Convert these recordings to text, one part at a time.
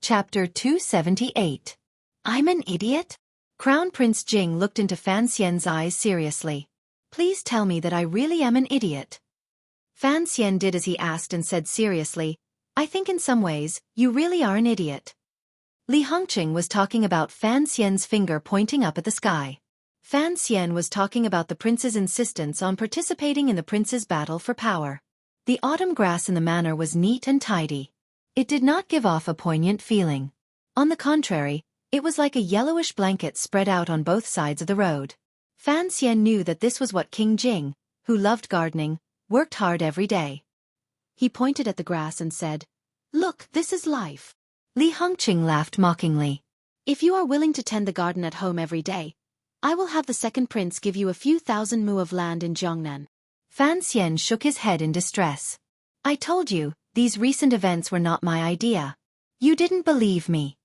Chapter 278. I'm an idiot? Crown Prince Jing looked into Fan Xian's eyes seriously. Please tell me that I really am an idiot. Fan Xian did as he asked and said seriously, I think in some ways, you really are an idiot. Li Hongqing was talking about Fan Xian's finger pointing up at the sky. Fan Xian was talking about the prince's insistence on participating in the prince's battle for power. The autumn grass in the manor was neat and tidy. It did not give off a poignant feeling. On the contrary, it was like a yellowish blanket spread out on both sides of the road. Fan Xian knew that this was what King Jing, who loved gardening, worked hard every day. He pointed at the grass and said, Look, this is life. Li Hongqing laughed mockingly. If you are willing to tend the garden at home every day, I will have the second prince give you a few thousand mu of land in Jiangnan. Fan Xian shook his head in distress. I told you, these recent events were not my idea. You didn't believe me.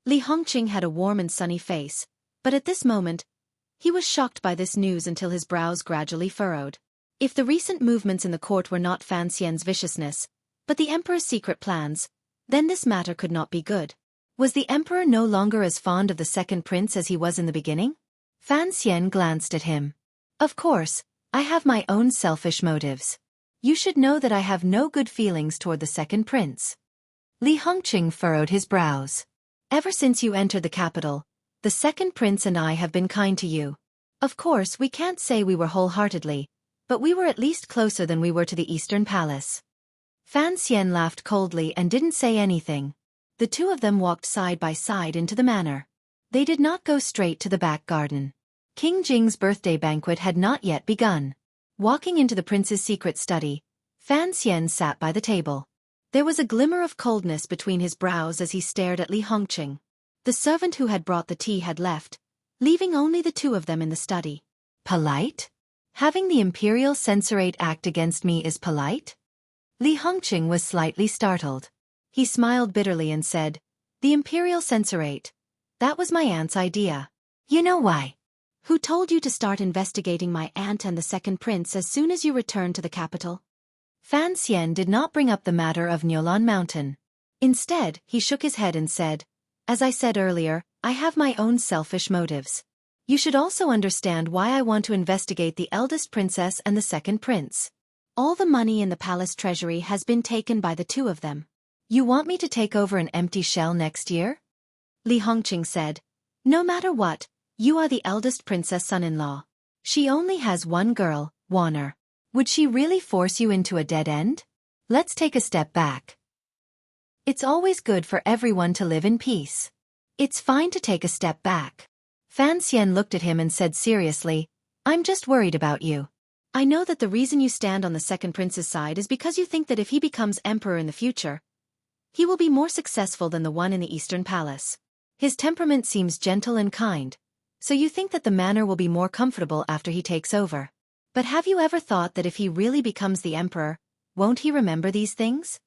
Li Hongqing had a warm and sunny face, but at this moment, he was shocked by this news until his brows gradually furrowed. If the recent movements in the court were not Fan Xian's viciousness, but the emperor's secret plans, then this matter could not be good. Was the emperor no longer as fond of the second prince as he was in the beginning? Fan Xian glanced at him. Of course, I have my own selfish motives. You should know that I have no good feelings toward the second prince. Li Hongqing furrowed his brows. Ever since you entered the capital, the second prince and I have been kind to you. Of course, we can't say we were wholeheartedly, but we were at least closer than we were to the Eastern Palace. Fan Xian laughed coldly and didn't say anything. The two of them walked side by side into the manor. They did not go straight to the back garden. King Jing's birthday banquet had not yet begun. Walking into the prince's secret study, Fan Xian sat by the table. There was a glimmer of coldness between his brows as he stared at Li Hongqing. The servant who had brought the tea had left, leaving only the two of them in the study. Polite? Having the imperial censorate act against me is polite? Li Hongqing was slightly startled. He smiled bitterly and said, The imperial censorate. That was my aunt's idea. You know why? Who told you to start investigating my aunt and the second prince as soon as you returned to the capital? Fan Xian did not bring up the matter of Nyolan Mountain. Instead, he shook his head and said, As I said earlier, I have my own selfish motives. You should also understand why I want to investigate the eldest princess and the second prince. All the money in the palace treasury has been taken by the two of them. You want me to take over an empty shell next year? Li Hongqing said, No matter what, you are the eldest princess son-in-law. She only has one girl, Warner. Would she really force you into a dead end? Let's take a step back. It's always good for everyone to live in peace. It's fine to take a step back. Fan Xian looked at him and said seriously, I'm just worried about you. I know that the reason you stand on the second prince's side is because you think that if he becomes emperor in the future, he will be more successful than the one in the Eastern Palace. His temperament seems gentle and kind, so you think that the manor will be more comfortable after he takes over. But have you ever thought that if he really becomes the emperor, won't he remember these things?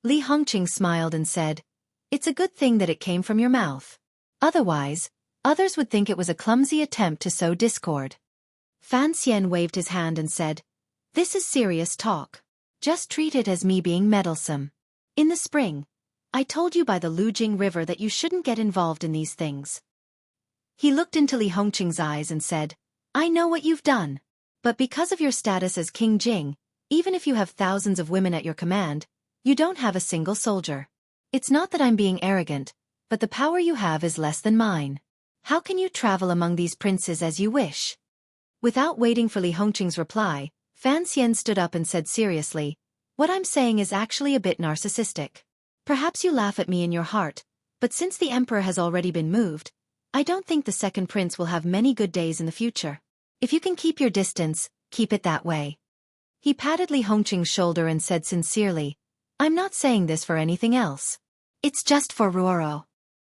Li Hongqing smiled and said, It's a good thing that it came from your mouth. Otherwise, others would think it was a clumsy attempt to sow discord. Fan Xian waved his hand and said, This is serious talk. Just treat it as me being meddlesome. In the spring, I told you by the Lujing River that you shouldn't get involved in these things. He looked into Li Hongqing's eyes and said, I know what you've done. But because of your status as King Jing, even if you have thousands of women at your command, you don't have a single soldier. It's not that I'm being arrogant, but the power you have is less than mine. How can you travel among these princes as you wish? Without waiting for Li Hongqing's reply, Fan Xian stood up and said seriously, What I'm saying is actually a bit narcissistic. Perhaps you laugh at me in your heart, but since the emperor has already been moved, I don't think the second prince will have many good days in the future. If you can keep your distance, keep it that way. He patted Li Hongqing's shoulder and said sincerely, I'm not saying this for anything else. It's just for Ruoro.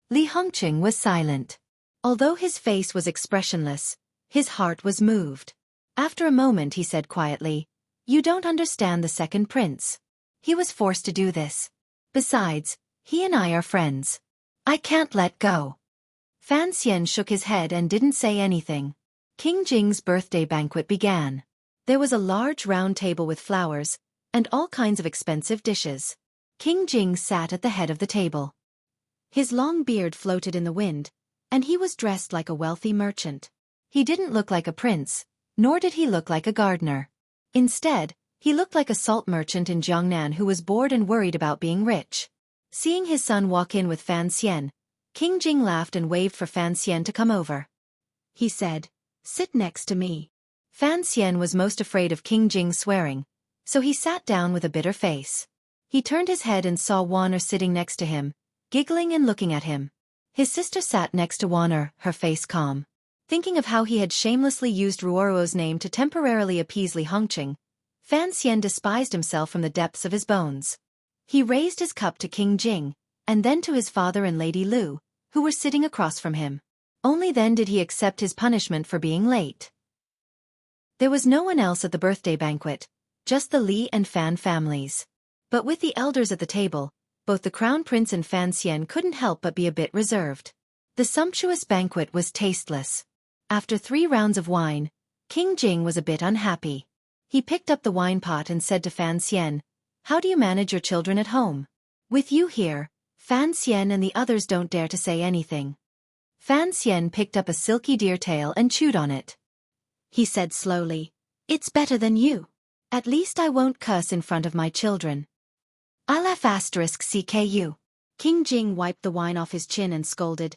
Li Hongqing was silent. Although his face was expressionless, his heart was moved. After a moment he said quietly, You don't understand the second prince. He was forced to do this. Besides, he and I are friends. I can't let go. Fan Xian shook his head and didn't say anything. King Jing's birthday banquet began. There was a large round table with flowers, and all kinds of expensive dishes. King Jing sat at the head of the table. His long beard floated in the wind, and he was dressed like a wealthy merchant. He didn't look like a prince, nor did he look like a gardener. Instead, he looked like a salt merchant in Jiangnan who was bored and worried about being rich. Seeing his son walk in with Fan Xian, King Jing laughed and waved for Fan Xian to come over. He said, "Sit next to me." Fan Xian was most afraid of King Jing swearing, so he sat down with a bitter face. He turned his head and saw Wan Er sitting next to him, giggling and looking at him. His sister sat next to Wan Er, her face calm. Thinking of how he had shamelessly used Ruoro's name to temporarily appease Li Hongqing, Fan Xian despised himself from the depths of his bones. He raised his cup to King Jing, and then to his father and Lady Lu, who were sitting across from him. Only then did he accept his punishment for being late. There was no one else at the birthday banquet, just the Li and Fan families. But with the elders at the table, both the Crown Prince and Fan Xian couldn't help but be a bit reserved. The sumptuous banquet was tasteless. After 3 rounds of wine, King Jing was a bit unhappy. He picked up the wine pot and said to Fan Xian, "How do you manage your children at home? With you here, Fan Xian and the others don't dare to say anything." Fan Xian picked up a silky deer tail and chewed on it. He said slowly, "It's better than you. At least I won't curse in front of my children." I'll F *CKU. King Jing wiped the wine off his chin and scolded,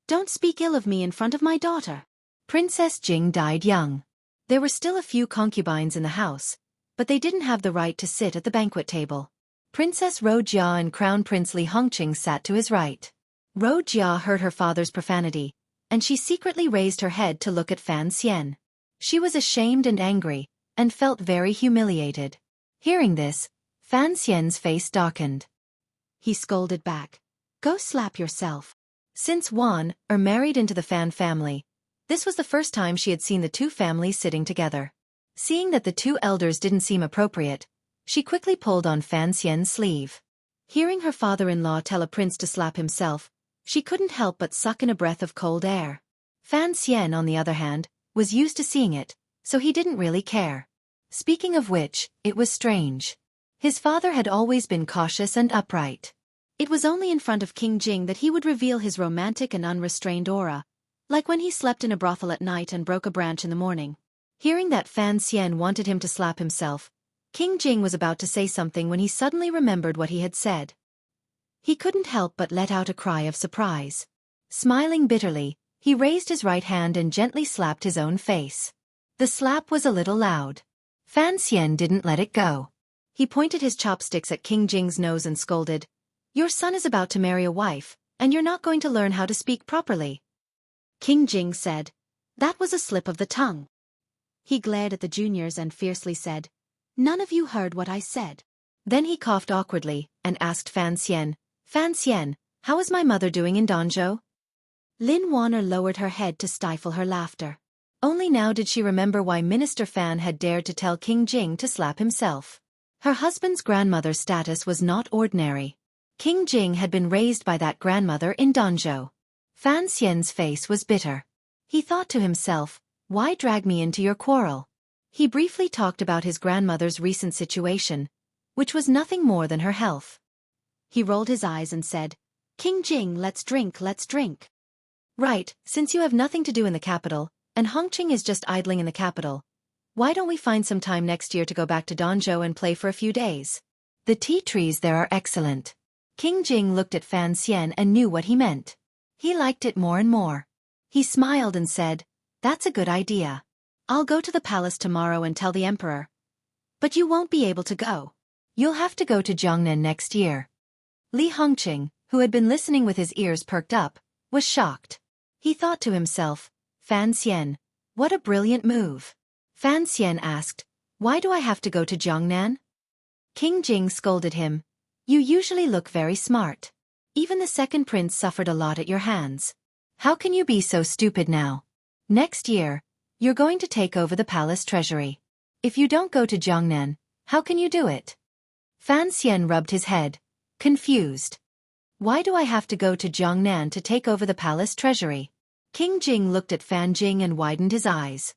"Don't speak ill of me in front of my daughter." Princess Jing died young. There were still a few concubines in the house, but they didn't have the right to sit at the banquet table. Princess Rojia and Crown Prince Li Hongqing sat to his right. Rojia heard her father's profanity, and she secretly raised her head to look at Fan Xian. She was ashamed and angry, and felt very humiliated. Hearing this, Fan Xian's face darkened. He scolded back, "Go slap yourself." Since Wan Er married into the Fan family, this was the first time she had seen the two families sitting together. Seeing that the two elders didn't seem appropriate, she quickly pulled on Fan Xian's sleeve. Hearing her father-in-law tell a prince to slap himself, she couldn't help but suck in a breath of cold air. Fan Xian, on the other hand, was used to seeing it, so he didn't really care. Speaking of which, it was strange. His father had always been cautious and upright. It was only in front of King Jing that he would reveal his romantic and unrestrained aura, like when he slept in a brothel at night and broke a branch in the morning. Hearing that Fan Xian wanted him to slap himself, King Jing was about to say something when he suddenly remembered what he had said. He couldn't help but let out a cry of surprise. Smiling bitterly, he raised his right hand and gently slapped his own face. The slap was a little loud. Fan Xian didn't let it go. He pointed his chopsticks at King Jing's nose and scolded, "Your son is about to marry a wife, and you're not going to learn how to speak properly." King Jing said, "That was a slip of the tongue." He glared at the juniors and fiercely said, "None of you heard what I said." Then he coughed awkwardly and asked Fan Xian, "Fan Xian, how is my mother doing in Danzhou?" Lin Wanner lowered her head to stifle her laughter. Only now did she remember why Minister Fan had dared to tell King Jing to slap himself. Her husband's grandmother's status was not ordinary. King Jing had been raised by that grandmother in Danzhou. Fan Xian's face was bitter. He thought to himself, "Why drag me into your quarrel?" He briefly talked about his grandmother's recent situation, which was nothing more than her health. He rolled his eyes and said, "King Jing, let's drink, let's drink." "Right, since you have nothing to do in the capital, and Hongqing is just idling in the capital, why don't we find some time next year to go back to Danzhou and play for a few days? The tea trees there are excellent." King Jing looked at Fan Xian and knew what he meant. He liked it more and more. He smiled and said, "That's a good idea. I'll go to the palace tomorrow and tell the emperor. But you won't be able to go. You'll have to go to Jiangnan next year." Li Hongqing, who had been listening with his ears perked up, was shocked. He thought to himself, "Fan Xian, what a brilliant move." Fan Xian asked, "Why do I have to go to Jiangnan?" King Jing scolded him, "You usually look very smart. Even the second prince suffered a lot at your hands. How can you be so stupid now? Next year, you're going to take over the palace treasury. If you don't go to Jiangnan, how can you do it?" Fan Xian rubbed his head, confused. "Why do I have to go to Jiangnan to take over the palace treasury?" King Jing looked at Fan Jing and widened his eyes.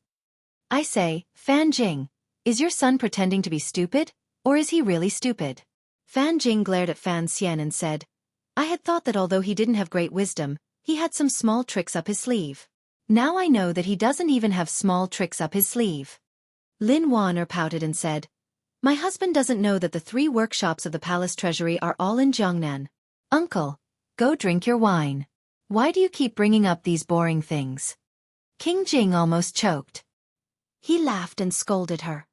"I say, Fan Jing, is your son pretending to be stupid, or is he really stupid?" Fan Jing glared at Fan Xian and said, I had thought that although he didn't have great wisdom, he had some small tricks up his sleeve. Now I know that he doesn't even have small tricks up his sleeve. Lin Wan'er pouted and said, My husband doesn't know that the 3 workshops of the palace treasury are all in Jiangnan. Uncle, go drink your wine. Why do you keep bringing up these boring things? King Jing almost choked. He laughed and scolded her.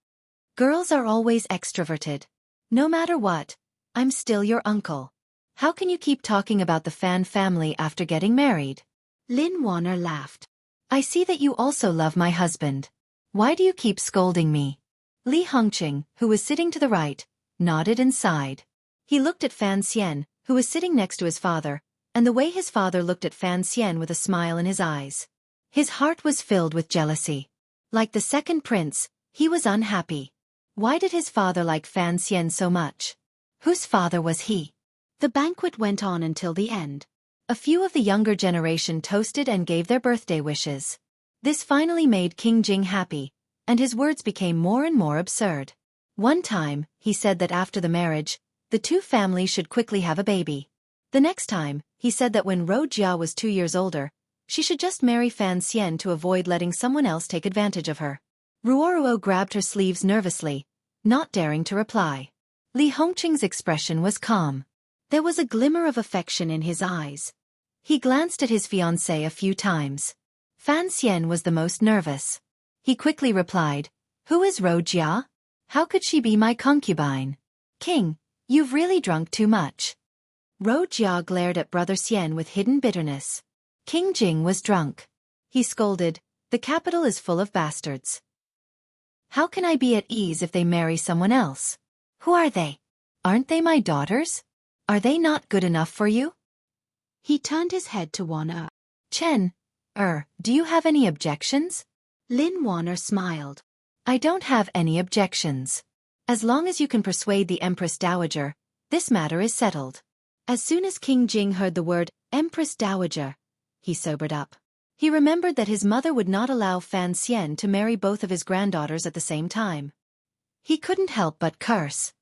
Girls are always extroverted. No matter what, I'm still your uncle. How can you keep talking about the Fan family after getting married? Lin Wan'er laughed. I see that you also love my husband. Why do you keep scolding me? Li Hongqing, who was sitting to the right, nodded and sighed. He looked at Fan Xian, who was sitting next to his father, and the way his father looked at Fan Xian with a smile in his eyes. His heart was filled with jealousy. Like the second prince, he was unhappy. Why did his father like Fan Xian so much? Whose father was he? The banquet went on until the end. A few of the younger generation toasted and gave their birthday wishes. This finally made King Jing happy, and his words became more and more absurd. One time, he said that after the marriage, the 2 families should quickly have a baby. The next time, he said that when Ro Jia was 2 years older, she should just marry Fan Xian to avoid letting someone else take advantage of her. Ruoruo grabbed her sleeves nervously, not daring to reply. Li Hongqing's expression was calm. There was a glimmer of affection in his eyes. He glanced at his fiancée a few times. Fan Xian was the most nervous. He quickly replied, Who is Ro Jia? How could she be my concubine? King, you've really drunk too much. Ro Jia glared at Brother Xian with hidden bitterness. King Jing was drunk. He scolded, The capital is full of bastards. How can I be at ease if they marry someone else? Who are they? Aren't they my daughters? Are they not good enough for you? He turned his head to Wan'er. Chen, do you have any objections? Lin Wan'er smiled. I don't have any objections. As long as you can persuade the Empress Dowager, this matter is settled. As soon as King Jing heard the word Empress Dowager, he sobered up. He remembered that his mother would not allow Fan Xian to marry both of his granddaughters at the same time. He couldn't help but curse.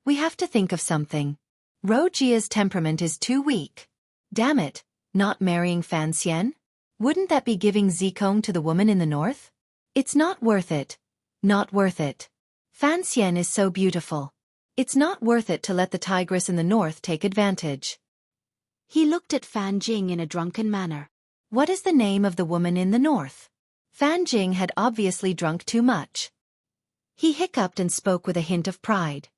We have to think of something. Ro Jia's temperament is too weak. Damn it, not marrying Fan Xian? Wouldn't that be giving Zikong to the woman in the north? It's not worth it. Not worth it. Fan Xian is so beautiful. It's not worth it to let the tigress in the north take advantage. He looked at Fan Jing in a drunken manner. What is the name of the woman in the north? Fan Jing had obviously drunk too much. He hiccuped and spoke with a hint of pride.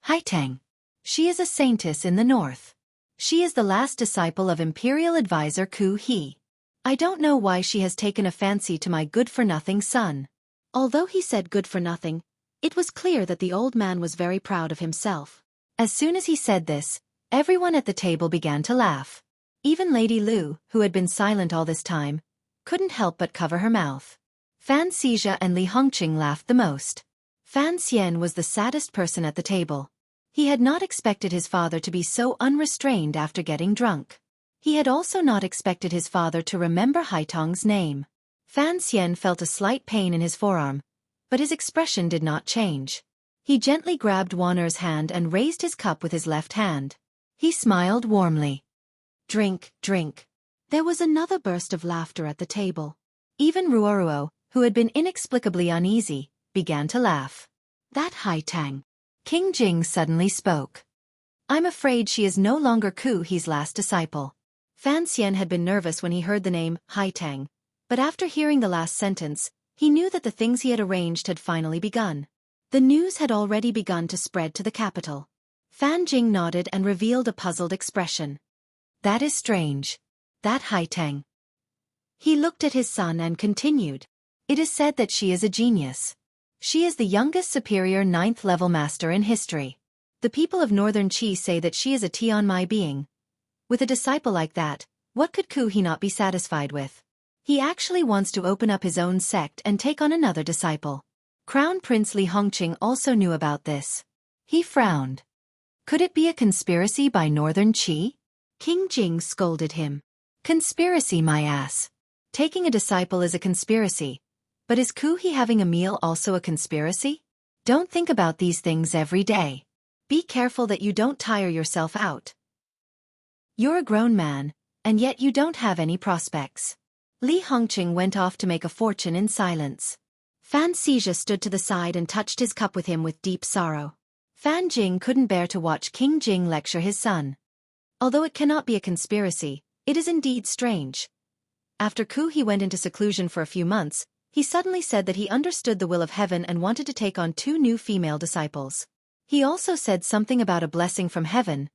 Haitang. She is a saintess in the north. She is the last disciple of Imperial Advisor Ku He. I don't know why she has taken a fancy to my good-for-nothing son. Although he said good-for-nothing, it was clear that the old man was very proud of himself. As soon as he said this, everyone at the table began to laugh. Even Lady Lu, who had been silent all this time, couldn't help but cover her mouth. Fan Xizha and Li Hongqing laughed the most. Fan Xian was the saddest person at the table. He had not expected his father to be so unrestrained after getting drunk. He had also not expected his father to remember Haitong's name. Fan Xian felt a slight pain in his forearm, but his expression did not change. He gently grabbed Wan'er's hand and raised his cup with his left hand. He smiled warmly. Drink, drink. There was another burst of laughter at the table. Even Ruoruo, who had been inexplicably uneasy, began to laugh. That Haitang. King Jing suddenly spoke. I'm afraid she is no longer Ku He's last disciple. Fan Xian had been nervous when he heard the name Haitang, but after hearing the last sentence, he knew that the things he had arranged had finally begun. The news had already begun to spread to the capital. Fan Jing nodded and revealed a puzzled expression. That is strange. That Haitang. He looked at his son and continued. It is said that she is a genius. She is the youngest superior 9th-level master in history. The people of Northern Qi say that she is a Tianmai being. With a disciple like that, what could Ku He not be satisfied with? He actually wants to open up his own sect and take on another disciple. Crown Prince Li Hongqing also knew about this. He frowned. Could it be a conspiracy by Northern Qi? King Jing scolded him. Conspiracy, my ass. Taking a disciple is a conspiracy. But is Ku He having a meal also a conspiracy? Don't think about these things every day. Be careful that you don't tire yourself out. You're a grown man, and yet you don't have any prospects. Li Hongqing went off to make a fortune in silence. Fan Xizhi stood to the side and touched his cup with him with deep sorrow. Fan Jing couldn't bear to watch King Jing lecture his son. Although it cannot be a conspiracy, it is indeed strange. After Xueqi went into seclusion for a few months, he suddenly said that he understood the will of heaven and wanted to take on 2 new female disciples. He also said something about a blessing from heaven.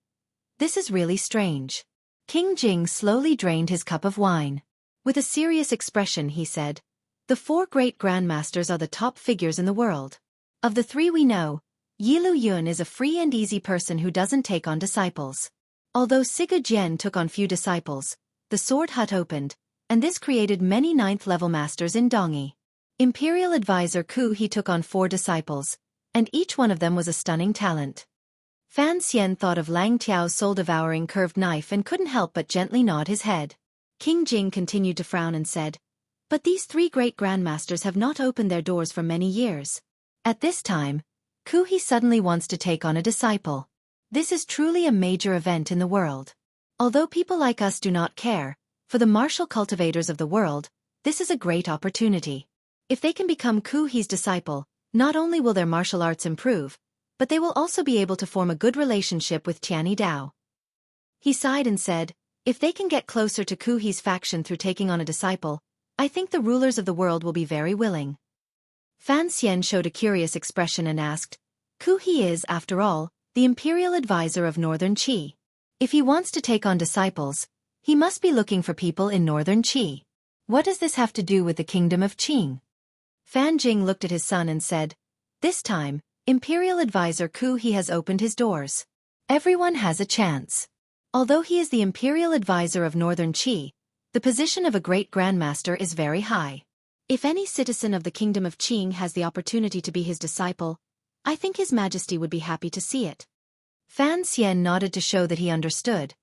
This is really strange. King Jing slowly drained his cup of wine. With a serious expression he said, "The 4 great grandmasters are the top figures in the world. Of the 3 we know, Yilu Yun is a free and easy person who doesn't take on disciples. Although Sigu Jian took on few disciples, the sword hut opened, and this created many 9th-level masters in Dongyi. Imperial advisor Xueqi took on 4 disciples, and each one of them was a stunning talent." Fan Xian thought of Lang Tiao's soul-devouring curved knife and couldn't help but gently nod his head. King Jing continued to frown and said, "But these 3 great grandmasters have not opened their doors for many years. At this time, Xueqi suddenly wants to take on a disciple. This is truly a major event in the world. Although people like us do not care, for the martial cultivators of the world, this is a great opportunity. If they can become Xueqi's disciple, not only will their martial arts improve, but they will also be able to form a good relationship with Tianyi Dao." He sighed and said, "If they can get closer to Xueqi's faction through taking on a disciple, I think the rulers of the world will be very willing." Fan Xian showed a curious expression and asked, "Xueqi is, after all, the imperial advisor of Northern Qi. If he wants to take on disciples, he must be looking for people in Northern Qi. What does this have to do with the kingdom of Qing?" Fan Jing looked at his son and said, "This time, Imperial advisor Xueqi has opened his doors. Everyone has a chance. Although he is the imperial advisor of Northern Qi, the position of a great grandmaster is very high. If any citizen of the kingdom of Qing has the opportunity to be his disciple, I think His Majesty would be happy to see it." Fan Xian nodded to show that he understood,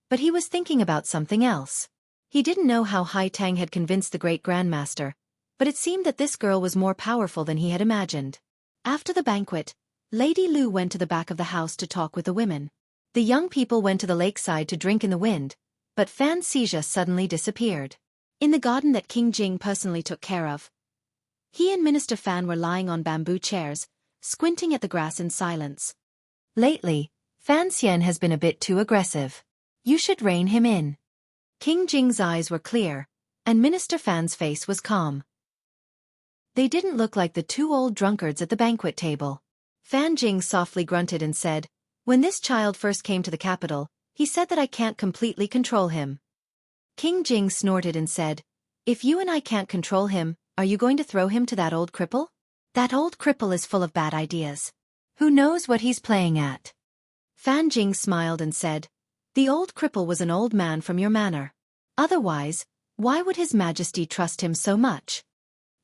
but he was thinking about something else. He didn't know how Hai Tang had convinced the great grandmaster, but it seemed that this girl was more powerful than he had imagined. After the banquet, Lady Lu went to the back of the house to talk with the women. The young people went to the lakeside to drink in the wind, but Fan Xizhi suddenly disappeared. In the garden that King Jing personally took care of, he and Minister Fan were lying on bamboo chairs, squinting at the grass in silence. "Lately, Fan Xian has been a bit too aggressive. You should rein him in." King Jing's eyes were clear, and Minister Fan's face was calm. They didn't look like the 2 old drunkards at the banquet table. Fan Jing softly grunted and said, "When this child first came to the capital, he said that I can't completely control him." King Jing snorted and said, "If you and I can't control him, are you going to throw him to that old cripple? That old cripple is full of bad ideas. Who knows what he's playing at?" Fan Jing smiled and said, "The old cripple was an old man from your manor. Otherwise, why would His Majesty trust him so much?"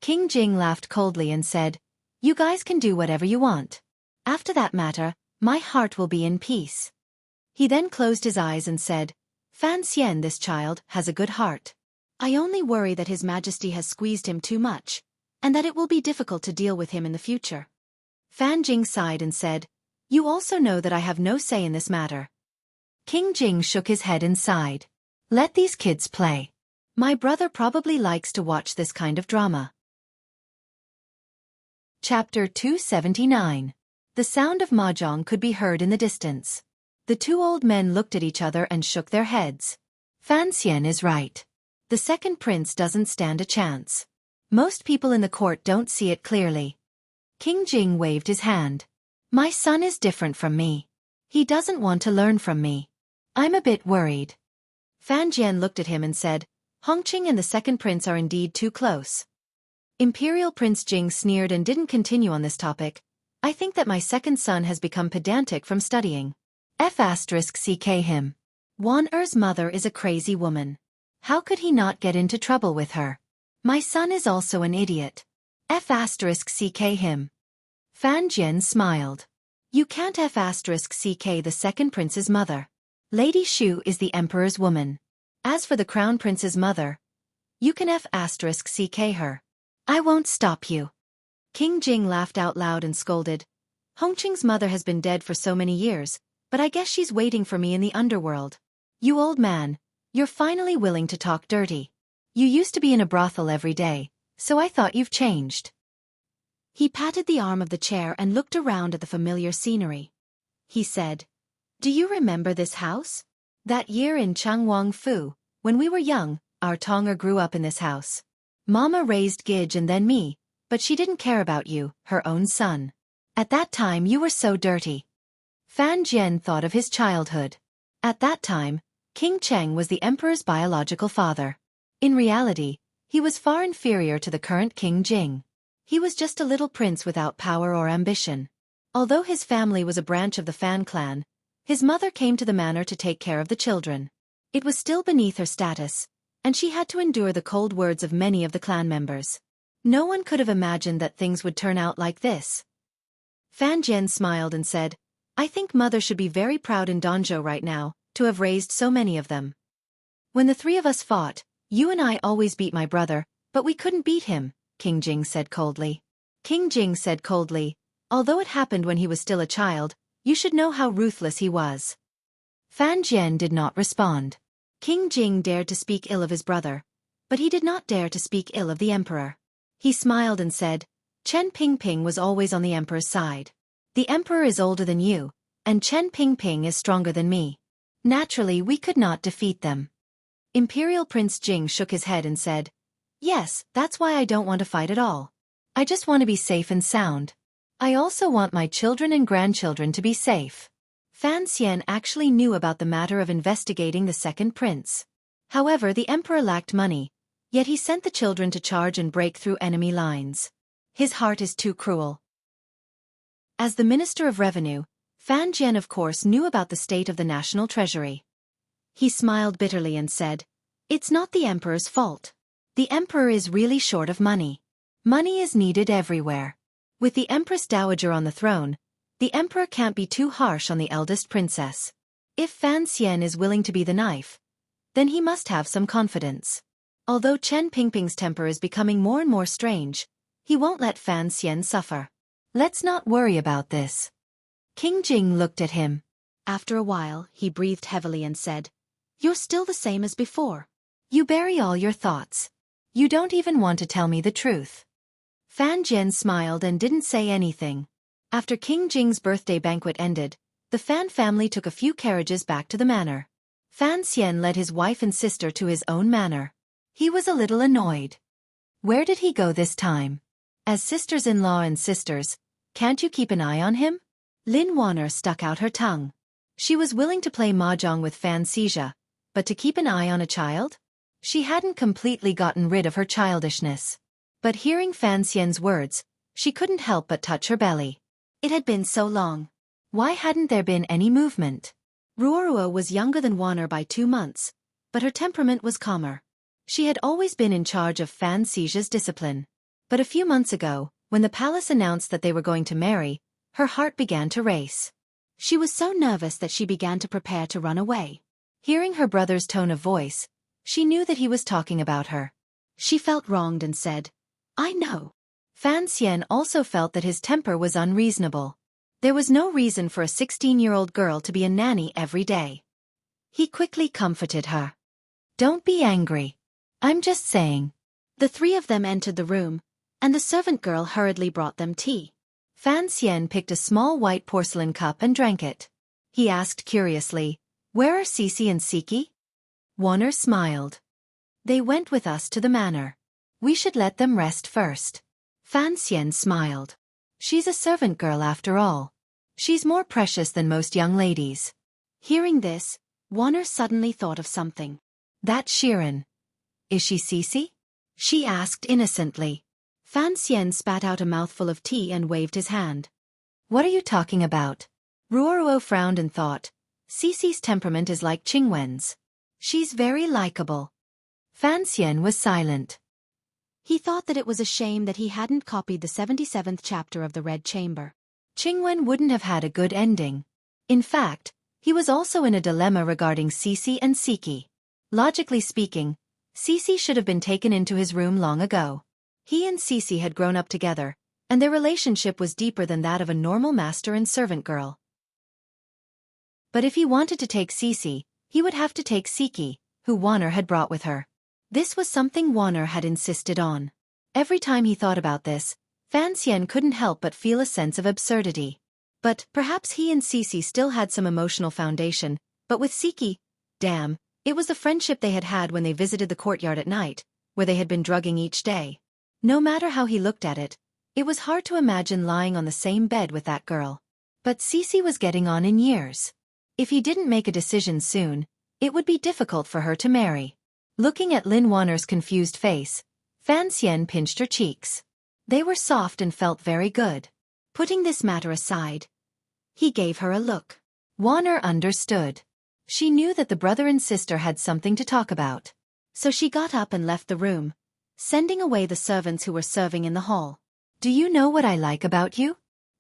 King Jing laughed coldly and said, "You guys can do whatever you want. After that matter, my heart will be in peace." He then closed his eyes and said, "Fan Xian, this child, has a good heart. I only worry that His Majesty has squeezed him too much, and that it will be difficult to deal with him in the future." Fan Jing sighed and said, "You also know that I have no say in this matter." King Jing shook his head and sighed. "Let these kids play. My brother probably likes to watch this kind of drama." Chapter 279. The sound of mahjong could be heard in the distance. The 2 old men looked at each other and shook their heads. Fan Xian is right. The second prince doesn't stand a chance. Most people in the court don't see it clearly. King Jing waved his hand. "My son is different from me. He doesn't want to learn from me. I'm a bit worried." Fan Jian looked at him and said, "Hongqing and the second prince are indeed too close." Imperial Prince Jing sneered and didn't continue on this topic. "I think that my second son has become pedantic from studying. Ck him. Wan Er's mother is a crazy woman. How could he not get into trouble with her? My son is also an idiot. Ck him." Fan Jian smiled. "You can't F*ck the second prince's mother. Lady Xu is the emperor's woman. As for the crown prince's mother, you can F*ck her. I won't stop you." King Jing laughed out loud and scolded, "Hongqing's mother has been dead for so many years, but I guess she's waiting for me in the underworld. You old man, you're finally willing to talk dirty. You used to be in a brothel every day, so I thought you've changed. He patted the arm of the chair and looked around at the familiar scenery. He said, "Do you remember this house? That year in Changwang Fu, when we were young, our Tonger grew up in this house. Mama raised Gidge and then me, but she didn't care about you, her own son. At that time you were so dirty." Fan Jian thought of his childhood. At that time, King Cheng was the emperor's biological father. In reality, he was far inferior to the current King Jing. He was just a little prince without power or ambition. Although his family was a branch of the Fan clan, his mother came to the manor to take care of the children. It was still beneath her status, and she had to endure the cold words of many of the clan members. No one could have imagined that things would turn out like this. Fan Jian smiled and said, "I think mother should be very proud in Danzhou right now, to have raised so many of them. When the three of us fought, you and I always beat my brother, but we couldn't beat him," King Jing said coldly. King Jing said coldly, "Although it happened when he was still a child, you should know how ruthless he was." Fan Jian did not respond. King Jing dared to speak ill of his brother, but he did not dare to speak ill of the emperor. He smiled and said, "Chen Pingping was always on the emperor's side. The emperor is older than you, and Chen Pingping is stronger than me. Naturally, we could not defeat them." Imperial Prince Jing shook his head and said, "Yes, that's why I don't want to fight at all. I just want to be safe and sound. I also want my children and grandchildren to be safe." Fan Xian actually knew about the matter of investigating the second prince. However, the emperor lacked money, yet he sent the children to charge and break through enemy lines. His heart is too cruel. As the Minister of Revenue, Fan Jian of course knew about the state of the national treasury. He smiled bitterly and said, "It's not the emperor's fault. The emperor is really short of money. Money is needed everywhere. With the Empress Dowager on the throne, the emperor can't be too harsh on the eldest princess. If Fan Xian is willing to be the knife, then he must have some confidence. Although Chen Pingping's temper is becoming more and more strange, he won't let Fan Xian suffer. Let's not worry about this." King Jing looked at him. After a while, he breathed heavily and said, "You're still the same as before. You bury all your thoughts. You don't even want to tell me the truth." Fan Jian smiled and didn't say anything. After King Jing's birthday banquet ended, the Fan family took a few carriages back to the manor. Fan Xian led his wife and sister to his own manor. He was a little annoyed. Where did he go this time? As sisters-in-law and sisters, can't you keep an eye on him? Lin Warner stuck out her tongue. She was willing to play mahjong with Fan Xija, but to keep an eye on a child? She hadn't completely gotten rid of her childishness. But hearing Fan Xian's words, she couldn't help but touch her belly. It had been so long. Why hadn't there been any movement? Ruorua was younger than Warner by 2 months, but her temperament was calmer. She had always been in charge of Fan Xija's discipline. But a few months ago, when the palace announced that they were going to marry, her heart began to race. She was so nervous that she began to prepare to run away. Hearing her brother's tone of voice, she knew that he was talking about her. She felt wronged and said, "I know." Fan Xian also felt that his temper was unreasonable. There was no reason for a 16-year-old girl to be a nanny every day. He quickly comforted her. "Don't be angry. I'm just saying." The three of them entered the room, and the servant girl hurriedly brought them tea. Fan Xian picked a small white porcelain cup and drank it. He asked curiously, "Where are Xueqi and Xueqi?" Warner smiled. "They went with us to the manor. We should let them rest first." Fan Xian smiled. She's a servant girl after all. She's more precious than most young ladies. Hearing this, Warner suddenly thought of something. "That's Shirin. Is she Xueqi?" she asked innocently. Fan Xian spat out a mouthful of tea and waved his hand. "What are you talking about?" Ruoruo frowned and thought, "Xueqi's temperament is like Qingwen's. She's very likable." Fan Xian was silent. He thought that it was a shame that he hadn't copied the 77th chapter of the Red Chamber. Qingwen wouldn't have had a good ending. In fact, he was also in a dilemma regarding Xueqi and Xueqi. Logically speaking, Xueqi should have been taken into his room long ago. He and Xueqi had grown up together, and their relationship was deeper than that of a normal master and servant girl. But if he wanted to take Xueqi, he would have to take Xueqi, who Warner had brought with her. This was something Warner had insisted on. Every time he thought about this, Fanxian couldn't help but feel a sense of absurdity. But perhaps he and Cece still had some emotional foundation, but with Xueqi, damn, it was the friendship they had had when they visited the courtyard at night, where they had been drugging each day. No matter how he looked at it, it was hard to imagine lying on the same bed with that girl. But Cece was getting on in years. If he didn't make a decision soon, it would be difficult for her to marry. Looking at Lin Warner's confused face, Fanxian pinched her cheeks. They were soft and felt very good. Putting this matter aside, he gave her a look. Warner understood. She knew that the brother and sister had something to talk about. So she got up and left the room, sending away the servants who were serving in the hall. Do you know what I like about you?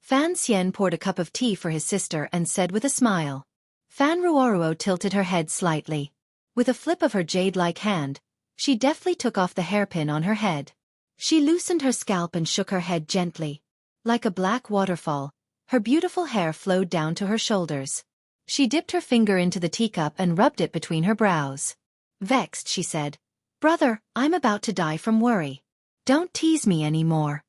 Fanxian poured a cup of tea for his sister and said with a smile. Fan Ruoruo tilted her head slightly. With a flip of her jade-like hand, she deftly took off the hairpin on her head. She loosened her scalp and shook her head gently. Like a black waterfall, her beautiful hair flowed down to her shoulders. She dipped her finger into the teacup and rubbed it between her brows. Vexed, she said, Brother, I'm about to die from worry. Don't tease me anymore.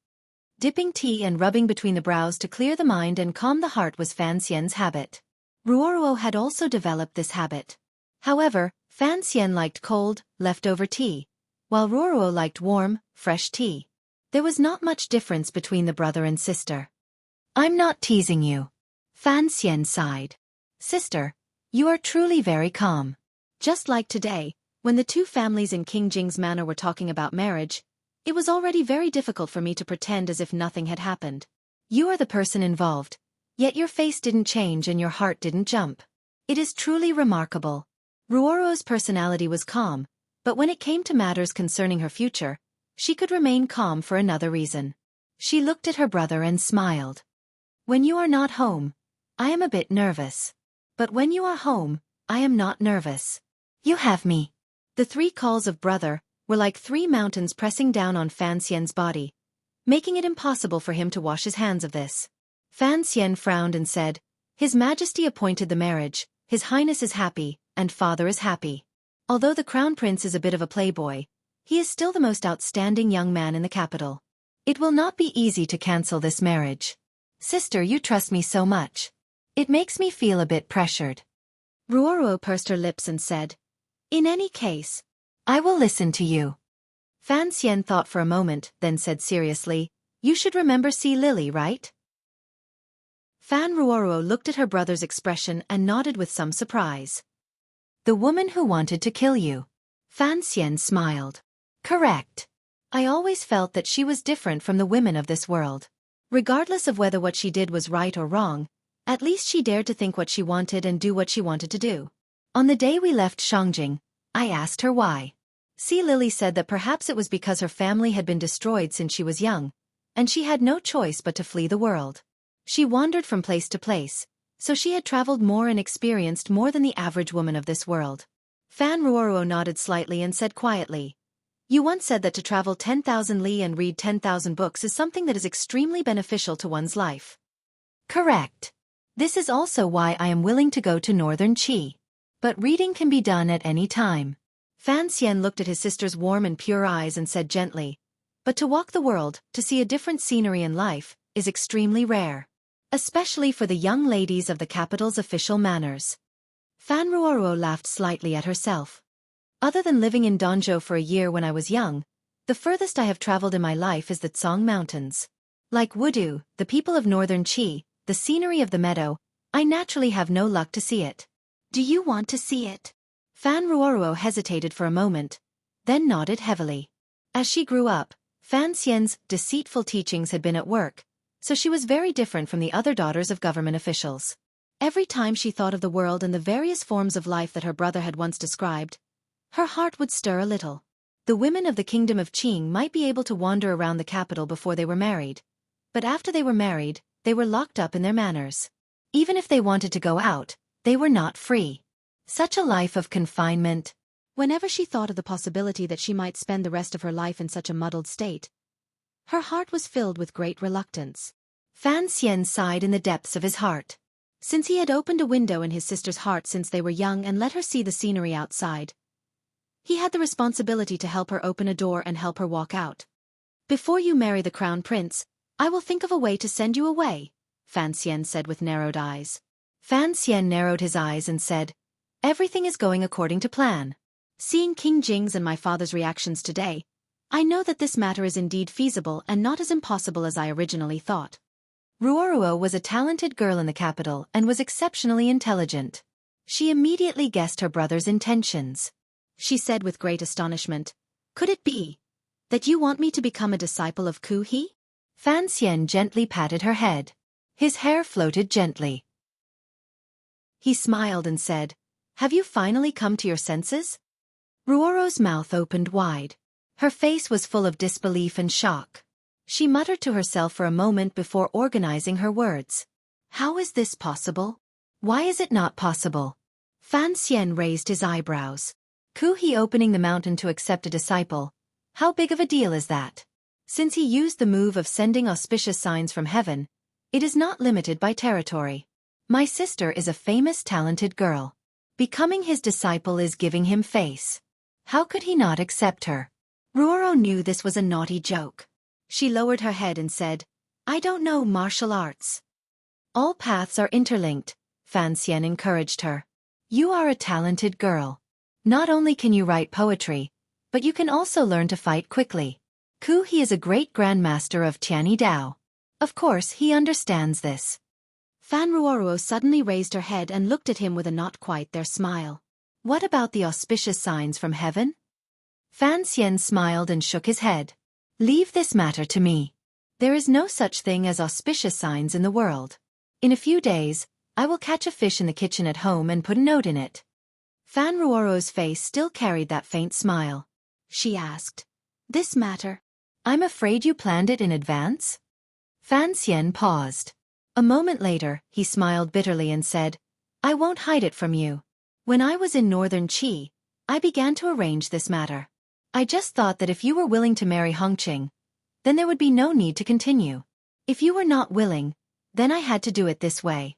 Dipping tea and rubbing between the brows to clear the mind and calm the heart was Fanxian's habit. Ruoruo had also developed this habit. However, Fanxian liked cold, leftover tea, while Ruoruo liked warm, fresh tea. There was not much difference between the brother and sister. I'm not teasing you. Fanxian sighed. Sister, you are truly very calm. Just like today, when the two families in King Jing's manor were talking about marriage, it was already very difficult for me to pretend as if nothing had happened. You are the person involved, yet your face didn't change and your heart didn't jump. It is truly remarkable. Ruoruo's personality was calm, but when it came to matters concerning her future, she could remain calm for another reason. She looked at her brother and smiled. When you are not home, I am a bit nervous. But when you are home, I am not nervous. You have me. The 3 calls of brother were like 3 mountains pressing down on Fanxian's body, making it impossible for him to wash his hands of this. Fanxian frowned and said, His Majesty appointed the marriage, His Highness is happy, and Father is happy. Although the Crown Prince is a bit of a playboy, he is still the most outstanding young man in the capital. It will not be easy to cancel this marriage. Sister, you trust me so much. It makes me feel a bit pressured. Ruoruo pursed her lips and said, In any case, I will listen to you. Fanxian thought for a moment, then said seriously, You should remember Sea Lily, right? Fan Ruoruo looked at her brother's expression and nodded with some surprise. The woman who wanted to kill you. Fanxian smiled. Correct. I always felt that she was different from the women of this world. Regardless of whether what she did was right or wrong, at least she dared to think what she wanted and do what she wanted to do. On the day we left Shangjing, I asked her why. Sea Lily said that perhaps it was because her family had been destroyed since she was young, and she had no choice but to flee the world. She wandered from place to place, so she had traveled more and experienced more than the average woman of this world. Fan Ruoruo nodded slightly and said quietly, You once said that to travel 10,000 li and read 10,000 books is something that is extremely beneficial to one's life. Correct. This is also why I am willing to go to Northern Qi. But reading can be done at any time. Fanxian looked at his sister's warm and pure eyes and said gently, But to walk the world, to see a different scenery in life, is extremely rare. Especially for the young ladies of the capital's official manners. Fan Ruoruo laughed slightly at herself. Other than living in Danzhou for a year when I was young, the furthest I have traveled in my life is the Tsang Mountains. Like Wudu, the people of Northern Qi, the scenery of the meadow, I naturally have no luck to see it. Do you want to see it? Fan Ruoruo hesitated for a moment, then nodded heavily. As she grew up, Fanxian's deceitful teachings had been at work, so she was very different from the other daughters of government officials. Every time she thought of the world and the various forms of life that her brother had once described, her heart would stir a little. The women of the kingdom of Qing might be able to wander around the capital before they were married, but after they were married, they were locked up in their manors. Even if they wanted to go out, they were not free. Such a life of confinement. Whenever she thought of the possibility that she might spend the rest of her life in such a muddled state, her heart was filled with great reluctance. Fanxian sighed in the depths of his heart. Since he had opened a window in his sister's heart since they were young and let her see the scenery outside, he had the responsibility to help her open a door and help her walk out. "Before you marry the crown prince, I will think of a way to send you away," Fan Xian said with narrowed eyes. Fan Xian narrowed his eyes and said, "Everything is going according to plan. Seeing King Jing's and my father's reactions today, I know that this matter is indeed feasible and not as impossible as I originally thought." Ruoruo was a talented girl in the capital and was exceptionally intelligent. She immediately guessed her brother's intentions. She said with great astonishment, "Could it be that you want me to become a disciple of Xueqi?" Fan Xian gently patted her head. His hair floated gently. He smiled and said, "Have you finally come to your senses?" Ruoro's mouth opened wide. Her face was full of disbelief and shock. She muttered to herself for a moment before organizing her words. "How is this possible? Why is it not possible?" Fan Xian raised his eyebrows. Xueqi opening the mountain to accept a disciple. How big of a deal is that? Since he used the move of sending auspicious signs from heaven, it is not limited by territory. My sister is a famous talented girl. Becoming his disciple is giving him face. How could he not accept her? Ruoro knew this was a naughty joke. She lowered her head and said, "I don't know martial arts." "All paths are interlinked," Fan Xian encouraged her. "You are a talented girl. Not only can you write poetry, but you can also learn to fight quickly. Xueqi is a great grandmaster of Tianyi Dao. Of course he understands this." Fan Ruoruo suddenly raised her head and looked at him with a not quite there smile. "What about the auspicious signs from heaven?" Fan Xian smiled and shook his head. "Leave this matter to me. There is no such thing as auspicious signs in the world. In a few days, I will catch a fish in the kitchen at home and put a note in it." Fan Ruoro's face still carried that faint smile. She asked, "This matter? I'm afraid you planned it in advance?" Fan Xian paused. A moment later, he smiled bitterly and said, "I won't hide it from you. When I was in northern Qi, I began to arrange this matter. I just thought that if you were willing to marry Hongqing, then there would be no need to continue. If you were not willing, then I had to do it this way."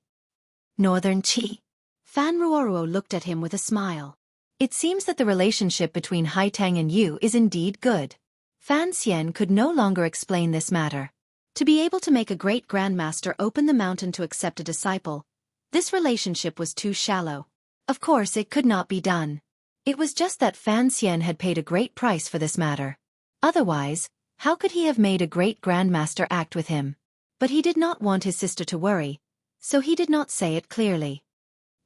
Northern Qi. Fan Ruoruo looked at him with a smile. "It seems that the relationship between Haitang and you is indeed good." Fan Xian could no longer explain this matter. To be able to make a great grandmaster open the mountain to accept a disciple, this relationship was too shallow. Of course it could not be done. It was just that Fan Xian had paid a great price for this matter. Otherwise, how could he have made a great grandmaster act with him? But he did not want his sister to worry, so he did not say it clearly.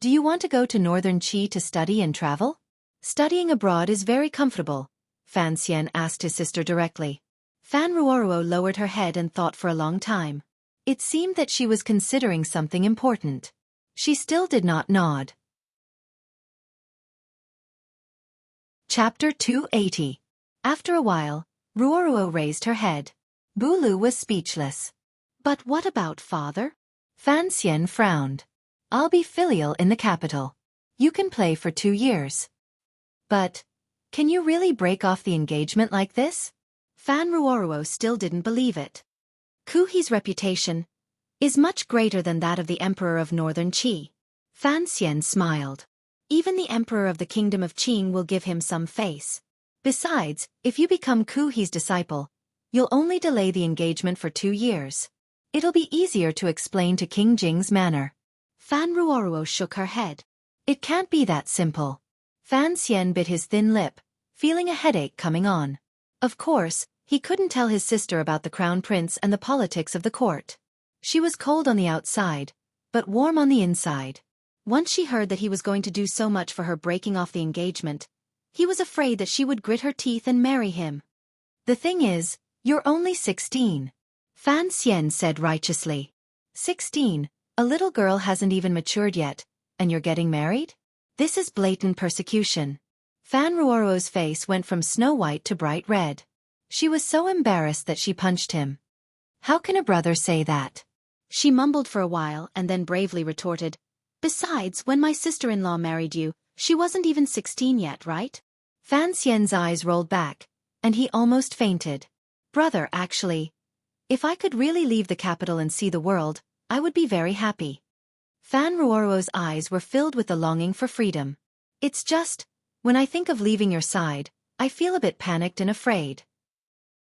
"Do you want to go to northern Qi to study and travel?" "Studying abroad is very comfortable," Fan Xian asked his sister directly. Fan Ruoruo lowered her head and thought for a long time. It seemed that she was considering something important. She still did not nod. Chapter 280. After a while, Ruoruo raised her head. Bulu was speechless. "But what about father?" Fan Xian frowned. "I'll be filial in the capital. You can play for 2 years. But, can you really break off the engagement like this?" Fan Ruoruo still didn't believe it. Xueqi's reputation is much greater than that of the Emperor of Northern Qi. Fan Xian smiled. Even the Emperor of the Kingdom of Qing will give him some face. Besides, if you become Xueqi's disciple, you'll only delay the engagement for 2 years. It'll be easier to explain to King Jing's manner. Fan Ruoruo shook her head. "It can't be that simple." Fan Xian bit his thin lip, feeling a headache coming on. Of course, he couldn't tell his sister about the crown prince and the politics of the court. She was cold on the outside, but warm on the inside. Once she heard that he was going to do so much for her breaking off the engagement, he was afraid that she would grit her teeth and marry him. "The thing is, you're only 16. Fan Xian said righteously. 16, a little girl hasn't even matured yet, and you're getting married? This is blatant persecution." Fan Ruoro's face went from snow white to bright red. She was so embarrassed that she punched him. "How can a brother say that?" She mumbled for a while and then bravely retorted, "Besides, when my sister-in-law married you, she wasn't even 16 yet, right?" Fan Xian's eyes rolled back, and he almost fainted. "Brother, actually, if I could really leave the capital and see the world, I would be very happy." Fan Ruoro's eyes were filled with the longing for freedom. It's just, when I think of leaving your side, I feel a bit panicked and afraid.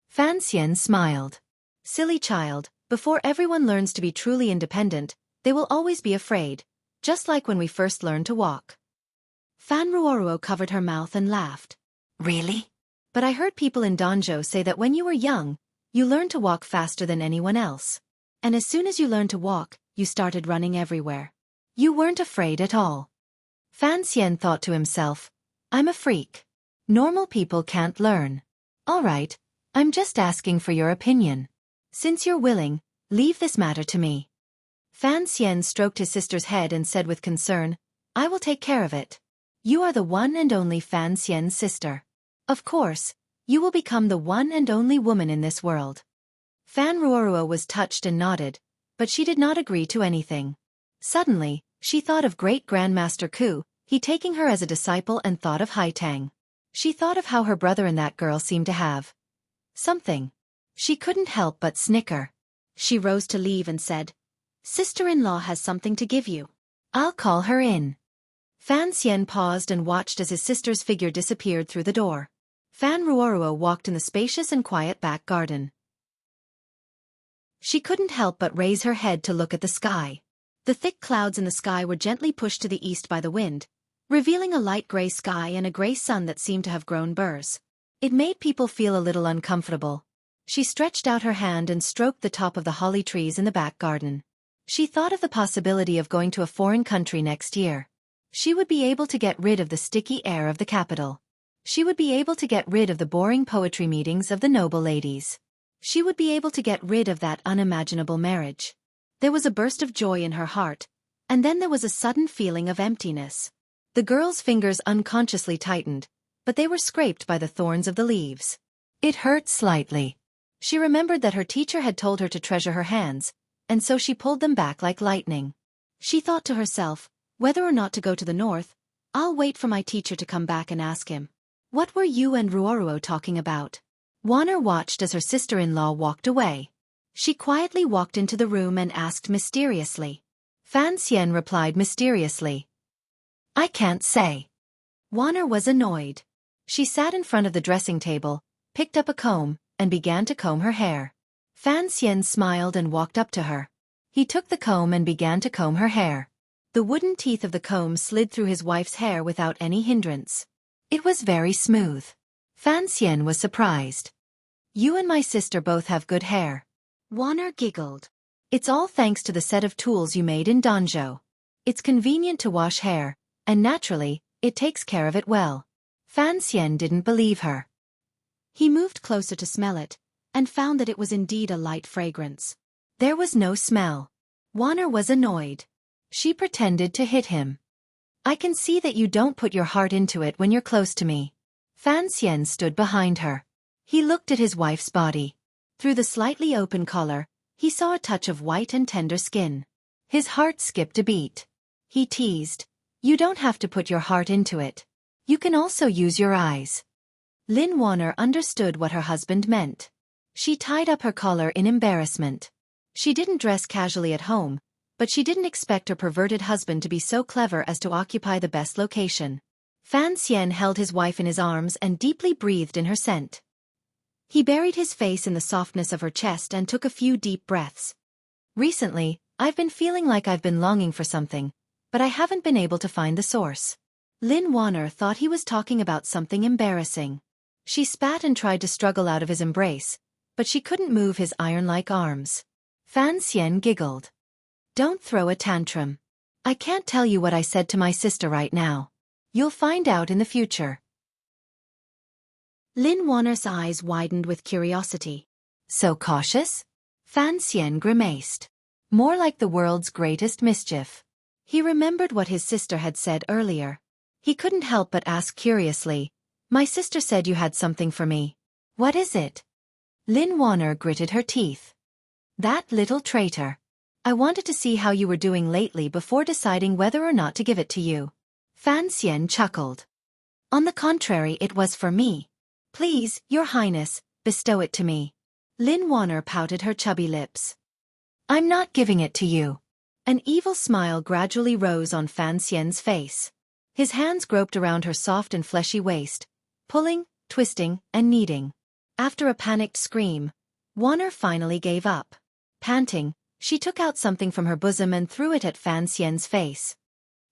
Fan Xian smiled. Silly child, before everyone learns to be truly independent, they will always be afraid, just like when we first learned to walk. Fan Ruoro covered her mouth and laughed. Really? But I heard people in Danzhou say that when you were young, you learned to walk faster than anyone else. And as soon as you learned to walk, you started running everywhere. You weren't afraid at all. Fan Xian thought to himself, I'm a freak. Normal people can't learn. All right, I'm just asking for your opinion. Since you're willing, leave this matter to me. Fan Xian stroked his sister's head and said with concern, I will take care of it. You are the one and only Fan Xian's sister. Of course, you will become the one and only woman in this world. Fan Ruoro was touched and nodded, but she did not agree to anything. Suddenly, she thought of Great Grandmaster Ku, he taking her as a disciple, and thought of Haitang. She thought of how her brother and that girl seemed to have something. She couldn't help but snicker. She rose to leave and said, Sister-in-law has something to give you. I'll call her in. Fan Xian paused and watched as his sister's figure disappeared through the door. Fan Ruoro walked in the spacious and quiet back garden. She couldn't help but raise her head to look at the sky. The thick clouds in the sky were gently pushed to the east by the wind, revealing a light gray sky and a gray sun that seemed to have grown burrs. It made people feel a little uncomfortable. She stretched out her hand and stroked the top of the holly trees in the back garden. She thought of the possibility of going to a foreign country next year. She would be able to get rid of the sticky air of the capital. She would be able to get rid of the boring poetry meetings of the noble ladies. She would be able to get rid of that unimaginable marriage. There was a burst of joy in her heart, and then there was a sudden feeling of emptiness. The girl's fingers unconsciously tightened, but they were scraped by the thorns of the leaves. It hurt slightly. She remembered that her teacher had told her to treasure her hands, and so she pulled them back like lightning. She thought to herself, whether or not to go to the north, I'll wait for my teacher to come back and ask him. What were you and Ruoro talking about? Warner watched as her sister-in-law walked away. She quietly walked into the room and asked mysteriously. Fan Xian replied mysteriously. I can't say. Warner was annoyed. She sat in front of the dressing table, picked up a comb, and began to comb her hair. Fan Xian smiled and walked up to her. He took the comb and began to comb her hair. The wooden teeth of the comb slid through his wife's hair without any hindrance. It was very smooth. Fan Xian was surprised. You and my sister both have good hair. Warner giggled. It's all thanks to the set of tools you made in Danzhou. It's convenient to wash hair, and naturally, it takes care of it well. Fan Xian didn't believe her. He moved closer to smell it, and found that it was indeed a light fragrance. There was no smell. Warner was annoyed. She pretended to hit him. I can see that you don't put your heart into it when you're close to me. Fan Xian stood behind her. He looked at his wife's body. Through the slightly open collar, he saw a touch of white and tender skin. His heart skipped a beat. He teased, you don't have to put your heart into it. You can also use your eyes. Lin Warner understood what her husband meant. She tied up her collar in embarrassment. She didn't dress casually at home, but she didn't expect her perverted husband to be so clever as to occupy the best location. Fan Xian held his wife in his arms and deeply breathed in her scent. He buried his face in the softness of her chest and took a few deep breaths. Recently, I've been feeling like I've been longing for something, but I haven't been able to find the source. Lin Warner thought he was talking about something embarrassing. She spat and tried to struggle out of his embrace, but she couldn't move his iron-like arms. Fan Xian giggled. Don't throw a tantrum. I can't tell you what I said to my sister right now. You'll find out in the future. Lin Warner's eyes widened with curiosity. So cautious? Fan Xian grimaced. More like the world's greatest mischief. He remembered what his sister had said earlier. He couldn't help but ask curiously, my sister said you had something for me. What is it? Lin Warner gritted her teeth. That little traitor. I wanted to see how you were doing lately before deciding whether or not to give it to you. Fan Xian chuckled. On the contrary, it was for me. Please, Your Highness, bestow it to me. Lin Warner pouted her chubby lips. I'm not giving it to you. An evil smile gradually rose on Fan Xian's face. His hands groped around her soft and fleshy waist, pulling, twisting, and kneading. After a panicked scream, Warner finally gave up. Panting, she took out something from her bosom and threw it at Fan Xian's face.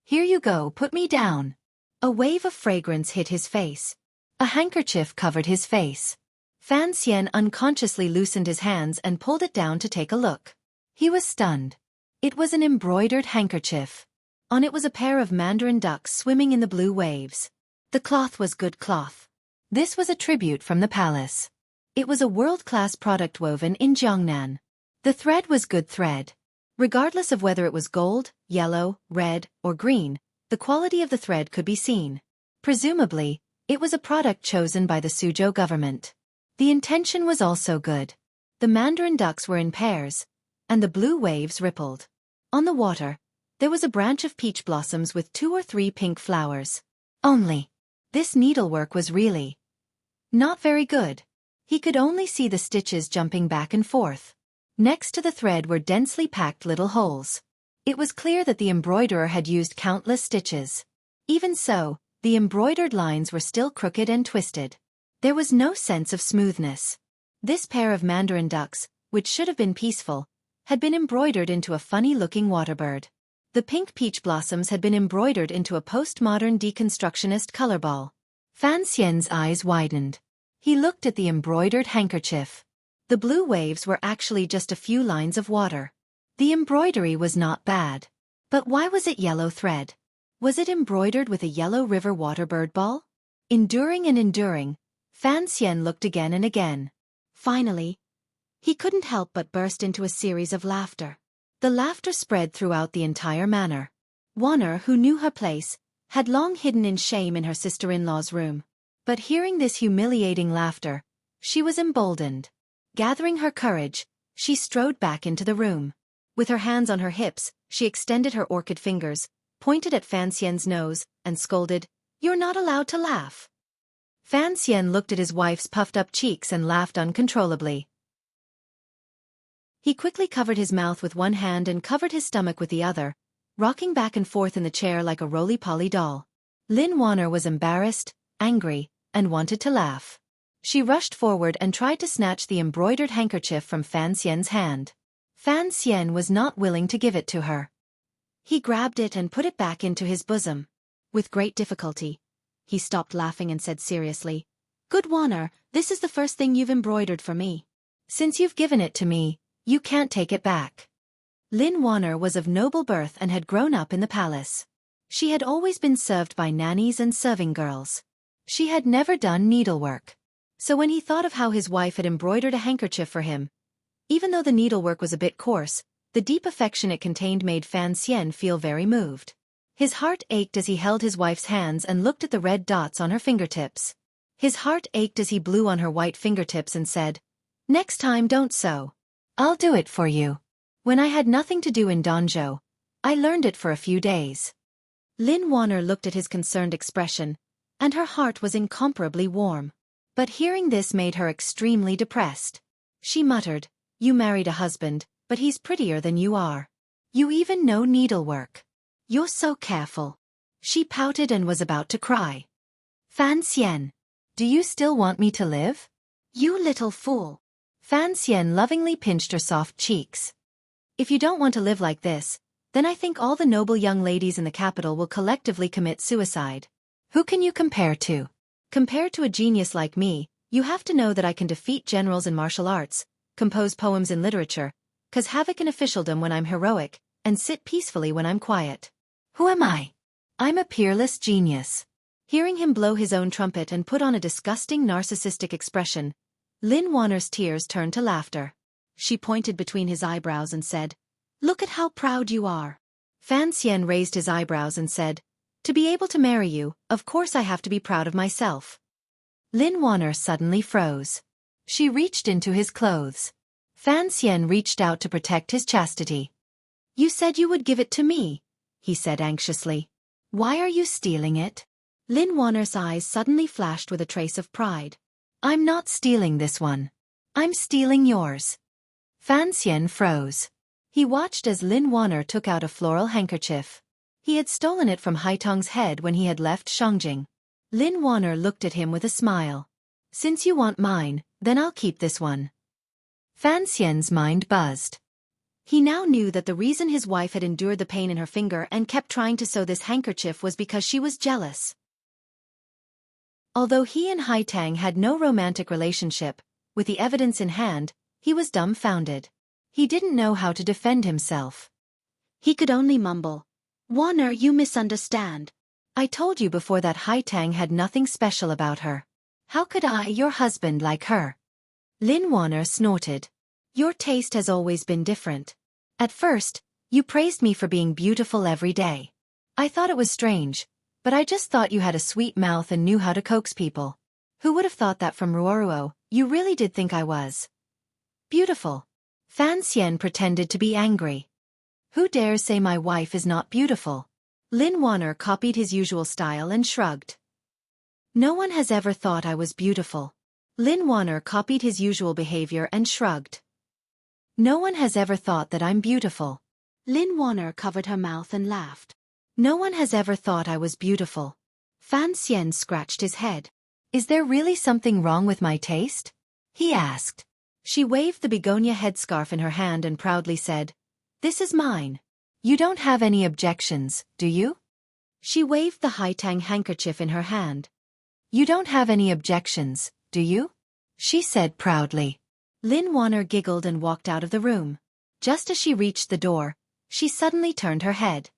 "Here you go, put me down." A wave of fragrance hit his face. A handkerchief covered his face. Fan Xian unconsciously loosened his hands and pulled it down to take a look. He was stunned. It was an embroidered handkerchief. On it was a pair of mandarin ducks swimming in the blue waves. The cloth was good cloth. This was a tribute from the palace. It was a world-class product woven in Jiangnan. The thread was good thread. Regardless of whether it was gold, yellow, red, or green, the quality of the thread could be seen. Presumably, it was a product chosen by the Suzhou government. The intention was also good. The mandarin ducks were in pairs, and the blue waves rippled. On the water, there was a branch of peach blossoms with 2 or 3 pink flowers. Only, this needlework was really not very good. He could only see the stitches jumping back and forth. Next to the thread were densely packed little holes. It was clear that the embroiderer had used countless stitches. Even so, the embroidered lines were still crooked and twisted. There was no sense of smoothness. This pair of mandarin ducks, which should have been peaceful, had been embroidered into a funny-looking waterbird. The pink peach blossoms had been embroidered into a postmodern deconstructionist color ball. Fan Xian's eyes widened. He looked at the embroidered handkerchief. The blue waves were actually just a few lines of water. The embroidery was not bad. But why was it yellow thread? Was it embroidered with a yellow river waterbird ball? Enduring and enduring, Fan Xian looked again and again. Finally, he couldn't help but burst into a series of laughter. The laughter spread throughout the entire manor. Warner, who knew her place, had long hidden in shame in her sister-in-law's room. But hearing this humiliating laughter, she was emboldened. Gathering her courage, she strode back into the room. With her hands on her hips, she extended her orchid fingers, pointed at Fan Xian's nose, and scolded, "You're not allowed to laugh." Fan Xian looked at his wife's puffed-up cheeks and laughed uncontrollably. He quickly covered his mouth with one hand and covered his stomach with the other, rocking back and forth in the chair like a roly-poly doll. Lin Warner was embarrassed, angry, and wanted to laugh. She rushed forward and tried to snatch the embroidered handkerchief from Fan Xian's hand. Fan Xian was not willing to give it to her. He grabbed it and put it back into his bosom. With great difficulty, he stopped laughing and said seriously, "Good Warner, this is the first thing you've embroidered for me. Since you've given it to me, you can't take it back." Lin Warner was of noble birth and had grown up in the palace. She had always been served by nannies and serving girls. She had never done needlework. So when he thought of how his wife had embroidered a handkerchief for him, even though the needlework was a bit coarse, the deep affection it contained made Fan Xian feel very moved. His heart ached as he held his wife's hands and looked at the red dots on her fingertips. His heart ached as he blew on her white fingertips and said, "Next time don't sew. I'll do it for you. When I had nothing to do in Danzhou, I learned it for a few days." Lin Warner looked at his concerned expression, and her heart was incomparably warm. But hearing this made her extremely depressed. She muttered, "You married a husband, but he's prettier than you are. You even know needlework. You're so careful." She pouted and was about to cry. "Fan Xian, do you still want me to live? You little fool." Fan Xian lovingly pinched her soft cheeks. "If you don't want to live like this, then I think all the noble young ladies in the capital will collectively commit suicide. Who can you compare to? Compared to a genius like me, you have to know that I can defeat generals in martial arts, compose poems in literature, cause havoc in officialdom when I'm heroic, and sit peacefully when I'm quiet. Who am I? I'm a peerless genius." Hearing him blow his own trumpet and put on a disgusting narcissistic expression, Lin Warner's tears turned to laughter. She pointed between his eyebrows and said, "Look at how proud you are." Fan Xian raised his eyebrows and said, "To be able to marry you, of course I have to be proud of myself." Lin Warner suddenly froze. She reached into his clothes. Fan Xian reached out to protect his chastity. "You said you would give it to me," he said anxiously. "Why are you stealing it?" Lin Warner's eyes suddenly flashed with a trace of pride. "I'm not stealing this one. I'm stealing yours." Fan Xian froze. He watched as Lin Wanner took out a floral handkerchief. He had stolen it from Haitong's head when he had left Shangjing. Lin Wanner looked at him with a smile. Since you want mine, then I'll keep this one. Fan Xian's mind buzzed. He now knew that the reason his wife had endured the pain in her finger and kept trying to sew this handkerchief was because she was jealous. Although he and Haitang had no romantic relationship, with the evidence in hand, he was dumbfounded. He didn't know how to defend himself. He could only mumble, "Wanner, you misunderstand. I told you before that Haitang had nothing special about her. How could I, your husband, like her?" Lin Wanner snorted. Your taste has always been different. At first, you praised me for being beautiful every day. I thought it was strange, but I just thought you had a sweet mouth and knew how to coax people. Who would have thought that from Ruoruo, you really did think I was beautiful? Fan Xian pretended to be angry. Who dares say my wife is not beautiful? Lin Wanner copied his usual style and shrugged. No one has ever thought I was beautiful. Lin Wanner copied his usual behavior and shrugged. No one has ever thought that I'm beautiful. Lin Wanner covered her mouth and laughed. No one has ever thought I was beautiful. Fan Xian scratched his head. Is there really something wrong with my taste? He asked. She waved the begonia headscarf in her hand and proudly said, This is mine. You don't have any objections, do you? She waved the Haitang handkerchief in her hand. You don't have any objections, do you? She said proudly. Lin Wanner giggled and walked out of the room. Just as she reached the door, she suddenly turned her head.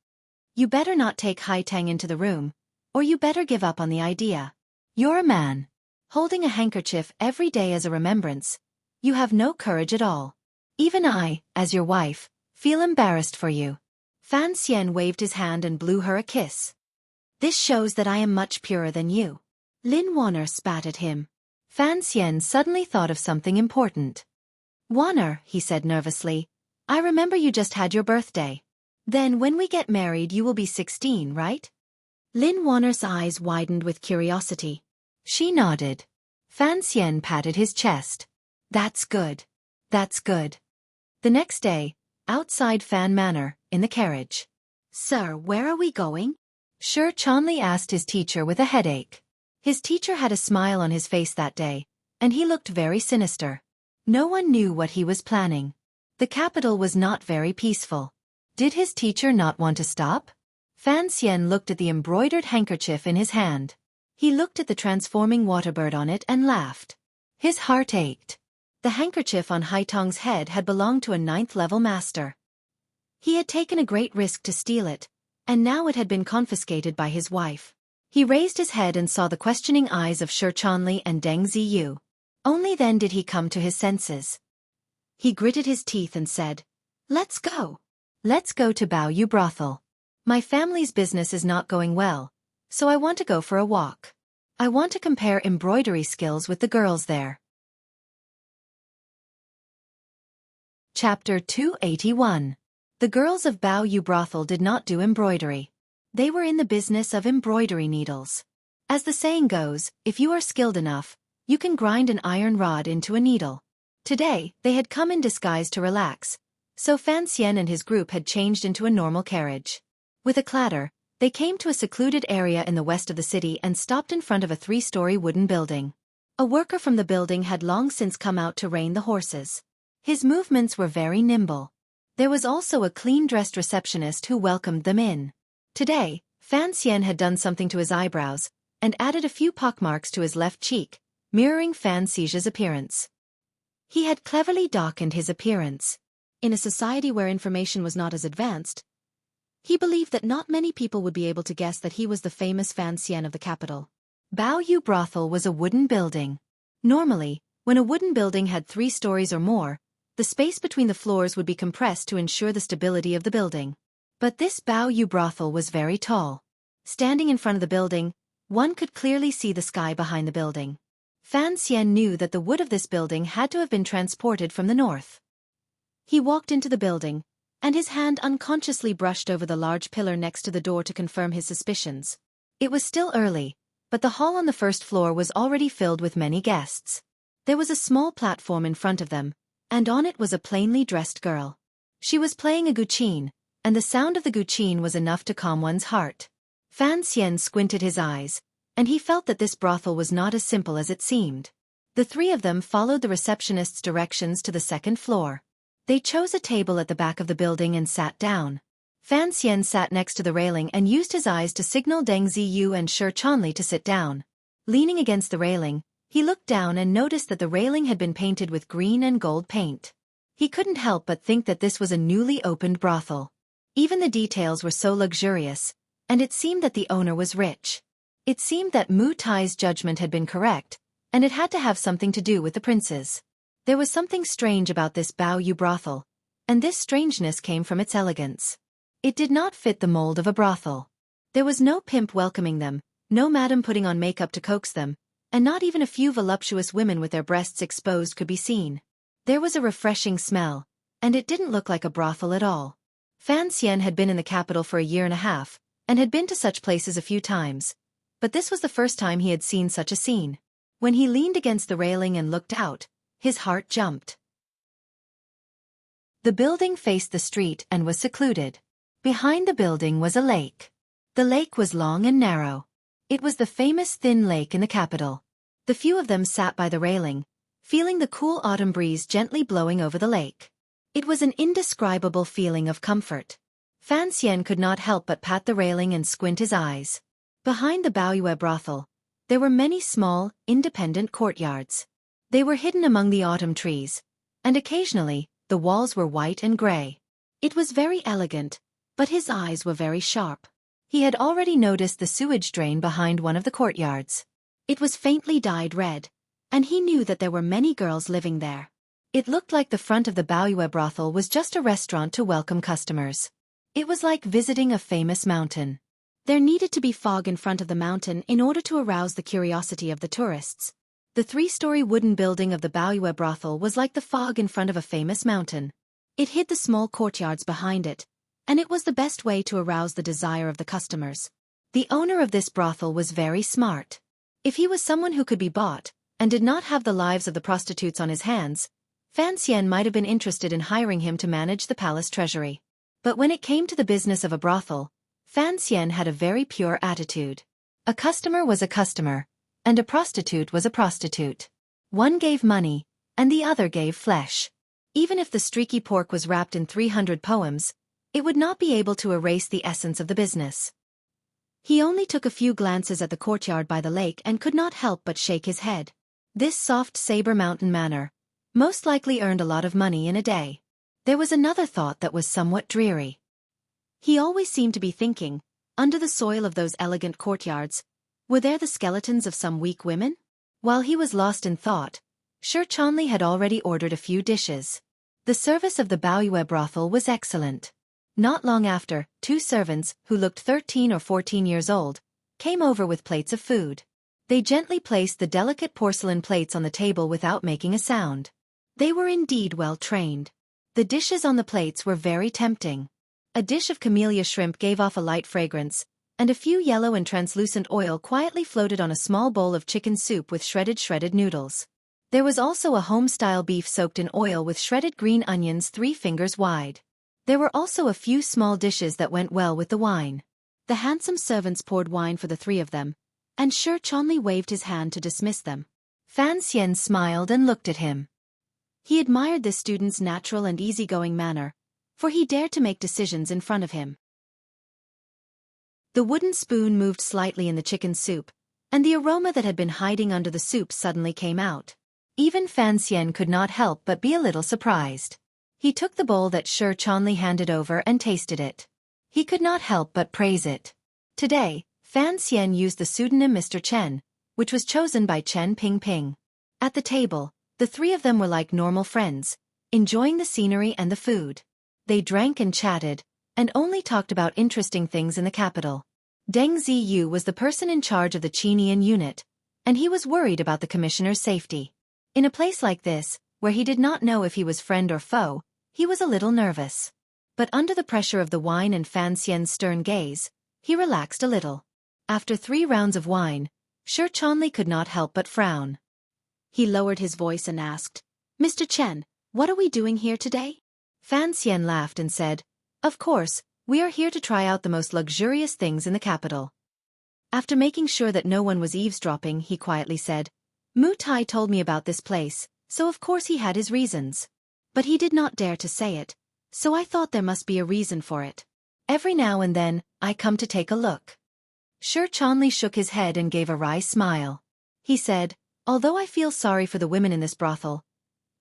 You better not take Haitang into the room, or you better give up on the idea. You're a man. Holding a handkerchief every day as a remembrance, you have no courage at all. Even I, as your wife, feel embarrassed for you. Fan Xian waved his hand and blew her a kiss. This shows that I am much purer than you. Lin Wanner spat at him. Fan Xian suddenly thought of something important. Wanner, he said nervously, I remember you just had your birthday. Then when we get married you will be 16, right? Lin Wanner's eyes widened with curiosity. She nodded. Fan Xian patted his chest. That's good. That's good. The next day, outside Fan Manor, in the carriage. Sir, where are we going? Xueqi asked his teacher with a headache. His teacher had a smile on his face that day, and he looked very sinister. No one knew what he was planning. The capital was not very peaceful. Did his teacher not want to stop? Fan Xian looked at the embroidered handkerchief in his hand. He looked at the transforming waterbird on it and laughed. His heart ached. The handkerchief on Haitong's head had belonged to a 9th-level master. He had taken a great risk to steal it, and now it had been confiscated by his wife. He raised his head and saw the questioning eyes of Xueqi and Deng Ziyu. Only then did he come to his senses. He gritted his teeth and said, Let's go. Let's go to Baoyu brothel. My family's business is not going well, so I want to go for a walk. I want to compare embroidery skills with the girls there. Chapter 281. The girls of Baoyu brothel did not do embroidery. They were in the business of embroidery needles. As the saying goes, if you are skilled enough, you can grind an iron rod into a needle. Today, they had come in disguise to relax, so Fan Xian and his group had changed into a normal carriage. With a clatter, they came to a secluded area in the west of the city and stopped in front of a 3-story wooden building. A worker from the building had long since come out to rein the horses. His movements were very nimble. There was also a clean-dressed receptionist who welcomed them in. Today, Fan Xian had done something to his eyebrows, and added a few pockmarks to his left cheek, mirroring Fan Xi's appearance. He had cleverly darkened his appearance. In a society where information was not as advanced, he believed that not many people would be able to guess that he was the famous Fan Xian of the capital. Baoyu brothel was a wooden building. Normally, when a wooden building had 3 stories or more, the space between the floors would be compressed to ensure the stability of the building. But this Baoyu brothel was very tall. Standing in front of the building, one could clearly see the sky behind the building. Fan Xian knew that the wood of this building had to have been transported from the north. He walked into the building, and his hand unconsciously brushed over the large pillar next to the door to confirm his suspicions. It was still early, but the hall on the first floor was already filled with many guests. There was a small platform in front of them, and on it was a plainly dressed girl. She was playing a guqin, and the sound of the guqin was enough to calm one's heart. Fan Xian squinted his eyes, and he felt that this brothel was not as simple as it seemed. The three of them followed the receptionist's directions to the second floor. They chose a table at the back of the building and sat down. Fan Xian sat next to the railing and used his eyes to signal Deng Ziyu and Xueqi to sit down. Leaning against the railing, he looked down and noticed that the railing had been painted with green and gold paint. He couldn't help but think that this was a newly opened brothel. Even the details were so luxurious, and it seemed that the owner was rich. It seemed that Mu Tai's judgment had been correct, and it had to have something to do with the princes. There was something strange about this Bao Yu brothel, and this strangeness came from its elegance. It did not fit the mold of a brothel. There was no pimp welcoming them, no madam putting on makeup to coax them, and not even a few voluptuous women with their breasts exposed could be seen. There was a refreshing smell, and it didn't look like a brothel at all. Fan Xian had been in the capital for a year and a half, and had been to such places a few times, but this was the first time he had seen such a scene. When he leaned against the railing and looked out, his heart jumped. The building faced the street and was secluded. Behind the building was a lake. The lake was long and narrow. It was the famous thin lake in the capital. The few of them sat by the railing, feeling the cool autumn breeze gently blowing over the lake. It was an indescribable feeling of comfort. Fan Xian could not help but pat the railing and squint his eyes. Behind the Baoyue brothel, there were many small, independent courtyards. They were hidden among the autumn trees, and occasionally, the walls were white and gray. It was very elegant, but his eyes were very sharp. He had already noticed the sewage drain behind one of the courtyards. It was faintly dyed red, and he knew that there were many girls living there. It looked like the front of the Baoyue brothel was just a restaurant to welcome customers. It was like visiting a famous mountain. There needed to be fog in front of the mountain in order to arouse the curiosity of the tourists. The three-story wooden building of the Baoyue brothel was like the fog in front of a famous mountain. It hid the small courtyards behind it, and it was the best way to arouse the desire of the customers. The owner of this brothel was very smart. If he was someone who could be bought, and did not have the lives of the prostitutes on his hands, Fan Xian might have been interested in hiring him to manage the palace treasury. But when it came to the business of a brothel, Fan Xian had a very pure attitude. A customer was a customer, and a prostitute was a prostitute. One gave money, and the other gave flesh. Even if the streaky pork was wrapped in 300 poems, it would not be able to erase the essence of the business. He only took a few glances at the courtyard by the lake and could not help but shake his head. This soft Saber Mountain manor most likely earned a lot of money in a day. There was another thought that was somewhat dreary. He always seemed to be thinking, under the soil of those elegant courtyards, were there the skeletons of some weak women? While he was lost in thought, Xueqi had already ordered a few dishes. The service of the Baoyue brothel was excellent. Not long after, two servants, who looked 13 or 14 years old, came over with plates of food. They gently placed the delicate porcelain plates on the table without making a sound. They were indeed well trained. The dishes on the plates were very tempting. A dish of camellia shrimp gave off a light fragrance, and a few yellow and translucent oil quietly floated on a small bowl of chicken soup with shredded noodles. There was also a home-style beef soaked in oil with shredded green onions 3 fingers wide. There were also a few small dishes that went well with the wine. The handsome servants poured wine for the three of them, and Xueqi waved his hand to dismiss them. Fan Xian smiled and looked at him. He admired this student's natural and easygoing manner, for he dared to make decisions in front of him. The wooden spoon moved slightly in the chicken soup, and the aroma that had been hiding under the soup suddenly came out. Even Fan Xian could not help but be a little surprised. He took the bowl that Xueqi handed over and tasted it. He could not help but praise it. Today, Fan Xian used the pseudonym Mr. Chen, which was chosen by Chen Pingping. At the table, the three of them were like normal friends, enjoying the scenery and the food. They drank and chatted, and only talked about interesting things in the capital. Deng Ziyu was the person in charge of the Qinian unit, and he was worried about the commissioner's safety. In a place like this, where he did not know if he was friend or foe, he was a little nervous. But under the pressure of the wine and Fan Xian's stern gaze, he relaxed a little. After 3 rounds of wine, Xueqi could not help but frown. He lowered his voice and asked, "Mr. Chen, what are we doing here today?" Fan Xian laughed and said, "Of course, we are here to try out the most luxurious things in the capital." After making sure that no one was eavesdropping, he quietly said, "Mu Tai told me about this place, so of course he had his reasons. But he did not dare to say it, so I thought there must be a reason for it. Every now and then, I come to take a look." Xueqi shook his head and gave a wry smile. He said, "Although I feel sorry for the women in this brothel,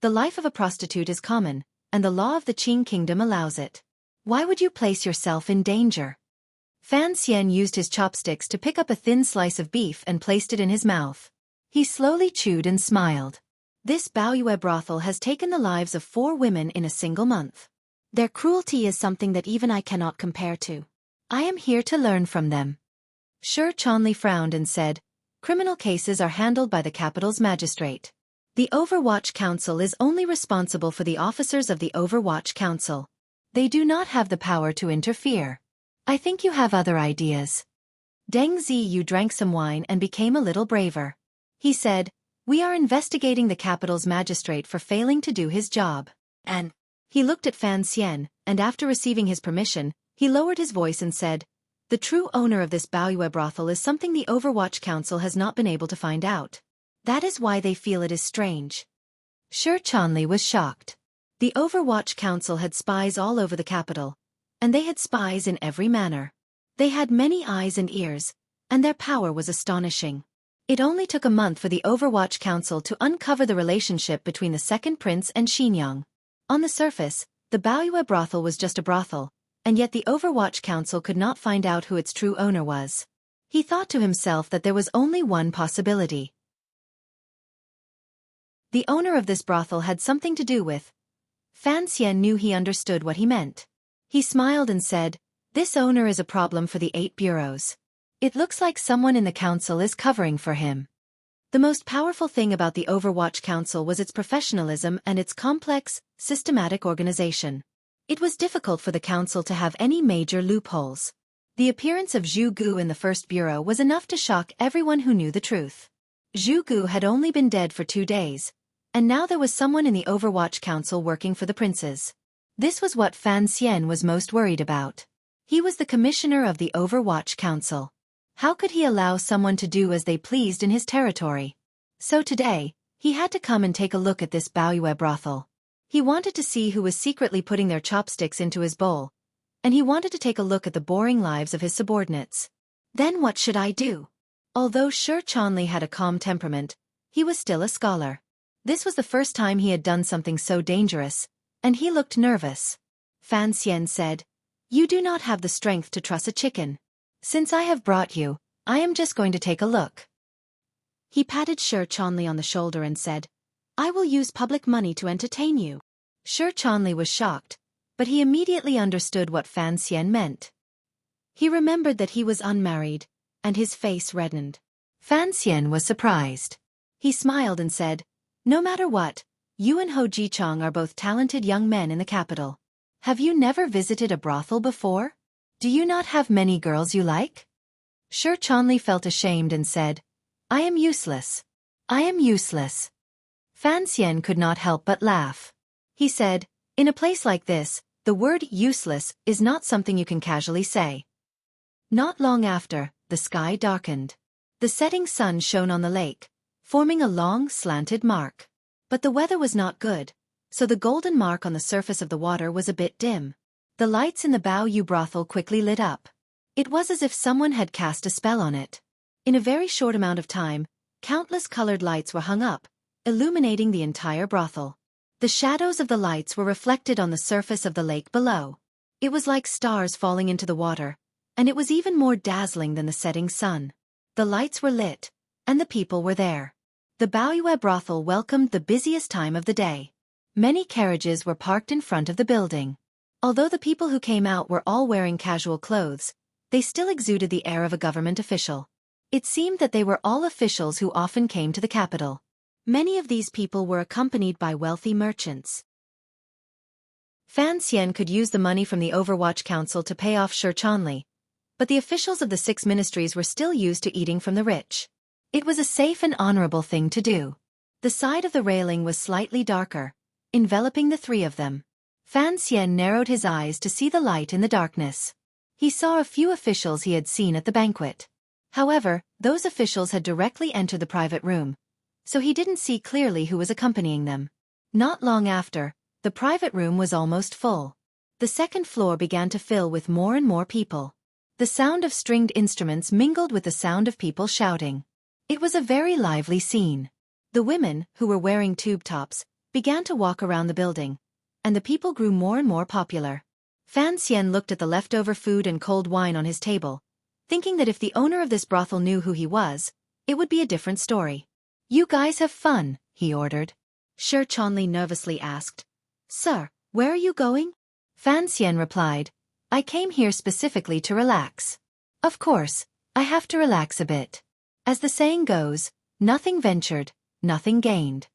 the life of a prostitute is common, and the law of the Qing kingdom allows it. Why would you place yourself in danger?" Fan Xian used his chopsticks to pick up a thin slice of beef and placed it in his mouth. He slowly chewed and smiled. "This Baoyue brothel has taken the lives of 4 women in a single month. Their cruelty is something that even I cannot compare to. I am here to learn from them." Xueqi frowned and said, "Criminal cases are handled by the capital's magistrate. The Overwatch Council is only responsible for the officers of the Overwatch Council. They do not have the power to interfere. I think you have other ideas." Deng Ziyu drank some wine and became a little braver. He said, "We are investigating the capital's magistrate for failing to do his job. And..." He looked at Fan Xian, and after receiving his permission, he lowered his voice and said, "The true owner of this Baoyue brothel is something the Overwatch Council has not been able to find out. That is why they feel it is strange." Xueqi was shocked. The Overwatch Council had spies all over the capital, and they had spies in every manner. They had many eyes and ears, and their power was astonishing. It only took a month for the Overwatch Council to uncover the relationship between the second prince and Xinyang. On the surface, the Baoyue brothel was just a brothel, and yet the Overwatch Council could not find out who its true owner was. He thought to himself that there was only one possibility. The owner of this brothel had something to do with. Fan Xian knew he understood what he meant. He smiled and said, "This owner is a problem for the 8 bureaus. It looks like someone in the council is covering for him." The most powerful thing about the Overwatch Council was its professionalism and its complex, systematic organization. It was difficult for the council to have any major loopholes. The appearance of Zhu Gu in the first bureau was enough to shock everyone who knew the truth. Zhu Gu had only been dead for 2 days, and now there was someone in the Overwatch Council working for the princes. This was what Fan Xian was most worried about. He was the commissioner of the Overwatch Council. How could he allow someone to do as they pleased in his territory? So today, he had to come and take a look at this Baoyue brothel. He wanted to see who was secretly putting their chopsticks into his bowl, and he wanted to take a look at the boring lives of his subordinates. Then what should I do? Although Xueqi had a calm temperament, he was still a scholar. This was the first time he had done something so dangerous, and he looked nervous. Fan Xian said, "You do not have the strength to truss a chicken. Since I have brought you, I am just going to take a look." He patted Xueqi on the shoulder and said, "I will use public money to entertain you." Xueqi was shocked, but he immediately understood what Fan Xian meant. He remembered that he was unmarried, and his face reddened. Fan Xian was surprised. He smiled and said, "No matter what, you and Ho Jichang are both talented young men in the capital. Have you never visited a brothel before? Do you not have many girls you like?" Xueqi felt ashamed and said, "I am useless. I am useless." Fan Xian could not help but laugh. He said, "In a place like this, the word useless is not something you can casually say." Not long after, the sky darkened. The setting sun shone on the lake, forming a long, slanted mark. But the weather was not good, so the golden mark on the surface of the water was a bit dim. The lights in the Baoyue brothel quickly lit up. It was as if someone had cast a spell on it. In a very short amount of time, countless colored lights were hung up, illuminating the entire brothel. The shadows of the lights were reflected on the surface of the lake below. It was like stars falling into the water, and it was even more dazzling than the setting sun. The lights were lit, and the people were there. The Baoyue brothel welcomed the busiest time of the day. Many carriages were parked in front of the building. Although the people who came out were all wearing casual clothes, they still exuded the air of a government official. It seemed that they were all officials who often came to the capital. Many of these people were accompanied by wealthy merchants. Fan Xian could use the money from the Overwatch Council to pay off Xueqi, but the officials of the 6 ministries were still used to eating from the rich. It was a safe and honorable thing to do. The side of the railing was slightly darker, enveloping the 3 of them. Fan Xian narrowed his eyes to see the light in the darkness. He saw a few officials he had seen at the banquet. However, those officials had directly entered the private room, so he didn't see clearly who was accompanying them. Not long after, the private room was almost full. The second floor began to fill with more and more people. The sound of stringed instruments mingled with the sound of people shouting. It was a very lively scene. The women, who were wearing tube tops, began to walk around the building, and the people grew more and more popular. Fan Xian looked at the leftover food and cold wine on his table, thinking that if the owner of this brothel knew who he was, it would be a different story. "You guys have fun," he ordered. Xueqi nervously asked, "Sir, where are you going?" Fan Xian replied, "I came here specifically to relax. Of course, I have to relax a bit. As the saying goes, nothing ventured, nothing gained."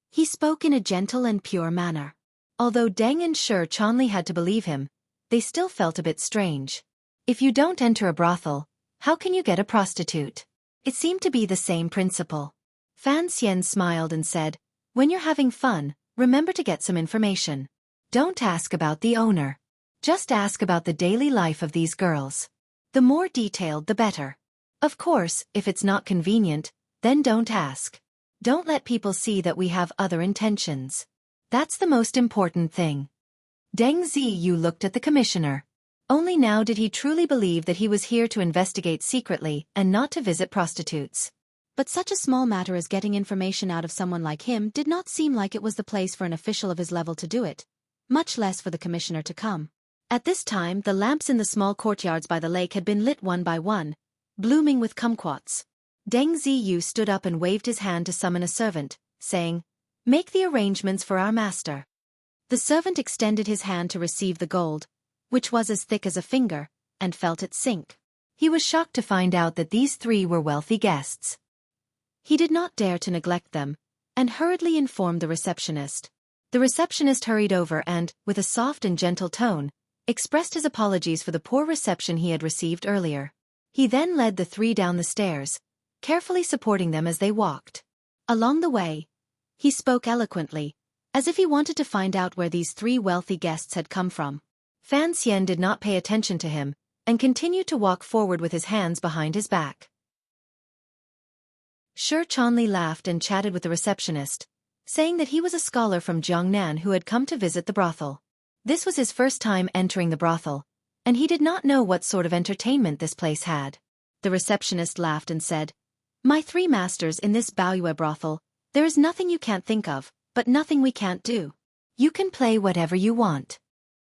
He spoke in a gentle and pure manner. Although Deng and Xueqi had to believe him, they still felt a bit strange. If you don't enter a brothel, how can you get a prostitute? It seemed to be the same principle. Fan Xian smiled and said, "When you're having fun, remember to get some information. Don't ask about the owner. Just ask about the daily life of these girls. The more detailed the better. Of course, if it's not convenient, then don't ask. Don't let people see that we have other intentions. That's the most important thing." Deng Ziyu looked at the commissioner. Only now did he truly believe that he was here to investigate secretly and not to visit prostitutes. But such a small matter as getting information out of someone like him did not seem like it was the place for an official of his level to do it, much less for the commissioner to come. At this time, the lamps in the small courtyards by the lake had been lit one by one, blooming with kumquats. Deng Ziyu stood up and waved his hand to summon a servant, saying, "Make the arrangements for our master." The servant extended his hand to receive the gold, which was as thick as a finger, and felt it sink. He was shocked to find out that these three were wealthy guests. He did not dare to neglect them, and hurriedly informed the receptionist. The receptionist hurried over and, with a soft and gentle tone, expressed his apologies for the poor reception he had received earlier. He then led the three down the stairs, carefully supporting them as they walked. Along the way, he spoke eloquently, as if he wanted to find out where these three wealthy guests had come from. Fan Xian did not pay attention to him, and continued to walk forward with his hands behind his back. Xueqi laughed and chatted with the receptionist, saying that he was a scholar from Jiangnan who had come to visit the brothel. This was his first time entering the brothel, and he did not know what sort of entertainment this place had. The receptionist laughed and said, "My three masters in this Baoyue brothel, there is nothing you can't think of, but nothing we can't do. You can play whatever you want."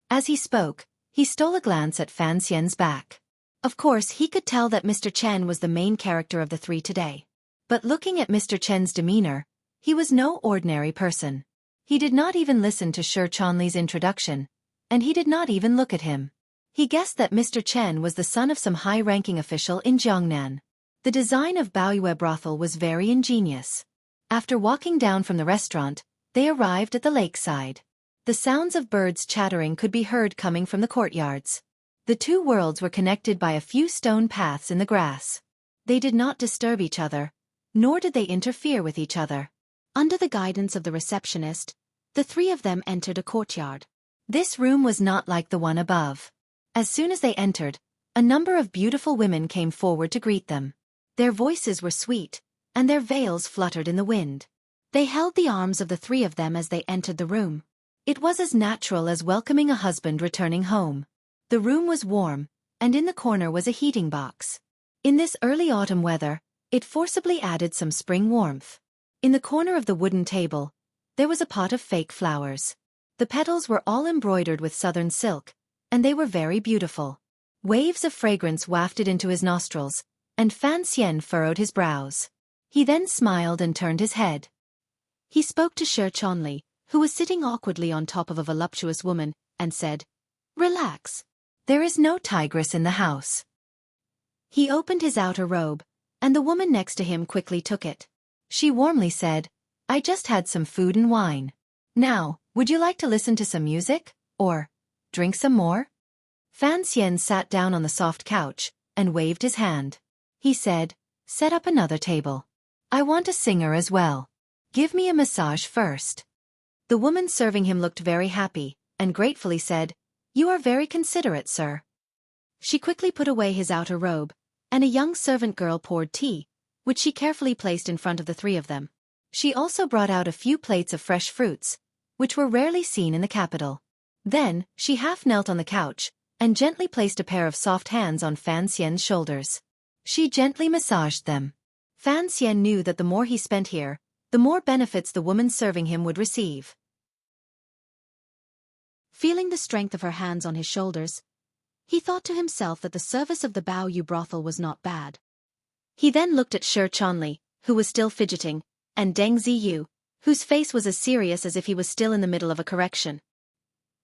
As he spoke, he stole a glance at Fan Xian's back. Of course, he could tell that Mr. Chen was the main character of the three today. But looking at Mr. Chen's demeanor, he was no ordinary person. He did not even listen to Xueqi's introduction, and he did not even look at him. He guessed that Mr. Chen was the son of some high-ranking official in Jiangnan. The design of Baoyue brothel was very ingenious. After walking down from the restaurant, they arrived at the lakeside. The sounds of birds chattering could be heard coming from the courtyards. The two worlds were connected by a few stone paths in the grass. They did not disturb each other, nor did they interfere with each other. Under the guidance of the receptionist, the three of them entered a courtyard. This room was not like the one above. As soon as they entered, a number of beautiful women came forward to greet them. Their voices were sweet, and their veils fluttered in the wind. They held the arms of the three of them as they entered the room. It was as natural as welcoming a husband returning home. The room was warm, and in the corner was a heating box. In this early autumn weather, it forcibly added some spring warmth. In the corner of the wooden table, there was a pot of fake flowers. The petals were all embroidered with southern silk, and they were very beautiful. Waves of fragrance wafted into his nostrils, and Fan Xian furrowed his brows. He then smiled and turned his head. He spoke to Xueqi, who was sitting awkwardly on top of a voluptuous woman, and said, "Relax. There is no tigress in the house." He opened his outer robe, and the woman next to him quickly took it. She warmly said, "I just had some food and wine. Now, would you like to listen to some music, or drink some more?" Fan Xian sat down on the soft couch, and waved his hand. He said, "Set up another table. I want a singer as well. Give me a massage first." The woman serving him looked very happy, and gratefully said, "You are very considerate, sir." She quickly put away his outer robe, and a young servant girl poured tea, which she carefully placed in front of the three of them. She also brought out a few plates of fresh fruits, which were rarely seen in the capital. Then, she half knelt on the couch, and gently placed a pair of soft hands on Fan Xian's shoulders. She gently massaged them. Fan Xian knew that the more he spent here, the more benefits the woman serving him would receive. Feeling the strength of her hands on his shoulders, he thought to himself that the service of the Bao Yu brothel was not bad. He then looked at Shi Chonli, who was still fidgeting, and Deng Ziyu, whose face was as serious as if he was still in the middle of a correction.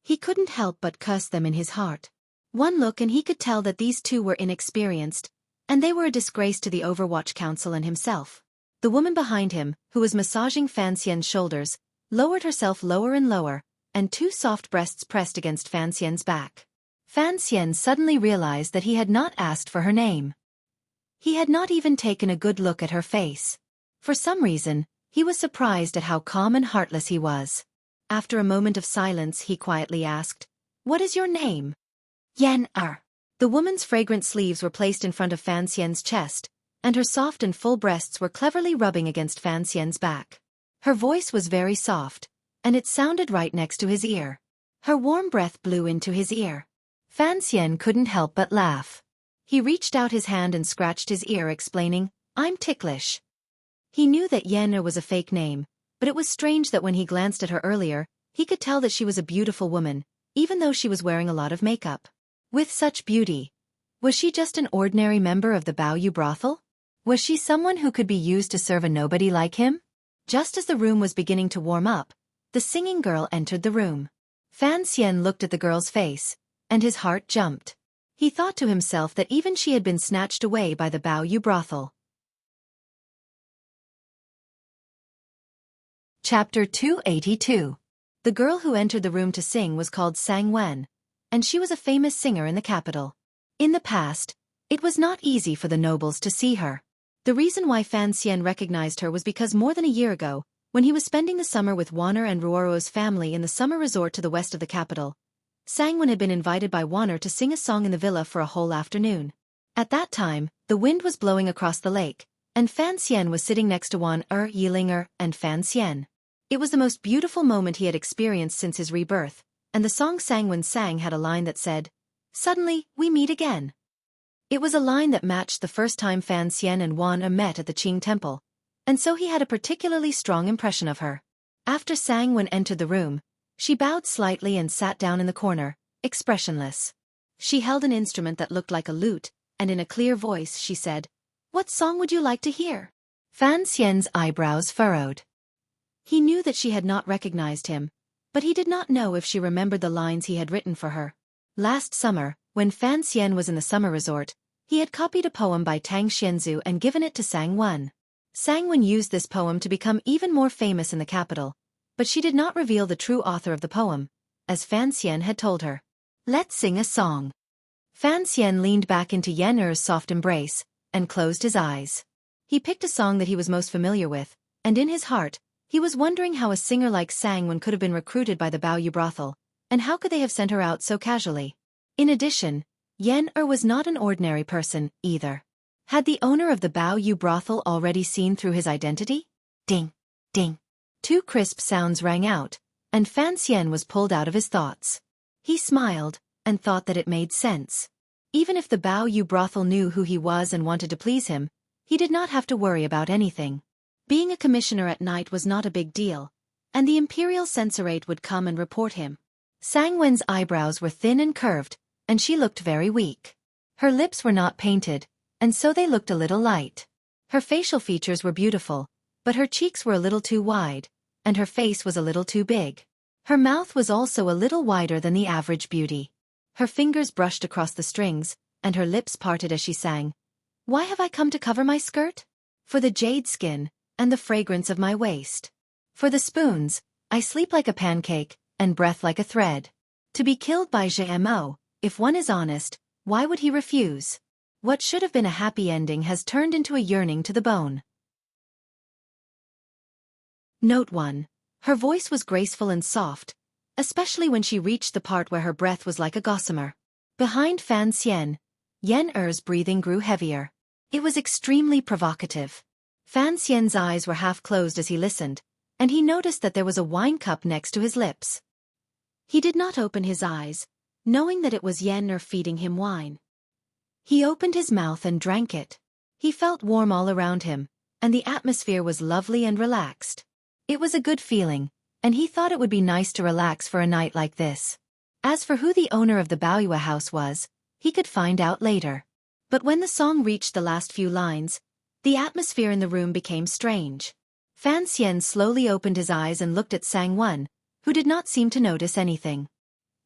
He couldn't help but curse them in his heart. One look and he could tell that these two were inexperienced, and they were a disgrace to the Overwatch Council and himself. The woman behind him, who was massaging Fan Xian's shoulders, lowered herself lower and lower, and two soft breasts pressed against Fan Xian's back. Fan Xian suddenly realized that he had not asked for her name. He had not even taken a good look at her face. For some reason, he was surprised at how calm and heartless he was. After a moment of silence, he quietly asked, "What is your name?" "Yan Er." The woman's fragrant sleeves were placed in front of Fan Xian's chest, and her soft and full breasts were cleverly rubbing against Fan Xian's back. Her voice was very soft, and it sounded right next to his ear. Her warm breath blew into his ear. Fan Xian couldn't help but laugh. He reached out his hand and scratched his ear, explaining, "I'm ticklish." He knew that Yan Er was a fake name, but it was strange that when he glanced at her earlier, he could tell that she was a beautiful woman, even though she was wearing a lot of makeup. With such beauty, was she just an ordinary member of the Bao Yu brothel? Was she someone who could be used to serve a nobody like him? Just as the room was beginning to warm up, the singing girl entered the room. Fan Xian looked at the girl's face, and his heart jumped. He thought to himself that even she had been snatched away by the Bao Yu brothel. Chapter 282. The girl who entered the room to sing was called Sang Wen, and she was a famous singer in the capital. In the past, it was not easy for the nobles to see her. The reason why Fan Xian recognized her was because more than a year ago, when he was spending the summer with Wanner and Ruoro's family in the summer resort to the west of the capital, Sang Wen had been invited by Wanner to sing a song in the villa for a whole afternoon. At that time, the wind was blowing across the lake, and Fan Xian was sitting next to Wanner, Yilinger, and Fan Xian. It was the most beautiful moment he had experienced since his rebirth, and the song Sang Wen sang had a line that said, "Suddenly, we meet again." It was a line that matched the first time Fan Xian and Wanner met at the Qing Temple, and so he had a particularly strong impression of her. After Sang Wen entered the room, she bowed slightly and sat down in the corner, expressionless. She held an instrument that looked like a lute, and in a clear voice she said, "What song would you like to hear?" Fan Xian's eyebrows furrowed. He knew that she had not recognized him, but he did not know if she remembered the lines he had written for her. Last summer, when Fan Xian was in the summer resort, he had copied a poem by Tang Xianzu and given it to Sang Wen. Sang Wen used this poem to become even more famous in the capital, but she did not reveal the true author of the poem, as Fan Xian had told her. "Let's sing a song." Fan Xian leaned back into Yan Er's soft embrace, and closed his eyes. He picked a song that he was most familiar with, and in his heart, he was wondering how a singer like Sang Wen could have been recruited by the Bao Yu brothel, and how could they have sent her out so casually. In addition, Yan Er was not an ordinary person, either. Had the owner of the Bao Yu brothel already seen through his identity? Ding, ding. Two crisp sounds rang out, and Fan Xian was pulled out of his thoughts. He smiled, and thought that it made sense. Even if the Bao Yu brothel knew who he was and wanted to please him, he did not have to worry about anything. Being a commissioner at night was not a big deal, and the imperial censorate would come and report him. Sang Wen's eyebrows were thin and curved, and she looked very weak. Her lips were not painted, and so they looked a little light. Her facial features were beautiful, but her cheeks were a little too wide, and her face was a little too big. Her mouth was also a little wider than the average beauty. Her fingers brushed across the strings, and her lips parted as she sang, "Why have I come to cover my skirt? For the jade skin, and the fragrance of my waist. For the spoons, I sleep like a pancake, and breath like a thread. To be killed by GMO, if one is honest, why would he refuse? What should have been a happy ending has turned into a yearning to the bone." Note 1. Her voice was graceful and soft, especially when she reached the part where her breath was like a gossamer. Behind Fan Xian, Yen Er's breathing grew heavier. It was extremely provocative. Fan Xian's eyes were half closed as he listened, and he noticed that there was a wine cup next to his lips. He did not open his eyes, knowing that it was Yen Er feeding him wine. He opened his mouth and drank it. He felt warm all around him, and the atmosphere was lovely and relaxed. It was a good feeling, and he thought it would be nice to relax for a night like this. As for who the owner of the Baoyue house was, he could find out later. But when the song reached the last few lines, the atmosphere in the room became strange. Fan Xian slowly opened his eyes and looked at Sang Wen, who did not seem to notice anything.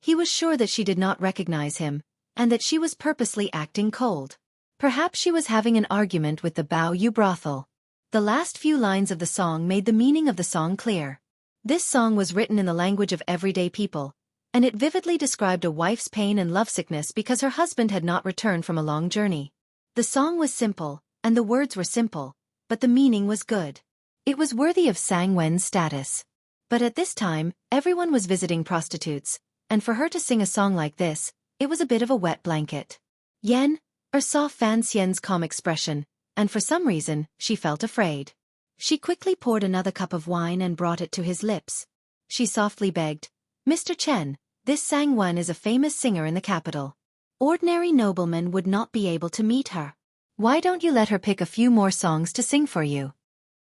He was sure that she did not recognize him, and that she was purposely acting cold. Perhaps she was having an argument with the Baoyue brothel. The last few lines of the song made the meaning of the song clear. This song was written in the language of everyday people, and it vividly described a wife's pain and lovesickness because her husband had not returned from a long journey. The song was simple, and the words were simple, but the meaning was good. It was worthy of Sang Wen's status. But at this time, everyone was visiting prostitutes, and for her to sing a song like this, it was a bit of a wet blanket. Yen Er saw Fan Xian's calm expression, and for some reason, she felt afraid. She quickly poured another cup of wine and brought it to his lips. She softly begged, "Mr. Chen, this Sang Wen is a famous singer in the capital. Ordinary noblemen would not be able to meet her. Why don't you let her pick a few more songs to sing for you?"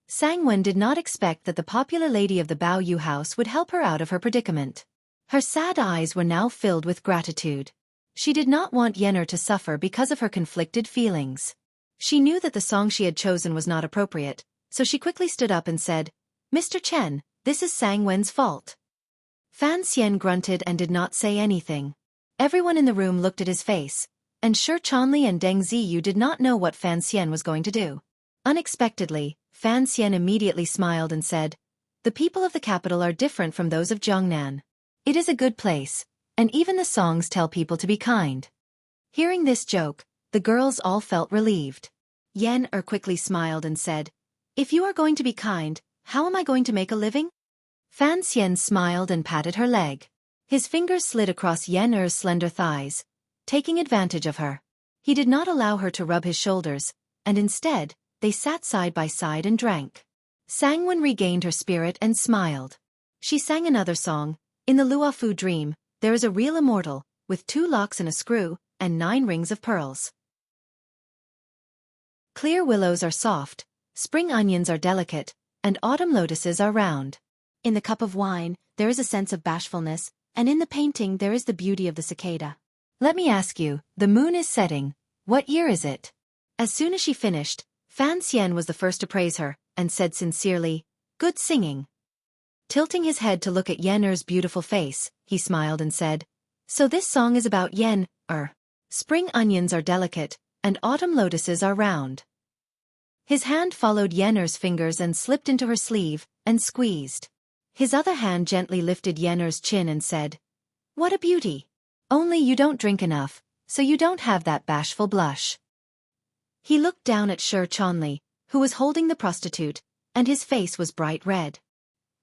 Sang Wen did not expect that the popular lady of the Baoyue house would help her out of her predicament. Her sad eyes were now filled with gratitude. She did not want Yen Er to suffer because of her conflicted feelings. She knew that the song she had chosen was not appropriate, so she quickly stood up and said, "Mr. Chen, this is Sang Wen's fault." Fan Xian grunted and did not say anything. Everyone in the room looked at his face, and Shi Chanli and Deng Ziyu did not know what Fan Xian was going to do. Unexpectedly, Fan Xian immediately smiled and said, "The people of the capital are different from those of Jiangnan. It is a good place, and even the songs tell people to be kind." Hearing this joke, the girls all felt relieved. Yen Er quickly smiled and said, "If you are going to be kind, how am I going to make a living?" Fan Xian smiled and patted her leg. His fingers slid across Yen Er's slender thighs, taking advantage of her. He did not allow her to rub his shoulders, and instead, they sat side by side and drank. Sang Wen regained her spirit and smiled. She sang another song, "In the Luofu dream, there is a real immortal, with 2 locks and a screw, and 9 rings of pearls. Clear willows are soft, spring onions are delicate, and autumn lotuses are round. In the cup of wine, there is a sense of bashfulness, and in the painting there is the beauty of the cicada. Let me ask you, the moon is setting. What year is it?" As soon as she finished, Fan Xian was the first to praise her, and said sincerely, "Good singing." Tilting his head to look at Yen Er's beautiful face, he smiled and said, "So this song is about Yen Er. Spring onions are delicate, and autumn lotuses are round." His hand followed Yen Er's fingers and slipped into her sleeve, and squeezed. His other hand gently lifted Yen Er's chin and said, "What a beauty! Only you don't drink enough, so you don't have that bashful blush." He looked down at Shi Chanli, who was holding the prostitute, and his face was bright red.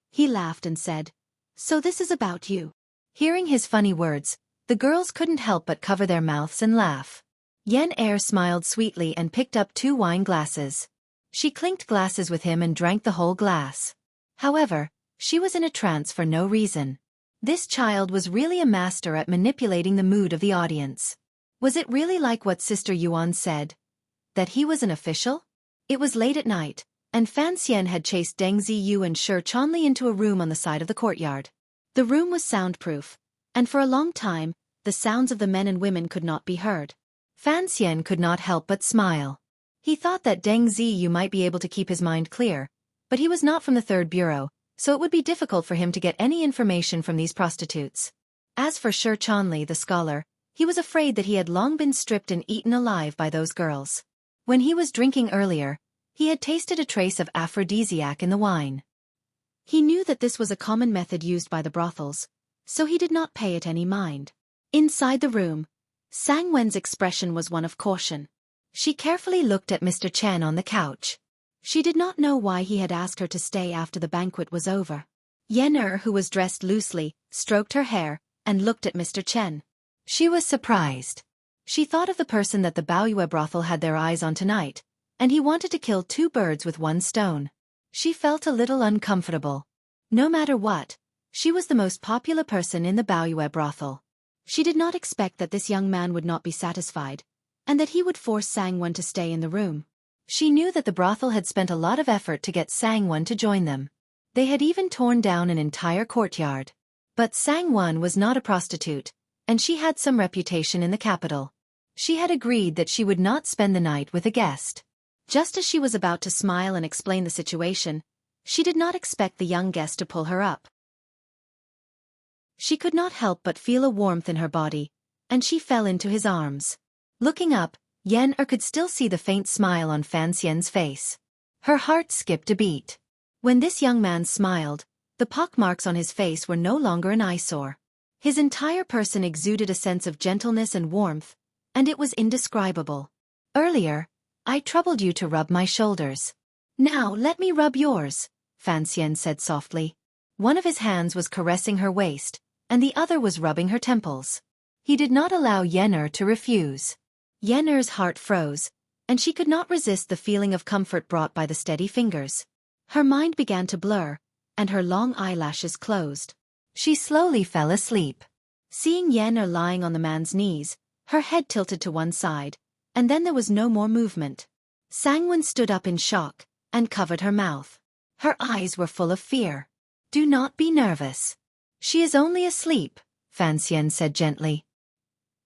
He laughed and said, "So this is about you." Hearing his funny words, the girls couldn't help but cover their mouths and laugh. Yen Er smiled sweetly and picked up 2 wine glasses. She clinked glasses with him and drank the whole glass. However, she was in a trance for no reason. This child was really a master at manipulating the mood of the audience. Was it really like what Sister Yuan said? That he was an official? It was late at night, and Fan Xian had chased Deng Ziyu and Shi Chanli into a room on the side of the courtyard. The room was soundproof, and for a long time, the sounds of the men and women could not be heard. Fan Xian could not help but smile. He thought that Deng Ziyu might be able to keep his mind clear, but he was not from the Third Bureau, so it would be difficult for him to get any information from these prostitutes. As for Shi Chanli the scholar, he was afraid that he had long been stripped and eaten alive by those girls. When he was drinking earlier, he had tasted a trace of aphrodisiac in the wine. He knew that this was a common method used by the brothels, so he did not pay it any mind. Inside the room, Sang Wen's expression was one of caution. She carefully looked at Mr. Chen on the couch. She did not know why he had asked her to stay after the banquet was over. Yen'er, who was dressed loosely, stroked her hair, and looked at Mr. Chen. She was surprised. She thought of the person that the Baoyue brothel had their eyes on tonight, and he wanted to kill two birds with one stone. She felt a little uncomfortable. No matter what, she was the most popular person in the Baoyue brothel. She did not expect that this young man would not be satisfied, and that he would force Sangwon to stay in the room. She knew that the brothel had spent a lot of effort to get Sangwon to join them. They had even torn down an entire courtyard. But Sangwon was not a prostitute, and she had some reputation in the capital. She had agreed that she would not spend the night with a guest. Just as she was about to smile and explain the situation, she did not expect the young guest to pull her up. She could not help but feel a warmth in her body, and she fell into his arms. Looking up, Yen'er could still see the faint smile on Fanxian's face. Her heart skipped a beat. When this young man smiled, the pockmarks on his face were no longer an eyesore. His entire person exuded a sense of gentleness and warmth, and it was indescribable. Earlier, I troubled you to rub my shoulders. Now let me rub yours, Fanxian said softly. One of his hands was caressing her waist, and the other was rubbing her temples. He did not allow Yen'er to refuse. Yen'er's heart froze, and she could not resist the feeling of comfort brought by the steady fingers. Her mind began to blur, and her long eyelashes closed. She slowly fell asleep. Seeing Yen'er lying on the man's knees, her head tilted to one side, and then there was no more movement. Sangwon stood up in shock, and covered her mouth. Her eyes were full of fear. Do not be nervous. She is only asleep, Fanxian said gently.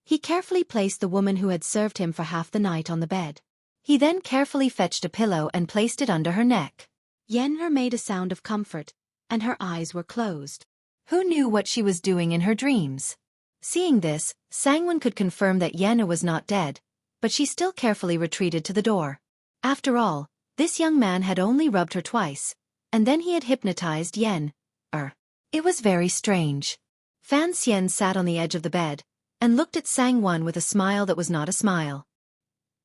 He carefully placed the woman who had served him for half the night on the bed. He then carefully fetched a pillow and placed it under her neck. Yen'er made a sound of comfort, and her eyes were closed. Who knew what she was doing in her dreams? Seeing this, Sangwon could confirm that Yen'er was not dead, but she still carefully retreated to the door. After all, this young man had only rubbed her twice, and then he had hypnotized Yen'er. It was very strange. Fanxian sat on the edge of the bed, and looked at Sangwon with a smile that was not a smile.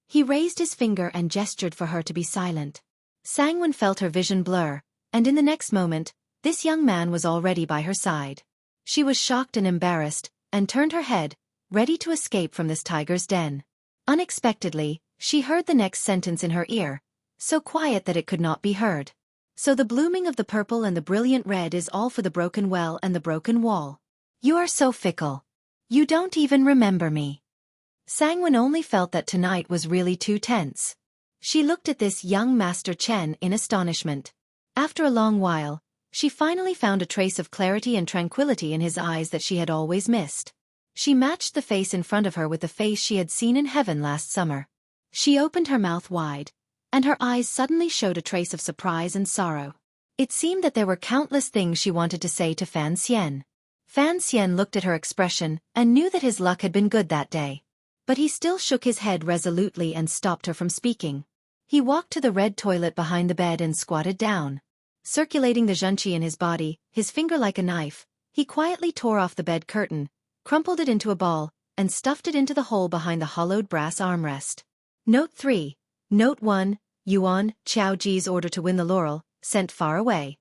He raised his finger and gestured for her to be silent. Sangwon felt her vision blur, and in the next moment, this young man was already by her side. She was shocked and embarrassed, and turned her head, ready to escape from this tiger's den. Unexpectedly, she heard the next sentence in her ear, so quiet that it could not be heard. So the blooming of the purple and the brilliant red is all for the broken well and the broken wall. You are so fickle. You don't even remember me. Sangwon only felt that tonight was really too tense. She looked at this young Master Chen in astonishment. After a long while, she finally found a trace of clarity and tranquility in his eyes that she had always missed. She matched the face in front of her with the face she had seen in heaven last summer. She opened her mouth wide, and her eyes suddenly showed a trace of surprise and sorrow. It seemed that there were countless things she wanted to say to Fanxian. Fanxian looked at her expression and knew that his luck had been good that day. But he still shook his head resolutely and stopped her from speaking. He walked to the red toilet behind the bed and squatted down. Circulating the zhenqi in his body, his finger like a knife, he quietly tore off the bed curtain, crumpled it into a ball, and stuffed it into the hole behind the hollowed brass armrest. Note 3. Note 1. Yuan, Qiaoji's order to win the laurel, sent far away.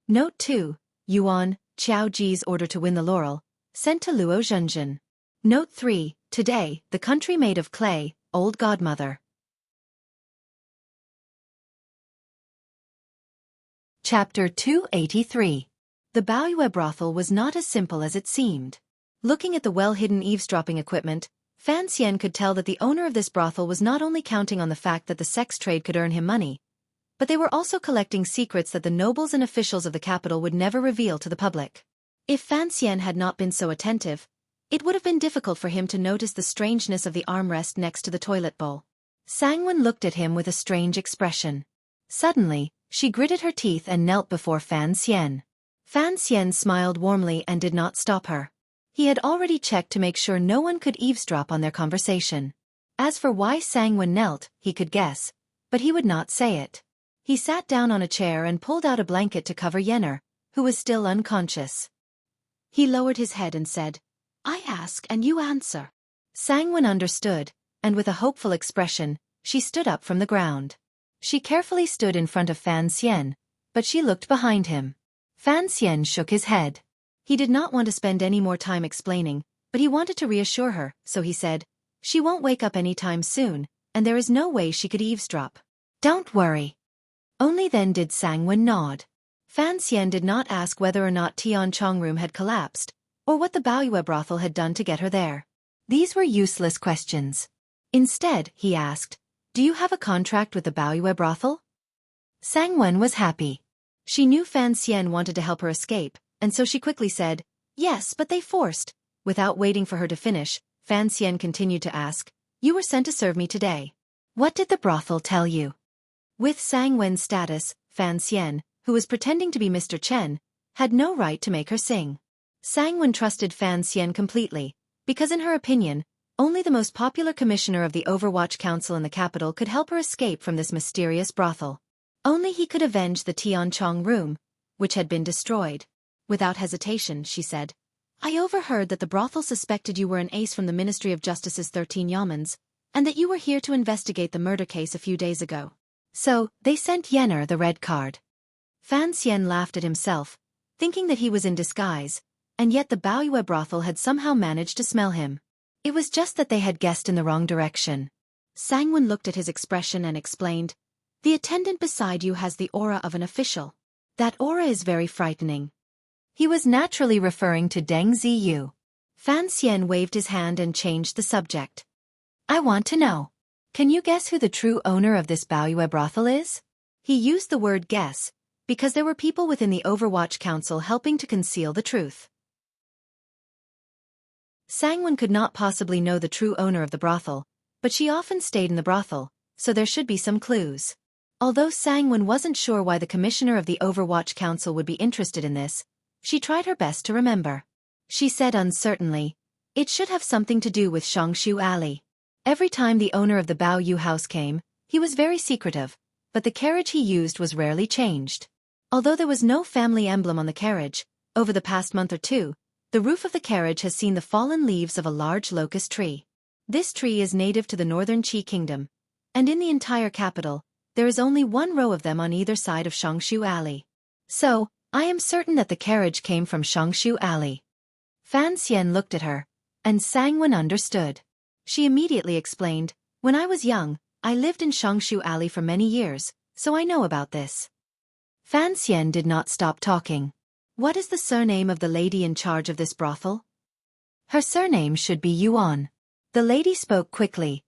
Note 2. Yuan, Qiaoji's order to win the laurel, sent to Luo Zhenjin. Note 3. Today, the country made of clay, old godmother. Chapter 283. The Baoyue brothel was not as simple as it seemed. Looking at the well-hidden eavesdropping equipment, Fanxian could tell that the owner of this brothel was not only counting on the fact that the sex trade could earn him money, but they were also collecting secrets that the nobles and officials of the capital would never reveal to the public. If Fanxian had not been so attentive, it would have been difficult for him to notice the strangeness of the armrest next to the toilet bowl. Sangwon looked at him with a strange expression. Suddenly, she gritted her teeth and knelt before Fanxian. Fanxian smiled warmly and did not stop her. He had already checked to make sure no one could eavesdrop on their conversation. As for why Sangwon knelt, he could guess, but he would not say it. He sat down on a chair and pulled out a blanket to cover Yen'er, who was still unconscious. He lowered his head and said, "I ask and you answer." Sangwon understood, and with a hopeful expression, she stood up from the ground. She carefully stood in front of Fanxian, but she looked behind him. Fan Xian shook his head. He did not want to spend any more time explaining, but he wanted to reassure her, so he said, "She won't wake up any time soon, and there is no way she could eavesdrop." "Don't worry." Only then did Sangwon nod. Fan Xian did not ask whether or not Tianchong room had collapsed, or what the Baoyue brothel had done to get her there. These were useless questions. Instead, he asked, "Do you have a contract with the Baoyue brothel?" Sangwon was happy. She knew Fan Xian wanted to help her escape, and so she quickly said, "Yes, but they forced." Without waiting for her to finish, Fan Xian continued to ask, "You were sent to serve me today. What did the brothel tell you?" With Sangwen's status, Fan Xian, who was pretending to be Mr. Chen, had no right to make her sing. Sangwen trusted Fan Xian completely, because in her opinion, only the most popular commissioner of the Overwatch Council in the capital could help her escape from this mysterious brothel. Only he could avenge the Tianchong room, which had been destroyed. Without hesitation, she said, "I overheard that the brothel suspected you were an ace from the Ministry of Justice's 13 yamens, and that you were here to investigate the murder case a few days ago. So, they sent Yenner the red card." Fan Xian laughed at himself, thinking that he was in disguise, and yet the Baoyue brothel had somehow managed to smell him. It was just that they had guessed in the wrong direction. Sangwon looked at his expression and explained, "The attendant beside you has the aura of an official. That aura is very frightening." He was naturally referring to Deng Ziyu. Fan Xian waved his hand and changed the subject. "I want to know. Can you guess who the true owner of this Baoyue brothel is?" He used the word guess, because there were people within the Overwatch Council helping to conceal the truth. Sangwon could not possibly know the true owner of the brothel, but she often stayed in the brothel, so there should be some clues. Although Sangwon wasn't sure why the commissioner of the Overwatch Council would be interested in this, she tried her best to remember. She said uncertainly, "It should have something to do with Shongshu Alley." Every time the owner of the Baoyu house came, he was very secretive, but the carriage he used was rarely changed. Although there was no family emblem on the carriage, over the past month or two, the roof of the carriage has seen the fallen leaves of a large locust tree. This tree is native to the northern Qi kingdom, and in the entire capital, there is only one row of them on either side of Shongshu Alley. So, I am certain that the carriage came from Shongshu Alley. Fan Xian looked at her, and Sangwon understood. She immediately explained, "When I was young, I lived in Shongshu Alley for many years, so I know about this." Fan Xian did not stop talking. "What is the surname of the lady in charge of this brothel?" "Her surname should be Yuan." The lady spoke quickly,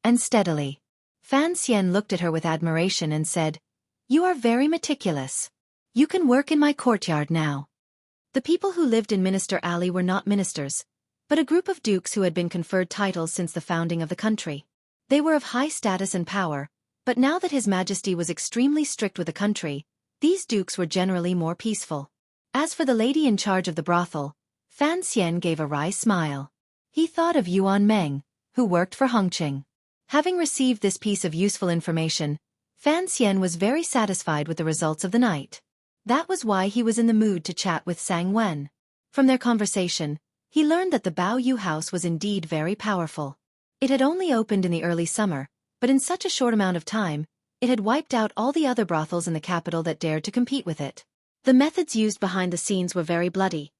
and steadily. Fan Xian looked at her with admiration and said, "You are very meticulous. You can work in my courtyard now." The people who lived in Minister Alley were not ministers, but a group of dukes who had been conferred titles since the founding of the country. They were of high status and power, but now that His Majesty was extremely strict with the country, these dukes were generally more peaceful. As for the lady in charge of the brothel, Fan Xian gave a wry smile. He thought of Yuan Meng, who worked for Hongqing. Having received this piece of useful information, Fan Xian was very satisfied with the results of the night. That was why he was in the mood to chat with Sangwen. From their conversation, he learned that the Baoyu house was indeed very powerful. It had only opened in the early summer, but in such a short amount of time, it had wiped out all the other brothels in the capital that dared to compete with it. The methods used behind the scenes were very bloody.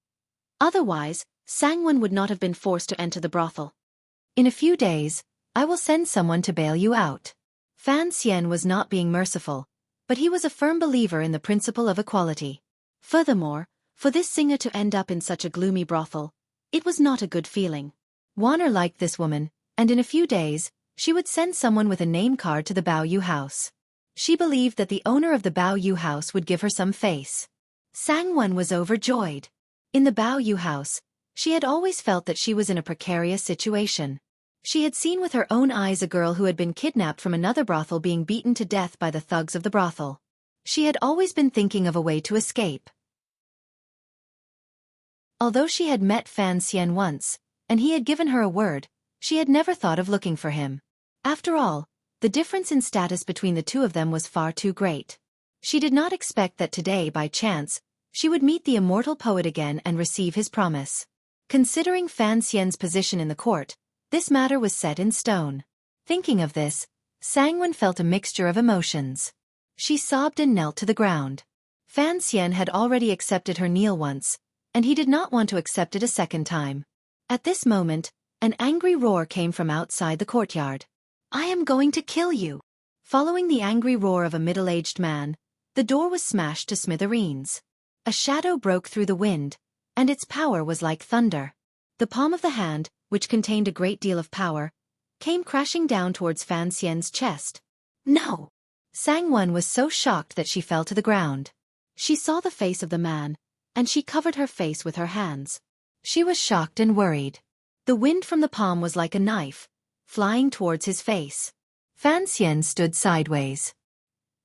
Otherwise, Sangwon would not have been forced to enter the brothel. "In a few days, I will send someone to bail you out." Fan Xian was not being merciful, but he was a firm believer in the principle of equality. Furthermore, for this singer to end up in such a gloomy brothel, it was not a good feeling. Warner liked this woman, and in a few days, she would send someone with a name card to the Baoyu house. She believed that the owner of the Baoyu house would give her some face. Sangwon was overjoyed. In the Baoyu house, she had always felt that she was in a precarious situation. She had seen with her own eyes a girl who had been kidnapped from another brothel being beaten to death by the thugs of the brothel. She had always been thinking of a way to escape. Although she had met Fan Xian once, and he had given her a word, she had never thought of looking for him. After all, the difference in status between the two of them was far too great. She did not expect that today, by chance, she would meet the immortal poet again and receive his promise. Considering Fan Xian's position in the court, this matter was set in stone. Thinking of this, Sangwon felt a mixture of emotions. She sobbed and knelt to the ground. Fan Xian had already accepted her kneel once, and he did not want to accept it a second time. At this moment, an angry roar came from outside the courtyard. "I am going to kill you!" Following the angry roar of a middle-aged man, the door was smashed to smithereens. A shadow broke through the wind, and its power was like thunder. The palm of the hand, which contained a great deal of power, came crashing down towards Fan Xian's chest. "No!" Sang-Wen was so shocked that she fell to the ground. She saw the face of the man, and she covered her face with her hands. She was shocked and worried. The wind from the palm was like a knife, flying towards his face. Fan Xian stood sideways.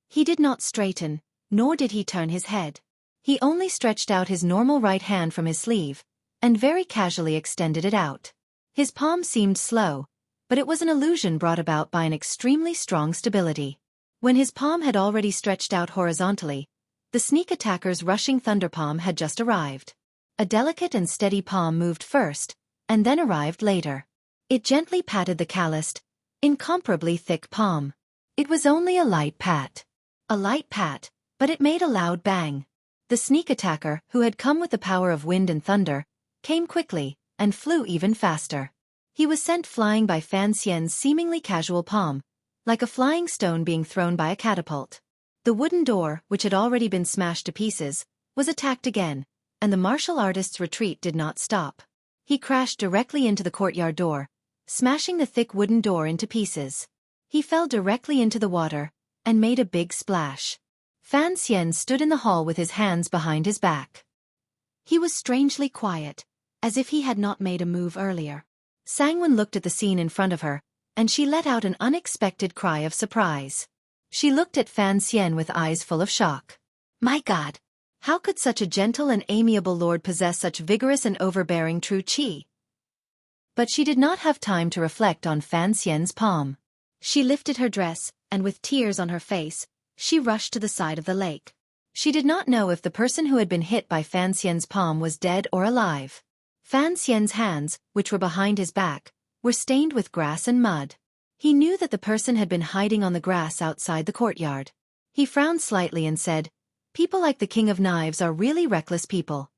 He did not straighten, nor did he turn his head. He only stretched out his normal right hand from his sleeve, and very casually extended it out. His palm seemed slow, but it was an illusion brought about by an extremely strong stability. When his palm had already stretched out horizontally, the sneak attacker's rushing thunder palm had just arrived. A delicate and steady palm moved first, and then arrived later. It gently patted the calloused, incomparably thick palm. It was only a light pat. A light pat, but it made a loud bang. The sneak attacker, who had come with the power of wind and thunder, came quickly, and flew even faster. He was sent flying by Fan Xian's seemingly casual palm, like a flying stone being thrown by a catapult. The wooden door, which had already been smashed to pieces, was attacked again, and the martial artist's retreat did not stop. He crashed directly into the courtyard door, smashing the thick wooden door into pieces. He fell directly into the water, and made a big splash. Fan Xian stood in the hall with his hands behind his back. He was strangely quiet, as if he had not made a move earlier. Sang-Wen looked at the scene in front of her, and she let out an unexpected cry of surprise. She looked at Fan Xian with eyes full of shock. My God! How could such a gentle and amiable lord possess such vigorous and overbearing true qi? But she did not have time to reflect on Fan Xian's palm. She lifted her dress, and with tears on her face, she rushed to the side of the lake. She did not know if the person who had been hit by Fan Xian's palm was dead or alive. Fan Xian's hands, which were behind his back, were stained with grass and mud. He knew that the person had been hiding on the grass outside the courtyard. He frowned slightly and said, "People like the King of Knives are really reckless people."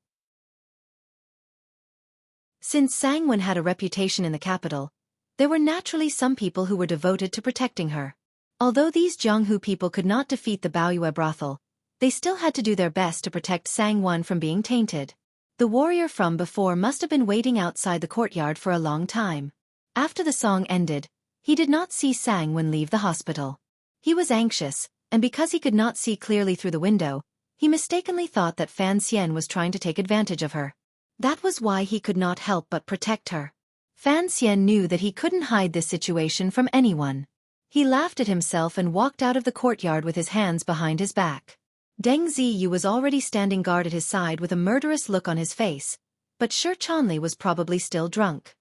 Since Sang-Wen had a reputation in the capital, there were naturally some people who were devoted to protecting her. Although these Jianghu people could not defeat the Baoyue brothel, they still had to do their best to protect Sang-Wen from being tainted. The warrior from before must have been waiting outside the courtyard for a long time. After the song ended, he did not see Sang-Wen leave the hospital. He was anxious, and because he could not see clearly through the window, he mistakenly thought that Fan Xian was trying to take advantage of her. That was why he could not help but protect her. Fan Xian knew that he couldn't hide this situation from anyone. He laughed at himself and walked out of the courtyard with his hands behind his back. Deng Ziyu was already standing guard at his side with a murderous look on his face, but Shi Chanli was probably still drunk.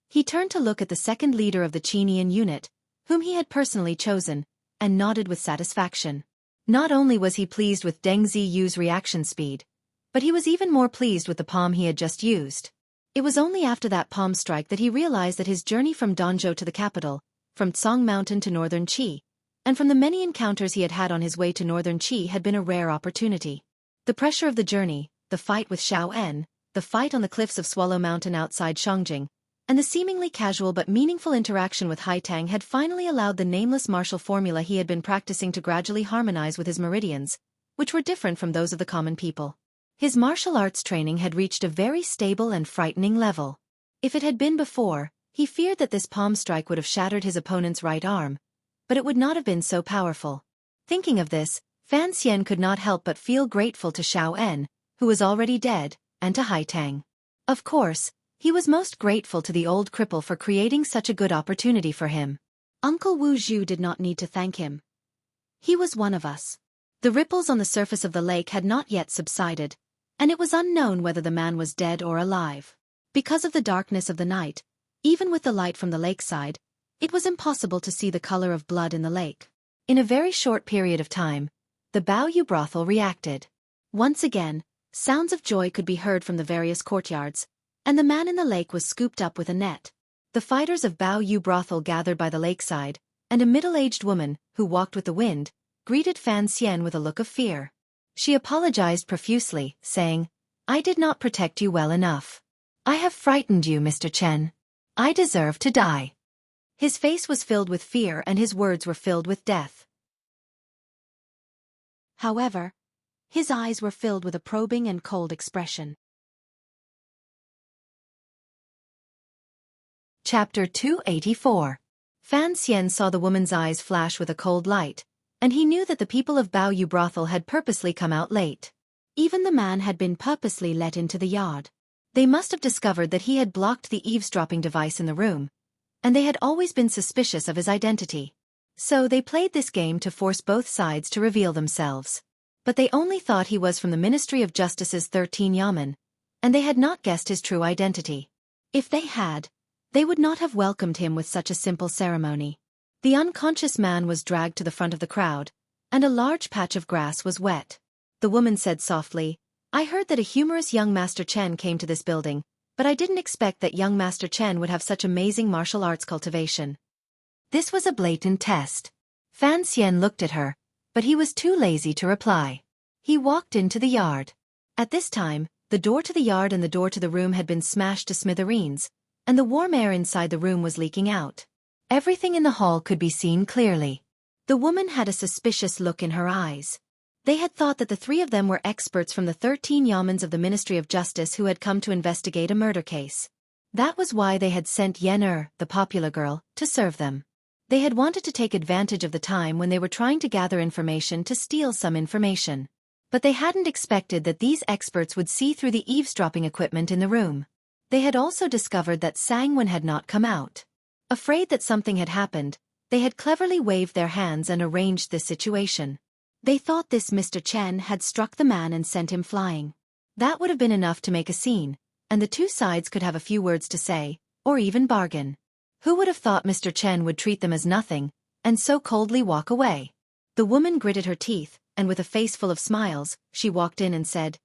He turned to look at the second leader of the Qinian unit, whom he had personally chosen, and nodded with satisfaction. Not only was he pleased with Deng Ziyu's reaction speed, but he was even more pleased with the palm he had just used. It was only after that palm strike that he realized that his journey from Danzhou to the capital, from Tsong Mountain to northern Qi, and from the many encounters he had had on his way to northern Qi had been a rare opportunity. The pressure of the journey, the fight with Xiao En, the fight on the cliffs of Swallow Mountain outside Shangjing, and the seemingly casual but meaningful interaction with Haitang had finally allowed the nameless martial formula he had been practicing to gradually harmonize with his meridians, which were different from those of the common people. His martial arts training had reached a very stable and frightening level. If it had been before, he feared that this palm strike would have shattered his opponent's right arm, but it would not have been so powerful. Thinking of this, Fan Xian could not help but feel grateful to Xiao En, who was already dead, and to Haitang. Of course, he was most grateful to the old cripple for creating such a good opportunity for him. Uncle Wu Zhu did not need to thank him. He was one of us. The ripples on the surface of the lake had not yet subsided, and it was unknown whether the man was dead or alive. Because of the darkness of the night, even with the light from the lakeside, it was impossible to see the color of blood in the lake. In a very short period of time, the Baoyue brothel reacted. Once again, sounds of joy could be heard from the various courtyards, and the man in the lake was scooped up with a net. The fighters of Baoyue brothel gathered by the lakeside, and a middle-aged woman, who walked with the wind, greeted Fan Xian with a look of fear. She apologized profusely, saying, "I did not protect you well enough. I have frightened you, Mr. Chen. I deserve to die." His face was filled with fear and his words were filled with death. However, his eyes were filled with a probing and cold expression. Chapter 284. Fan Xian saw the woman's eyes flash with a cold light, and he knew that the people of Baoyu brothel had purposely come out late. Even the man had been purposely let into the yard. They must have discovered that he had blocked the eavesdropping device in the room, and they had always been suspicious of his identity. So they played this game to force both sides to reveal themselves. But they only thought he was from the Ministry of Justice's 13 Yamen, and they had not guessed his true identity. If they had, they would not have welcomed him with such a simple ceremony. The unconscious man was dragged to the front of the crowd, and a large patch of grass was wet. The woman said softly, "I heard that a humorous young Master Chen came to this building, but I didn't expect that young Master Chen would have such amazing martial arts cultivation." This was a blatant test. Fan Xian looked at her, but he was too lazy to reply. He walked into the yard. At this time, the door to the yard and the door to the room had been smashed to smithereens, and the warm air inside the room was leaking out. Everything in the hall could be seen clearly. The woman had a suspicious look in her eyes. They had thought that the three of them were experts from the 13 Yamens of the Ministry of Justice who had come to investigate a murder case. That was why they had sent Yen the popular girl, to serve them. They had wanted to take advantage of the time when they were trying to gather information to steal some information. But they hadn't expected that these experts would see through the eavesdropping equipment in the room. They had also discovered that Sangwon had not come out. Afraid that something had happened, they had cleverly waved their hands and arranged this situation. They thought this Mr. Chen had struck the man and sent him flying. That would have been enough to make a scene, and the two sides could have a few words to say, or even bargain. Who would have thought Mr. Chen would treat them as nothing, and so coldly walk away? The woman gritted her teeth, and with a face full of smiles, she walked in and said,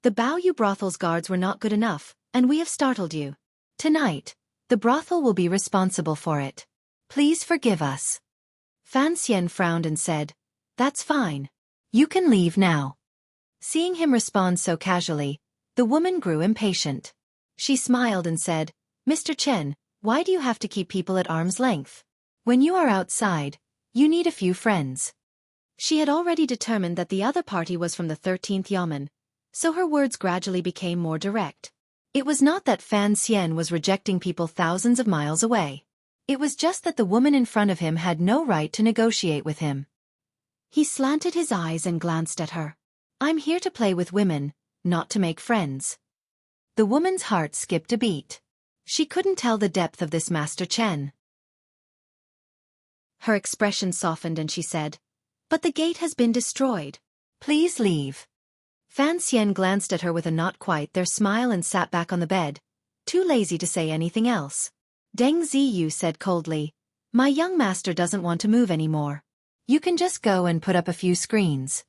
"The Baoyu brothel's guards were not good enough, and we have startled you. Tonight, the brothel will be responsible for it. Please forgive us." Fan Xian frowned and said, "That's fine. You can leave now." Seeing him respond so casually, the woman grew impatient. She smiled and said, "Mr. Chen, why do you have to keep people at arm's length? When you are outside, you need a few friends." She had already determined that the other party was from the 13th Yamen, so her words gradually became more direct. It was not that Fan Xian was rejecting people thousands of miles away. It was just that the woman in front of him had no right to negotiate with him. He slanted his eyes and glanced at her. "I'm here to play with women, not to make friends." The woman's heart skipped a beat. She couldn't tell the depth of this Master Chen. Her expression softened and she said, "But the gate has been destroyed. Please leave." Fan Xian glanced at her with a not quite there smile and sat back on the bed, too lazy to say anything else. Deng Ziyu said coldly, "My young master doesn't want to move anymore. You can just go and put up a few screens."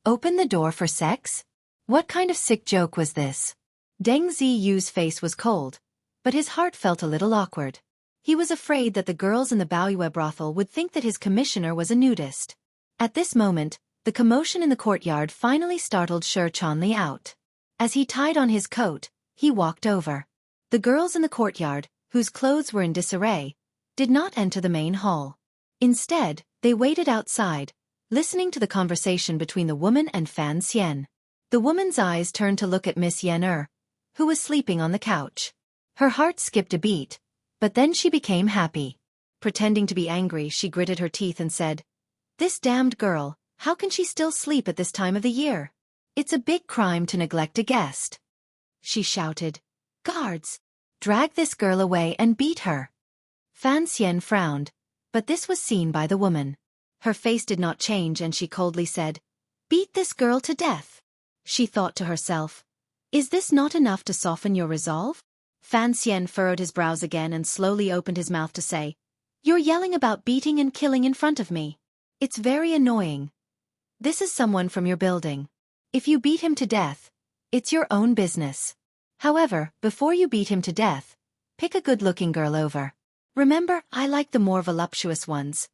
Open the door for sex? What kind of sick joke was this? Deng Ziyu's face was cold, but his heart felt a little awkward. He was afraid that the girls in the Baoyue brothel would think that his commissioner was a nudist. At this moment, the commotion in the courtyard finally startled Shi Chanli out. As he tied on his coat, he walked over. The girls in the courtyard, whose clothes were in disarray, did not enter the main hall. Instead, they waited outside, listening to the conversation between the woman and Fan Xian. The woman's eyes turned to look at Miss Yen who was sleeping on the couch. Her heart skipped a beat, but then she became happy. Pretending to be angry, she gritted her teeth and said, "This damned girl, how can she still sleep at this time of the year? It's a big crime to neglect a guest." She shouted, "Guards! Drag this girl away and beat her." Fan Xian frowned, but this was seen by the woman. Her face did not change and she coldly said, "Beat this girl to death." She thought to herself, "Is this not enough to soften your resolve?" Fan Xian furrowed his brows again and slowly opened his mouth to say, "You're yelling about beating and killing in front of me. It's very annoying. This is someone from your building. If you beat him to death, it's your own business. However, before you beat him to death, pick a good-looking girl over. Remember, I like the more voluptuous ones."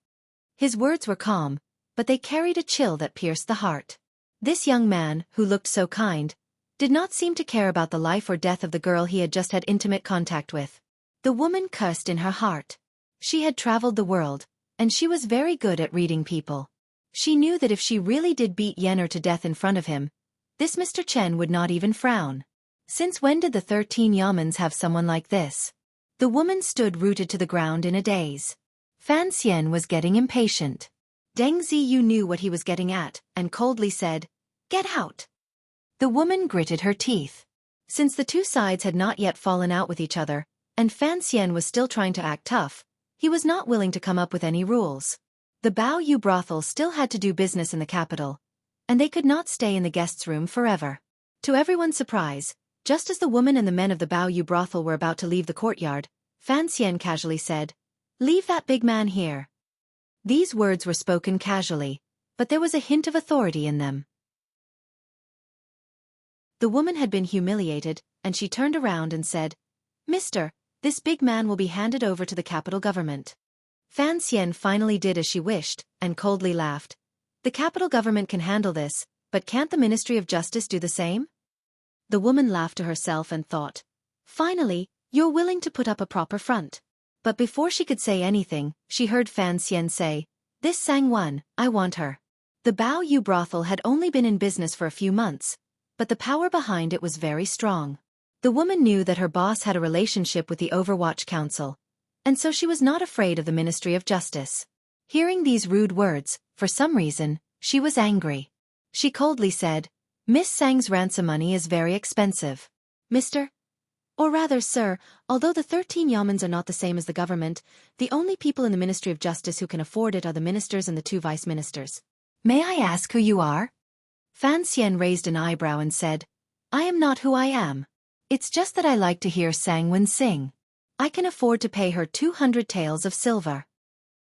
His words were calm, but they carried a chill that pierced the heart. This young man, who looked so kind, did not seem to care about the life or death of the girl he had just had intimate contact with. The woman cursed in her heart. She had traveled the world, and she was very good at reading people. She knew that if she really did beat Yenner to death in front of him, this Mr. Chen would not even frown. Since when did the 13 Yamens have someone like this? The woman stood rooted to the ground in a daze. Fan Xian was getting impatient. Deng Ziyu knew what he was getting at, and coldly said, "Get out." The woman gritted her teeth. Since the two sides had not yet fallen out with each other, and Fan Xian was still trying to act tough, he was not willing to come up with any rules. The Bao Yu brothel still had to do business in the capital, and they could not stay in the guests' room forever. To everyone's surprise, just as the woman and the men of the Bao Yu brothel were about to leave the courtyard, Fan Xian casually said, "Leave that big man here." These words were spoken casually, but there was a hint of authority in them. The woman had been humiliated, and she turned around and said, "Mister, this big man will be handed over to the capital government." Fan Xian finally did as she wished, and coldly laughed. "The capital government can handle this, but can't the Ministry of Justice do the same?" The woman laughed to herself and thought, "Finally, you're willing to put up a proper front." But before she could say anything, she heard Fan Xian say, "This Sang-Wen, I want her." The Bao Yu brothel had only been in business for a few months, but the power behind it was very strong. The woman knew that her boss had a relationship with the Overwatch Council, and so she was not afraid of the Ministry of Justice. Hearing these rude words, for some reason, she was angry. She coldly said, "Miss Sang's ransom money is very expensive. Mr. Or rather, sir, although the 13 Yamens are not the same as the government, the only people in the Ministry of Justice who can afford it are the ministers and the 2 vice ministers. May I ask who you are?" Fan Xian raised an eyebrow and said, "I am not who I am. It's just that I like to hear Sang-Wen sing. I can afford to pay her 200 taels of silver."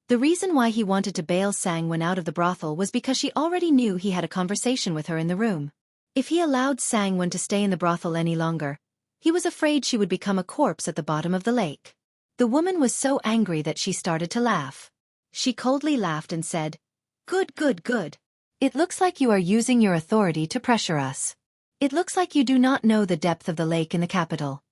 The reason why he wanted to bail Sang-Wen out of the brothel was because she already knew he had a conversation with her in the room. If he allowed Sang-Wen to stay in the brothel any longer, he was afraid she would become a corpse at the bottom of the lake. The woman was so angry that she started to laugh. She coldly laughed and said, "Good, good, good. It looks like you are using your authority to pressure us. It looks like you do not know the depth of the lake in the capital.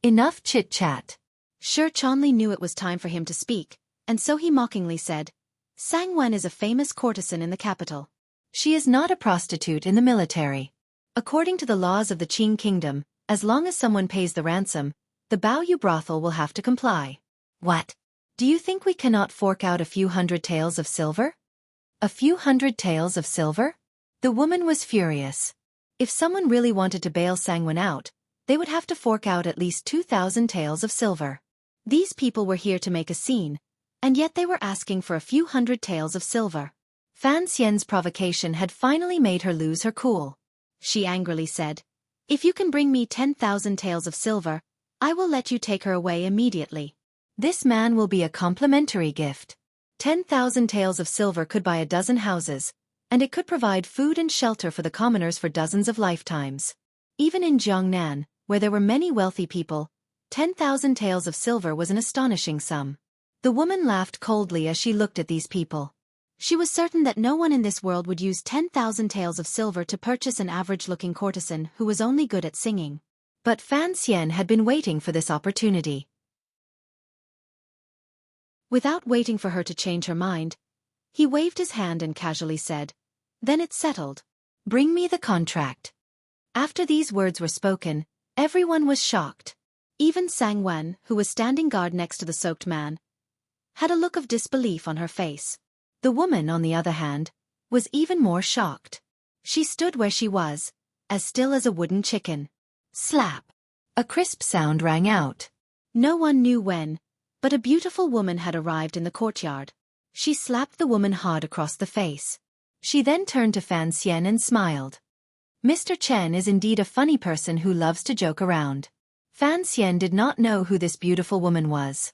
Enough chit-chat." Shi Chanli knew it was time for him to speak, and so he mockingly said, "Sang-Wen is a famous courtesan in the capital. She is not a prostitute in the military. According to the laws of the Qing kingdom, as long as someone pays the ransom, the Bao Yu brothel will have to comply." "What? Do you think we cannot fork out a few hundred taels of silver?" "A few hundred taels of silver?" The woman was furious. If someone really wanted to bail Sang-Wen out, they would have to fork out at least 2,000 taels of silver. These people were here to make a scene, and yet they were asking for a few hundred taels of silver. Fan Xian's provocation had finally made her lose her cool. She angrily said, "If you can bring me 10,000 taels of silver, I will let you take her away immediately. This man will be a complimentary gift." 10,000 taels of silver could buy a dozen houses, and it could provide food and shelter for the commoners for dozens of lifetimes. Even in Jiangnan, where there were many wealthy people, 10,000 taels of silver was an astonishing sum. The woman laughed coldly as she looked at these people. She was certain that no one in this world would use 10,000 taels of silver to purchase an average-looking courtesan who was only good at singing. But Fan Xian had been waiting for this opportunity. Without waiting for her to change her mind, he waved his hand and casually said, "Then it's settled. Bring me the contract." After these words were spoken, everyone was shocked. Even Sang-Wen, who was standing guard next to the soaked man, had a look of disbelief on her face. The woman, on the other hand, was even more shocked. She stood where she was, as still as a wooden chicken. Slap! A crisp sound rang out. No one knew when, but a beautiful woman had arrived in the courtyard. She slapped the woman hard across the face. She then turned to Fan Xian and smiled. Mr. Chen is indeed a funny person who loves to joke around. Fan Xian did not know who this beautiful woman was.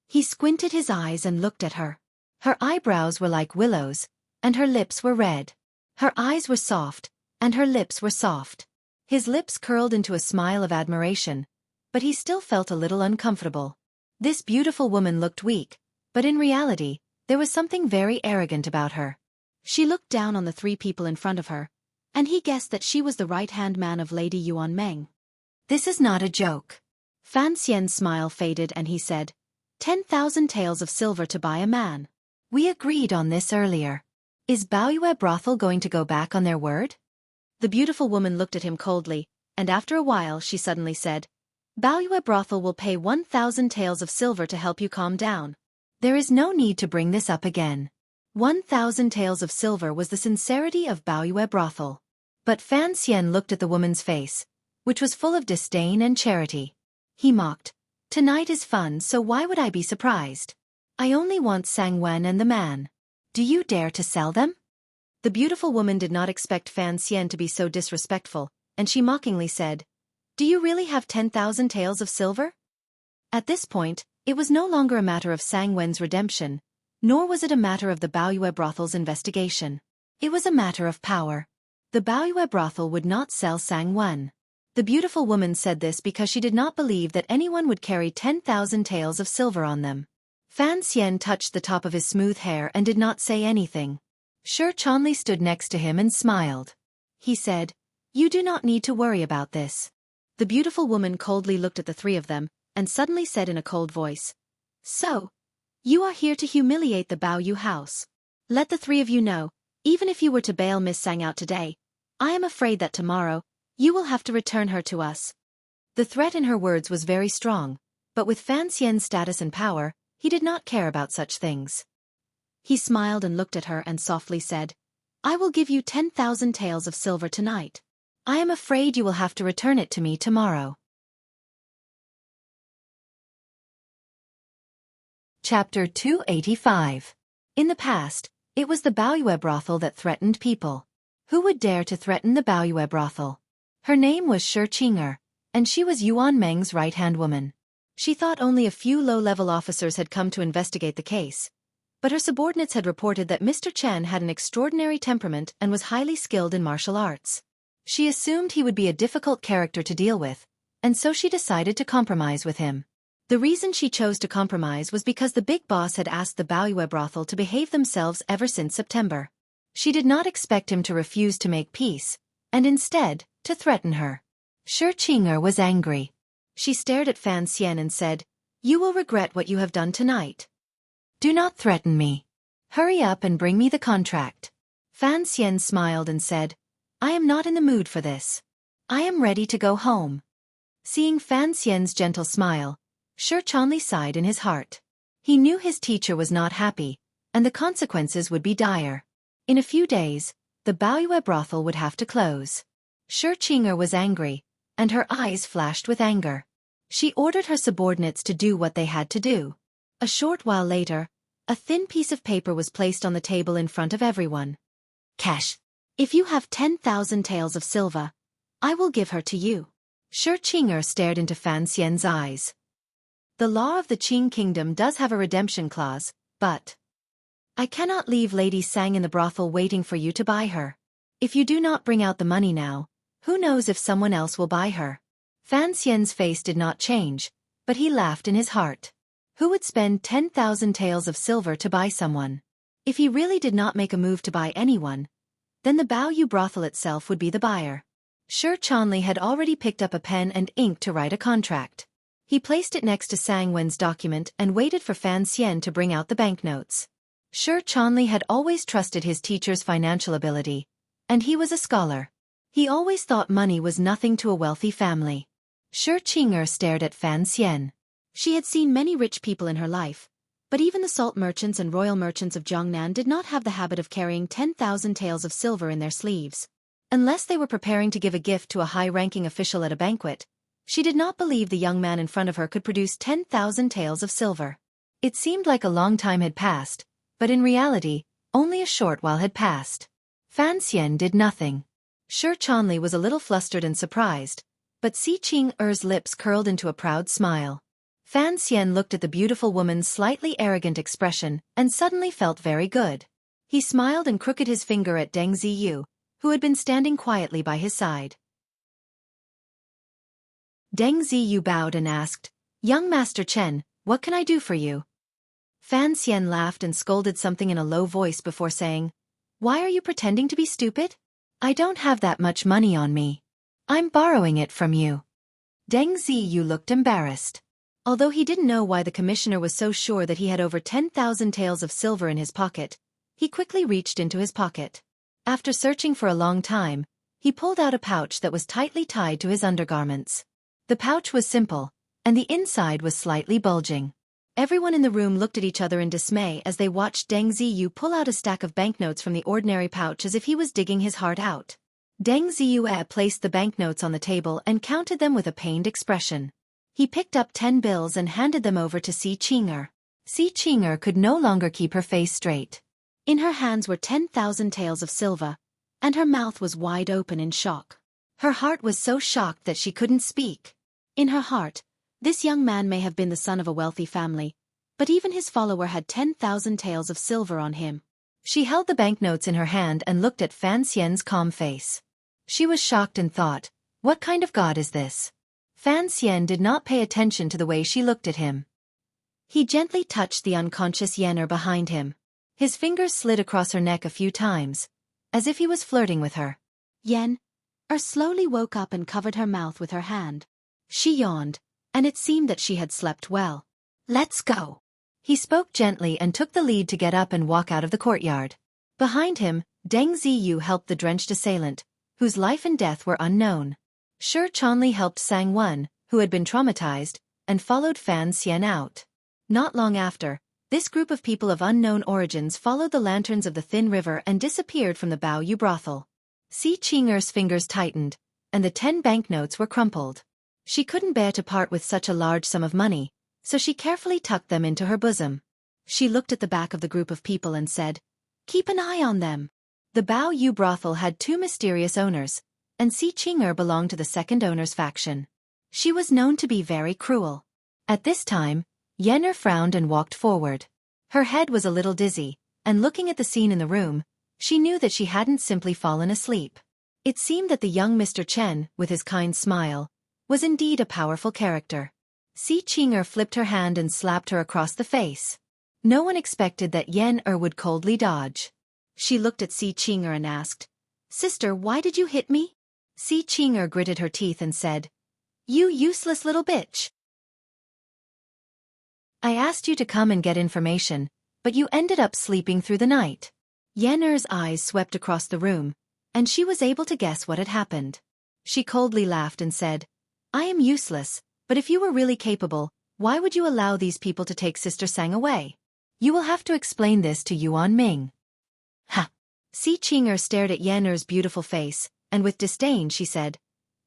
He squinted his eyes and looked at her. Her eyebrows were like willows, and her lips were red. Her eyes were soft, and her lips were soft. His lips curled into a smile of admiration, but he still felt a little uncomfortable. This beautiful woman looked weak, but in reality, there was something very arrogant about her. She looked down on the three people in front of her, and he guessed that she was the right-hand man of Lady Yuan Meng. This is not a joke. Fan Xian's smile faded and he said, 10,000 taels of silver to buy a man. We agreed on this earlier. Is Baoyue brothel going to go back on their word? The beautiful woman looked at him coldly, and after a while she suddenly said, Baoyue brothel will pay 1,000 taels of silver to help you calm down. There is no need to bring this up again. 1,000 taels of silver was the sincerity of Baoyue brothel. But Fan Xian looked at the woman's face, which was full of disdain and charity. He mocked, Tonight is fun, so why would I be surprised? I only want Sang Wen and the man. Do you dare to sell them? The beautiful woman did not expect Fan Xian to be so disrespectful, and she mockingly said, Do you really have 10,000 taels of silver? At this point, it was no longer a matter of Sang Wen's redemption, nor was it a matter of the Baoyue brothel's investigation. It was a matter of power. The Baoyue brothel would not sell Sang Wen. The beautiful woman said this because she did not believe that anyone would carry 10,000 taels of silver on them. Fan Xian touched the top of his smooth hair and did not say anything. Xueqi stood next to him and smiled. He said, You do not need to worry about this. The beautiful woman coldly looked at the three of them, and suddenly said in a cold voice, So, you are here to humiliate the Baoyu house. Let the three of you know, even if you were to bail Miss Sang out today, I am afraid that tomorrow, you will have to return her to us. The threat in her words was very strong, but with Fan Xian's status and power, he did not care about such things. He smiled and looked at her and softly said, I will give you 10,000 taels of silver tonight. I am afraid you will have to return it to me tomorrow. Chapter 285. In the past, it was the Baoyue brothel that threatened people. Who would dare to threaten the Baoyue brothel? Her name was Xueqi, and she was Yuan Meng's right-hand woman. She thought only a few low-level officers had come to investigate the case, but her subordinates had reported that Mr. Chen had an extraordinary temperament and was highly skilled in martial arts. She assumed he would be a difficult character to deal with, and so she decided to compromise with him. The reason she chose to compromise was because the big boss had asked the Baoyue brothel to behave themselves ever since September. She did not expect him to refuse to make peace, and instead, to threaten her. Xueqi was angry. She stared at Fan Xian and said, You will regret what you have done tonight. Do not threaten me. Hurry up and bring me the contract. Fan Xian smiled and said, I am not in the mood for this. I am ready to go home. Seeing Fan Xian's gentle smile, Xueqi sighed in his heart. He knew his teacher was not happy, and the consequences would be dire. In a few days, the Baoyue brothel would have to close. Xueqi was angry, and her eyes flashed with anger. She ordered her subordinates to do what they had to do. A short while later, a thin piece of paper was placed on the table in front of everyone. Cash. If you have 10,000 taels of silver, I will give her to you. Xueqi stared into Fan Xian's eyes. The law of the Qing kingdom does have a redemption clause, but I cannot leave Lady Sang in the brothel waiting for you to buy her. If you do not bring out the money now, who knows if someone else will buy her? Fan Xian's face did not change, but he laughed in his heart. Who would spend 10,000 taels of silver to buy someone? If he really did not make a move to buy anyone, then the Baoyu brothel itself would be the buyer. Xueqi had already picked up a pen and ink to write a contract. He placed it next to Sang Wen's document and waited for Fan Xian to bring out the banknotes. Xueqi had always trusted his teacher's financial ability, and he was a scholar. He always thought money was nothing to a wealthy family. Xueqi stared at Fan Xian. She had seen many rich people in her life, but even the salt merchants and royal merchants of Jiangnan did not have the habit of carrying 10,000 taels of silver in their sleeves. Unless they were preparing to give a gift to a high-ranking official at a banquet, she did not believe the young man in front of her could produce 10,000 taels of silver. It seemed like a long time had passed, but in reality, only a short while had passed. Fan Xian did nothing. Xueqi was a little flustered and surprised, but Si Qing's lips curled into a proud smile. Fan Xian looked at the beautiful woman's slightly arrogant expression and suddenly felt very good. He smiled and crooked his finger at Deng Ziyu, who had been standing quietly by his side. Deng Ziyu bowed and asked, Young Master Chen, what can I do for you? Fan Xian laughed and scolded something in a low voice before saying, Why are you pretending to be stupid? I don't have that much money on me. I'm borrowing it from you. Deng Ziyu looked embarrassed. Although he didn't know why the commissioner was so sure that he had over 10,000 taels of silver in his pocket, he quickly reached into his pocket. After searching for a long time, he pulled out a pouch that was tightly tied to his undergarments. The pouch was simple, and the inside was slightly bulging. Everyone in the room looked at each other in dismay as they watched Deng Ziyu pull out a stack of banknotes from the ordinary pouch as if he was digging his heart out. Deng Ziyu placed the banknotes on the table and counted them with a pained expression. He picked up 10 bills and handed them over to Xueqi. Xueqi could no longer keep her face straight. In her hands were 10,000 taels of silver, and her mouth was wide open in shock. Her heart was so shocked that she couldn't speak. In her heart, this young man may have been the son of a wealthy family, but even his follower had 10,000 taels of silver on him. She held the banknotes in her hand and looked at Fan Xian's calm face. She was shocked and thought, what kind of god is this? Fan Xian did not pay attention to the way she looked at him. He gently touched the unconscious Yener behind him. His fingers slid across her neck a few times, as if he was flirting with her. Yener slowly woke up and covered her mouth with her hand. She yawned, and it seemed that she had slept well. Let's go. He spoke gently and took the lead to get up and walk out of the courtyard. Behind him, Deng Ziyu helped the drenched assailant, whose life and death were unknown. Shi Chanli helped Sang Wen, who had been traumatized, and followed Fan Xian out. Not long after, this group of people of unknown origins followed the lanterns of the thin river and disappeared from the Baoyu brothel. Xueqi's fingers tightened, and the 10 banknotes were crumpled. She couldn't bear to part with such a large sum of money, so she carefully tucked them into her bosom. She looked at the back of the group of people and said, "Keep an eye on them." The Baoyu brothel had 2 mysterious owners, and Xueqi belonged to the second owner's faction. She was known to be very cruel. At this time, Yener frowned and walked forward. Her head was a little dizzy, and looking at the scene in the room, she knew that she hadn't simply fallen asleep. It seemed that the young Mr. Chen, with his kind smile, was indeed a powerful character. Xueqi flipped her hand and slapped her across the face. No one expected that Yener would coldly dodge. She looked at Xueqi and asked, "Sister, why did you hit me?" Xueqi gritted her teeth and said, "You useless little bitch. I asked you to come and get information, but you ended up sleeping through the night." Yener's eyes swept across the room, and she was able to guess what had happened. She coldly laughed and said, "I am useless, but if you were really capable, why would you allow these people to take Sister Sang away? You will have to explain this to Yuan Ming." Ha! Xueqi stared at Yener's beautiful face, and with disdain she said,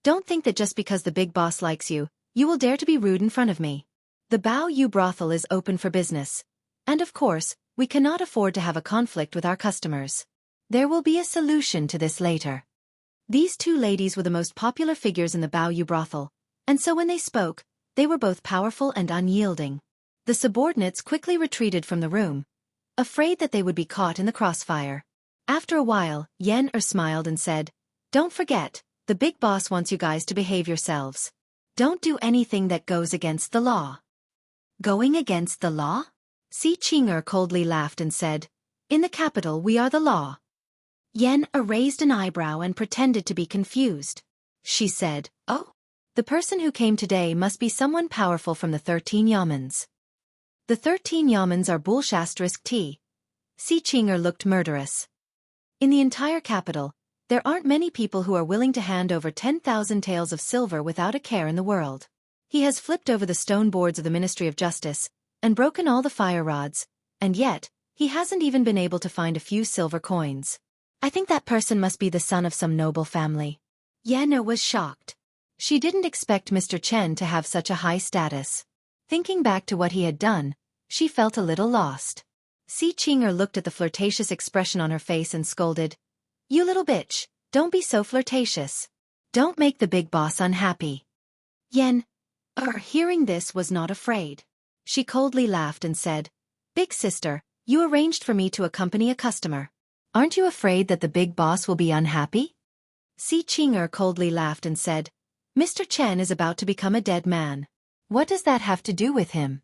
"Don't think that just because the big boss likes you, you will dare to be rude in front of me. The Baoyu brothel is open for business, and of course, we cannot afford to have a conflict with our customers. There will be a solution to this later." These 2 ladies were the most popular figures in the Baoyu brothel, and so when they spoke, they were both powerful and unyielding. The subordinates quickly retreated from the room, afraid that they would be caught in the crossfire. After a while, Yener smiled and said, "Don't forget, the big boss wants you guys to behave yourselves. Don't do anything that goes against the law." "Going against the law?" Xueqi coldly laughed and said, "In the capital we are the law." Yener raised an eyebrow and pretended to be confused. She said, "Oh, the person who came today must be someone powerful from the 13 yamens. The 13 yamens are T. Xueqi looked murderous. In the entire capital, there aren't many people who are willing to hand over 10,000 taels of silver without a care in the world. He has flipped over the stone boards of the Ministry of Justice, and broken all the fire rods, and yet, he hasn't even been able to find a few silver coins. I think that person must be the son of some noble family." Yener was shocked. She didn't expect Mr. Chen to have such a high status. Thinking back to what he had done, she felt a little lost. Xueqi looked at the flirtatious expression on her face and scolded, "You little bitch, don't be so flirtatious. Don't make the big boss unhappy." Yener, hearing this, was not afraid. She coldly laughed and said, "Big sister, you arranged for me to accompany a customer. Aren't you afraid that the big boss will be unhappy?" Xueqi coldly laughed and said, "Mr. Chen is about to become a dead man. What does that have to do with him?"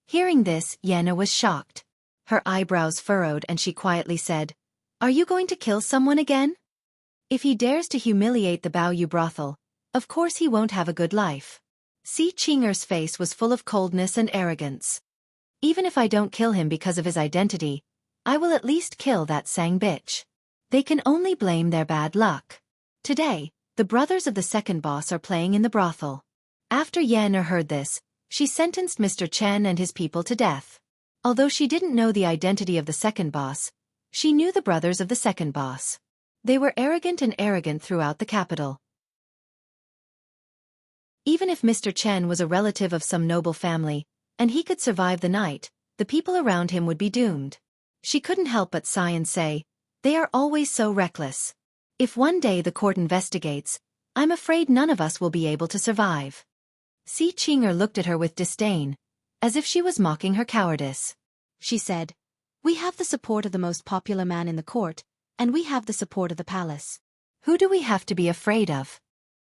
Hearing this, Yener was shocked. Her eyebrows furrowed and she quietly said, Are you going to kill someone again? If he dares to humiliate the Bao Yu brothel, of course he won't have a good life. Xueqi's face was full of coldness and arrogance. Even if I don't kill him because of his identity, I will at least kill that Sang bitch. They can only blame their bad luck. Today, the brothers of the second boss are playing in the brothel. After Yan heard this, she sentenced Mr. Chen and his people to death. Although she didn't know the identity of the second boss, she knew the brothers of the second boss. They were arrogant throughout the capital. Even if Mr. Chen was a relative of some noble family, and he could survive the night, the people around him would be doomed. She couldn't help but sigh and say, "They are always so reckless. If one day the court investigates, I'm afraid none of us will be able to survive." Xueqi looked at her with disdain, as if she was mocking her cowardice. She said, "We have the support of the most popular man in the court, and we have the support of the palace. Who do we have to be afraid of?"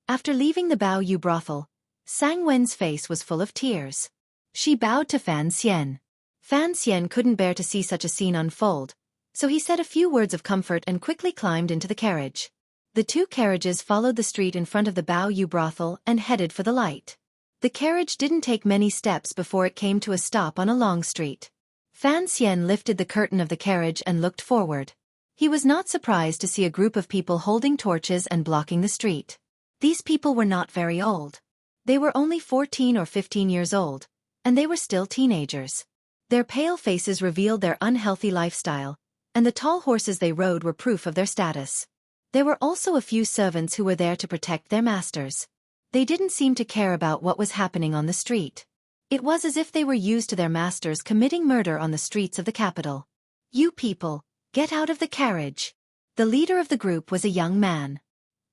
After leaving the Bao Yu brothel, Sang Wen's face was full of tears. She bowed to Fan Xian. Fan Xian couldn't bear to see such a scene unfold, so he said a few words of comfort and quickly climbed into the carriage. The two carriages followed the street in front of the Bao Yu brothel and headed for the light. The carriage didn't take many steps before it came to a stop on a long street. Fan Xian lifted the curtain of the carriage and looked forward. He was not surprised to see a group of people holding torches and blocking the street. These people were not very old. They were only 14 or 15 years old, and they were still teenagers. Their pale faces revealed their unhealthy lifestyle, and the tall horses they rode were proof of their status. There were also a few servants who were there to protect their masters. They didn't seem to care about what was happening on the street. It was as if they were used to their masters committing murder on the streets of the capital. "You people, get out of the carriage." The leader of the group was a young man.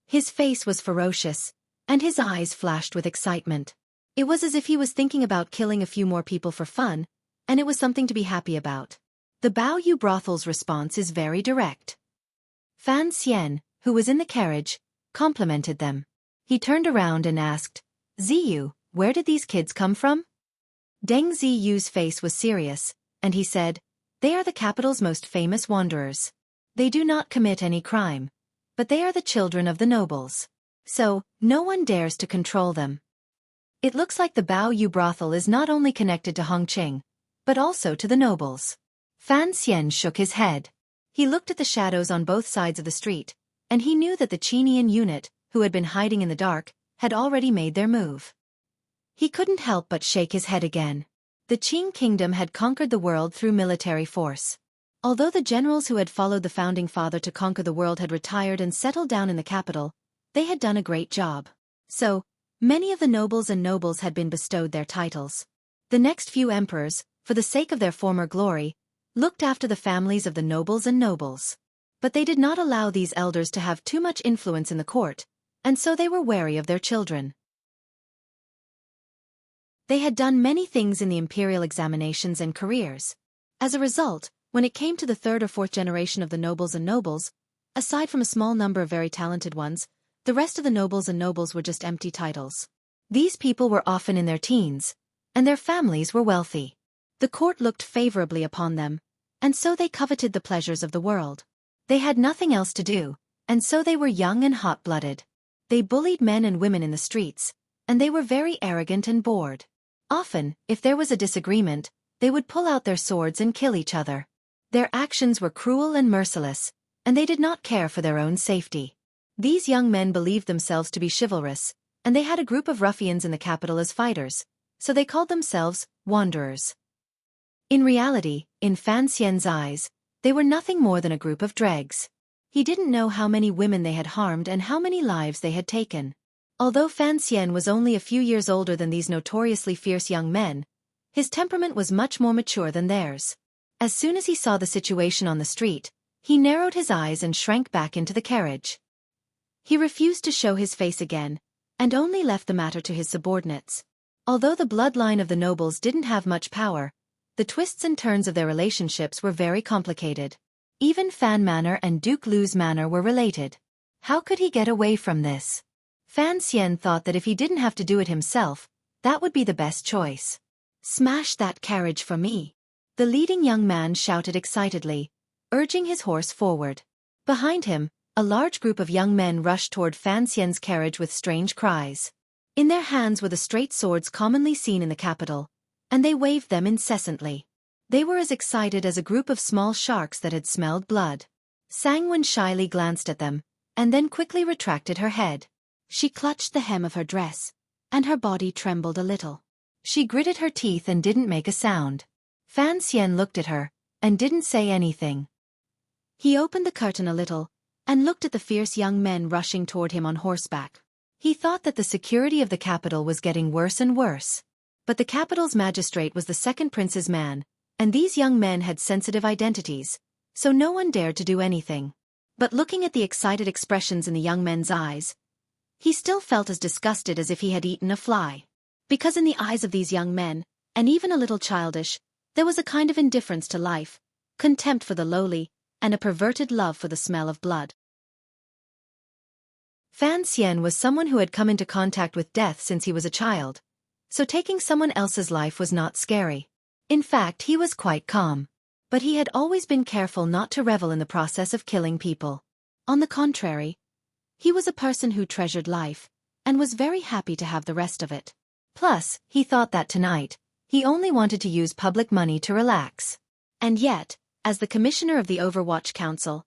His face was ferocious, and his eyes flashed with excitement. It was as if he was thinking about killing a few more people for fun, and it was something to be happy about. The Bao Yu brothel's response is very direct. Fan Xian, who was in the carriage, complimented them. He turned around and asked, "Ziyu, where did these kids come from?" Deng Ziyu's face was serious, and he said, "They are the capital's most famous wanderers. They do not commit any crime, but they are the children of the nobles. So, no one dares to control them." It looks like the Bao Yu brothel is not only connected to Hongqing, but also to the nobles. Fan Xian shook his head. He looked at the shadows on both sides of the street, and he knew that the Qinian unit, who had been hiding in the dark, had already made their move. He couldn't help but shake his head again. The Qing kingdom had conquered the world through military force. Although the generals who had followed the founding father to conquer the world had retired and settled down in the capital, they had done a great job. So, many of the nobles had been bestowed their titles. The next few emperors, for the sake of their former glory, looked after the families of the nobles. But they did not allow these elders to have too much influence in the court, and so they were wary of their children. They had done many things in the imperial examinations and careers. As a result, when it came to the third or fourth generation of the nobles, aside from a small number of very talented ones, the rest of the nobles were just empty titles. These people were often in their teens, and their families were wealthy. The court looked favorably upon them, and so they coveted the pleasures of the world. They had nothing else to do, and so they were young and hot-blooded. They bullied men and women in the streets, and they were very arrogant and bored. Often, if there was a disagreement, they would pull out their swords and kill each other. Their actions were cruel and merciless, and they did not care for their own safety. These young men believed themselves to be chivalrous, and they had a group of ruffians in the capital as fighters, so they called themselves wanderers. In reality, in Fan Xian's eyes, they were nothing more than a group of dregs. He didn't know how many women they had harmed and how many lives they had taken. Although Fan Xian was only a few years older than these notoriously fierce young men, his temperament was much more mature than theirs. As soon as he saw the situation on the street, he narrowed his eyes and shrank back into the carriage. He refused to show his face again, and only left the matter to his subordinates. Although the bloodline of the nobles didn't have much power, the twists and turns of their relationships were very complicated. Even Fan Manor and Duke Lu's manor were related. How could he get away from this? Fan Xian thought that if he didn't have to do it himself, that would be the best choice. "Smash that carriage for me!" The leading young man shouted excitedly, urging his horse forward. Behind him, a large group of young men rushed toward Fan Xian's carriage with strange cries. In their hands were the straight swords commonly seen in the capital, and they waved them incessantly. They were as excited as a group of small sharks that had smelled blood. Sangwen shyly glanced at them, and then quickly retracted her head. She clutched the hem of her dress, and her body trembled a little. She gritted her teeth and didn't make a sound. Fan Xian looked at her, and didn't say anything. He opened the curtain a little, and looked at the fierce young men rushing toward him on horseback. He thought that the security of the capital was getting worse and worse. But the capital's magistrate was the second prince's man, and these young men had sensitive identities, so no one dared to do anything. But looking at the excited expressions in the young men's eyes, he still felt as disgusted as if he had eaten a fly. Because in the eyes of these young men, and even a little childish, there was a kind of indifference to life, contempt for the lowly, and a perverted love for the smell of blood. Fan Xian was someone who had come into contact with death since he was a child, so taking someone else's life was not scary. In fact, he was quite calm. But he had always been careful not to revel in the process of killing people. On the contrary, he was a person who treasured life, and was very happy to have the rest of it. Plus, he thought that tonight, he only wanted to use public money to relax. And yet, as the commissioner of the Overwatch Council,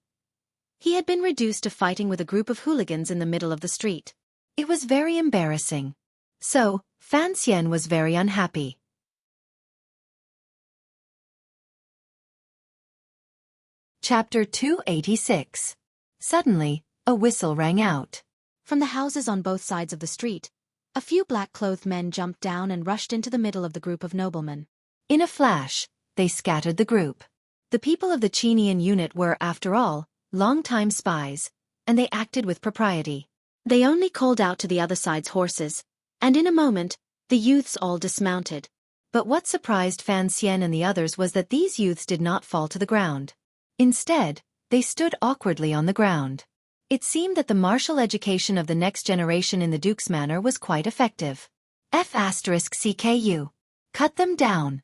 he had been reduced to fighting with a group of hooligans in the middle of the street. It was very embarrassing. So, Fan Xian was very unhappy. Chapter 286. Suddenly, a whistle rang out. From the houses on both sides of the street, a few black-clothed men jumped down and rushed into the middle of the group of noblemen. In a flash, they scattered the group. The people of the Qinian unit were, after all, long-time spies, and they acted with propriety. They only called out to the other side's horses, and in a moment, the youths all dismounted. But what surprised Fan Xian and the others was that these youths did not fall to the ground. Instead, they stood awkwardly on the ground. It seemed that the martial education of the next generation in the Duke's manor was quite effective. F***CKU. Cut them down.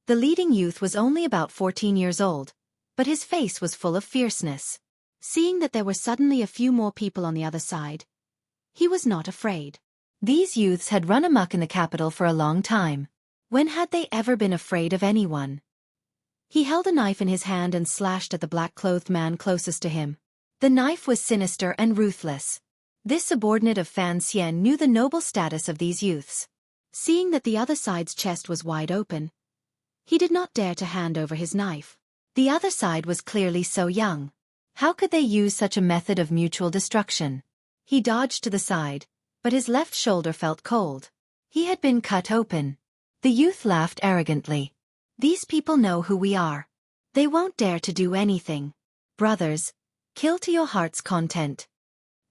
The leading youth was only about 14 years old, but his face was full of fierceness. Seeing that there were suddenly a few more people on the other side, he was not afraid. These youths had run amok in the capital for a long time. When had they ever been afraid of anyone? He held a knife in his hand and slashed at the black-clothed man closest to him. The knife was sinister and ruthless. This subordinate of Fan Xian knew the noble status of these youths. Seeing that the other side's chest was wide open, he did not dare to hand over his knife. The other side was clearly so young. How could they use such a method of mutual destruction? He dodged to the side, but his left shoulder felt cold. He had been cut open. The youth laughed arrogantly. These people know who we are. They won't dare to do anything. Brothers, kill to your heart's content.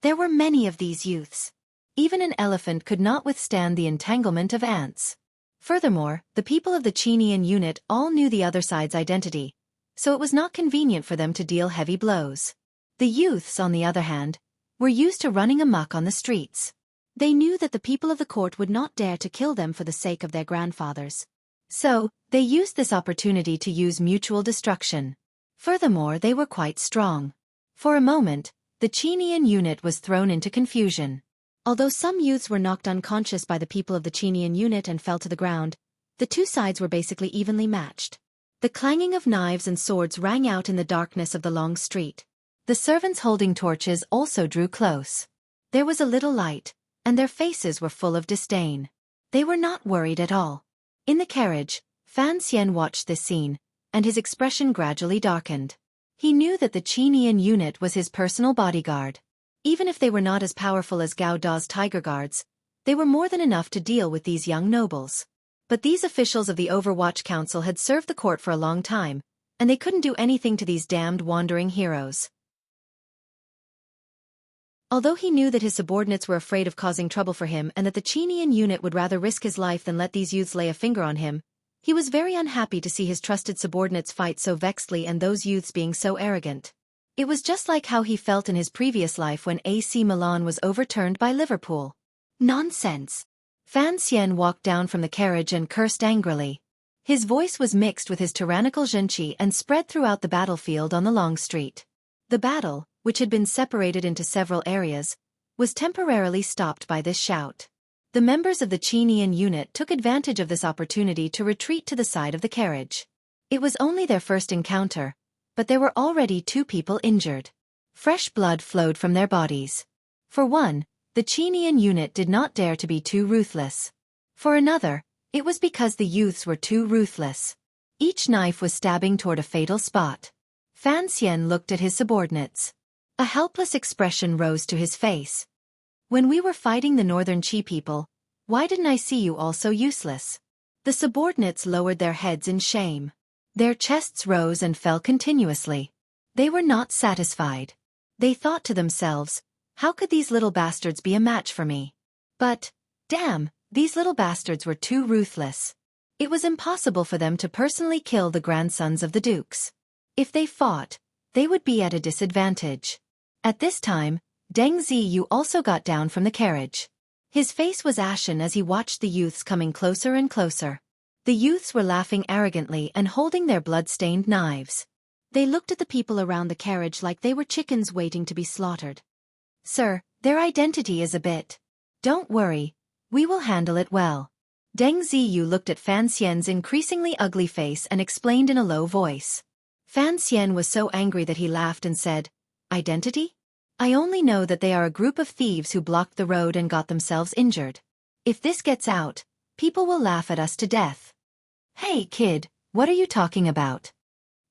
There were many of these youths. Even an elephant could not withstand the entanglement of ants. Furthermore, the people of the Qinian unit all knew the other side's identity, so it was not convenient for them to deal heavy blows. The youths, on the other hand, were used to running amok on the streets. They knew that the people of the court would not dare to kill them for the sake of their grandfathers. So, they used this opportunity to use mutual destruction. Furthermore, they were quite strong. For a moment, the Qinian unit was thrown into confusion. Although some youths were knocked unconscious by the people of the Qinian unit and fell to the ground, the two sides were basically evenly matched. The clanging of knives and swords rang out in the darkness of the long street. The servants holding torches also drew close. There was a little light, and their faces were full of disdain. They were not worried at all. In the carriage, Fan Xian watched this scene, and his expression gradually darkened. He knew that the Qinian unit was his personal bodyguard. Even if they were not as powerful as Gao Da's Tiger Guards, they were more than enough to deal with these young nobles. But these officials of the Overwatch Council had served the court for a long time, and they couldn't do anything to these damned wandering heroes. Although he knew that his subordinates were afraid of causing trouble for him and that the Qinian unit would rather risk his life than let these youths lay a finger on him, he was very unhappy to see his trusted subordinates fight so vexedly and those youths being so arrogant. It was just like how he felt in his previous life when AC Milan was overturned by Liverpool. Nonsense! Fan Xian walked down from the carriage and cursed angrily. His voice was mixed with his tyrannical Xueqi and spread throughout the battlefield on the long street. The battle, which had been separated into several areas, was temporarily stopped by this shout. The members of the Qinian unit took advantage of this opportunity to retreat to the side of the carriage. It was only their first encounter, but there were already 2 people injured. Fresh blood flowed from their bodies. For one, the Qinian unit did not dare to be too ruthless. For another, it was because the youths were too ruthless. Each knife was stabbing toward a fatal spot. Fan Xian looked at his subordinates. A helpless expression rose to his face. When we were fighting the northern Qi people, why didn't I see you all so useless? The subordinates lowered their heads in shame. Their chests rose and fell continuously. They were not satisfied. They thought to themselves, how could these little bastards be a match for me? But, damn, these little bastards were too ruthless. It was impossible for them to personally kill the grandsons of the dukes. If they fought, they would be at a disadvantage. At this time, Deng Ziyu also got down from the carriage. His face was ashen as he watched the youths coming closer and closer. The youths were laughing arrogantly and holding their blood-stained knives. They looked at the people around the carriage like they were chickens waiting to be slaughtered. Sir, their identity is a bit. Don't worry, we will handle it well. Deng Ziyu looked at Fan Xian's increasingly ugly face and explained in a low voice. Fan Xian was so angry that he laughed and said, Identity? I only know that they are a group of thieves who blocked the road and got themselves injured. If this gets out, people will laugh at us to death. Hey kid, what are you talking about?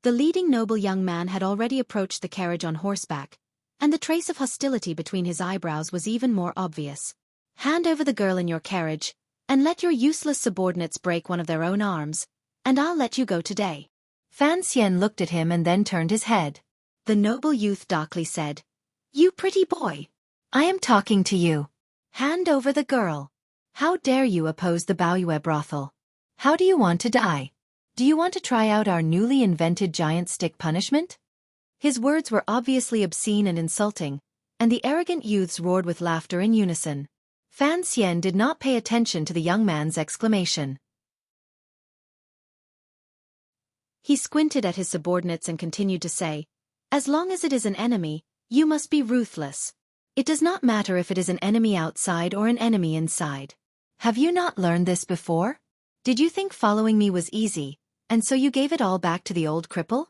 The leading noble young man had already approached the carriage on horseback, and the trace of hostility between his eyebrows was even more obvious. Hand over the girl in your carriage, and let your useless subordinates break one of their own arms, and I'll let you go today. Fan Xian looked at him and then turned his head. The noble youth darkly said, You pretty boy. I am talking to you. Hand over the girl. How dare you oppose the Baoyue brothel? How do you want to die? Do you want to try out our newly invented giant stick punishment? His words were obviously obscene and insulting, and the arrogant youths roared with laughter in unison. Fan Xian did not pay attention to the young man's exclamation. He squinted at his subordinates and continued to say, As long as it is an enemy, you must be ruthless. It does not matter if it is an enemy outside or an enemy inside. Have you not learned this before? Did you think following me was easy, and so you gave it all back to the old cripple?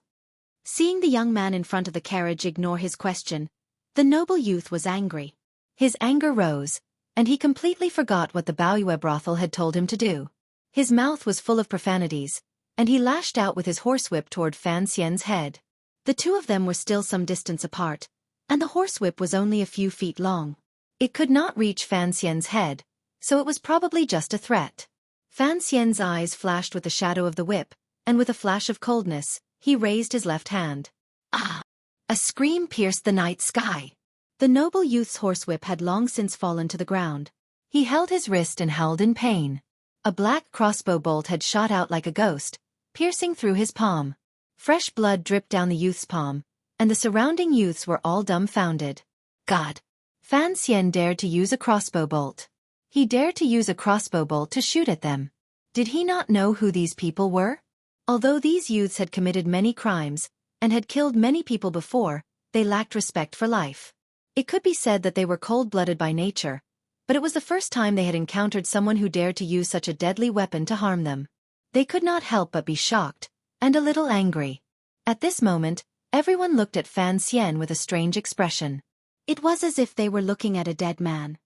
Seeing the young man in front of the carriage ignore his question, the noble youth was angry. His anger rose, and he completely forgot what the Baoyue brothel had told him to do. His mouth was full of profanities, and he lashed out with his horsewhip toward Fan Xian's head. The 2 of them were still some distance apart, and the horsewhip was only a few feet long. It could not reach Fan Xian's head, so it was probably just a threat. Fan Xian's eyes flashed with the shadow of the whip, and with a flash of coldness, he raised his left hand. Ah! A scream pierced the night sky. The noble youth's horsewhip had long since fallen to the ground. He held his wrist and howled in pain. A black crossbow bolt had shot out like a ghost, piercing through his palm. Fresh blood dripped down the youth's palm, and the surrounding youths were all dumbfounded. God! Fan Xian dared to use a crossbow bolt. He dared to use a crossbow bolt to shoot at them. Did he not know who these people were? Although these youths had committed many crimes, and had killed many people before, they lacked respect for life. It could be said that they were cold-blooded by nature, but it was the first time they had encountered someone who dared to use such a deadly weapon to harm them. They could not help but be shocked, and a little angry. At this moment, everyone looked at Fan Xian with a strange expression. It was as if they were looking at a dead man.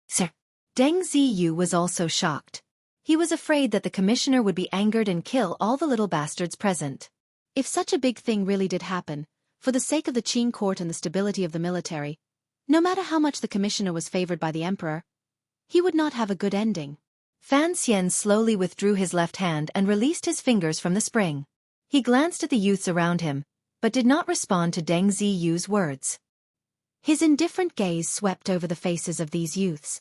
Sir! Deng Ziyu was also shocked. He was afraid that the commissioner would be angered and kill all the little bastards present. If such a big thing really did happen, for the sake of the Qing court and the stability of the military, no matter how much the commissioner was favored by the emperor, he would not have a good ending. Fan Xian slowly withdrew his left hand and released his fingers from the spring. He glanced at the youths around him, but did not respond to Deng Ziyu's words. His indifferent gaze swept over the faces of these youths.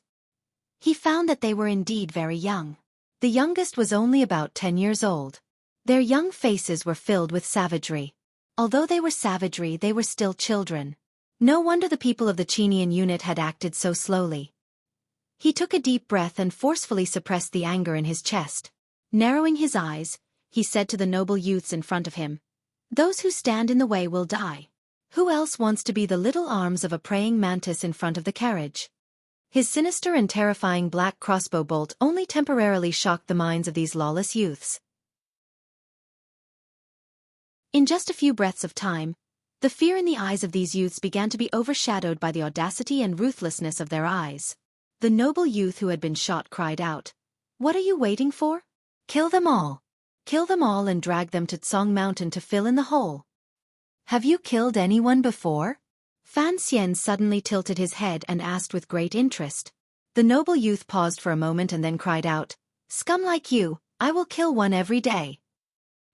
He found that they were indeed very young. The youngest was only about 10 years old. Their young faces were filled with savagery. Although they were savagery, they were still children. No wonder the people of the Qinian unit had acted so slowly. He took a deep breath and forcefully suppressed the anger in his chest. Narrowing his eyes, he said to the noble youths in front of him. "Those who stand in the way will die. Who else wants to be the little arms of a praying mantis in front of the carriage?" His sinister and terrifying black crossbow bolt only temporarily shocked the minds of these lawless youths. In just a few breaths of time, the fear in the eyes of these youths began to be overshadowed by the audacity and ruthlessness of their eyes. The noble youth who had been shot cried out, "What are you waiting for? Kill them all! Kill them all and drag them to Tsong Mountain to fill in the hole." "Have you killed anyone before?" Fan Xian suddenly tilted his head and asked with great interest. The noble youth paused for a moment and then cried out, "Scum like you, I will kill one every day."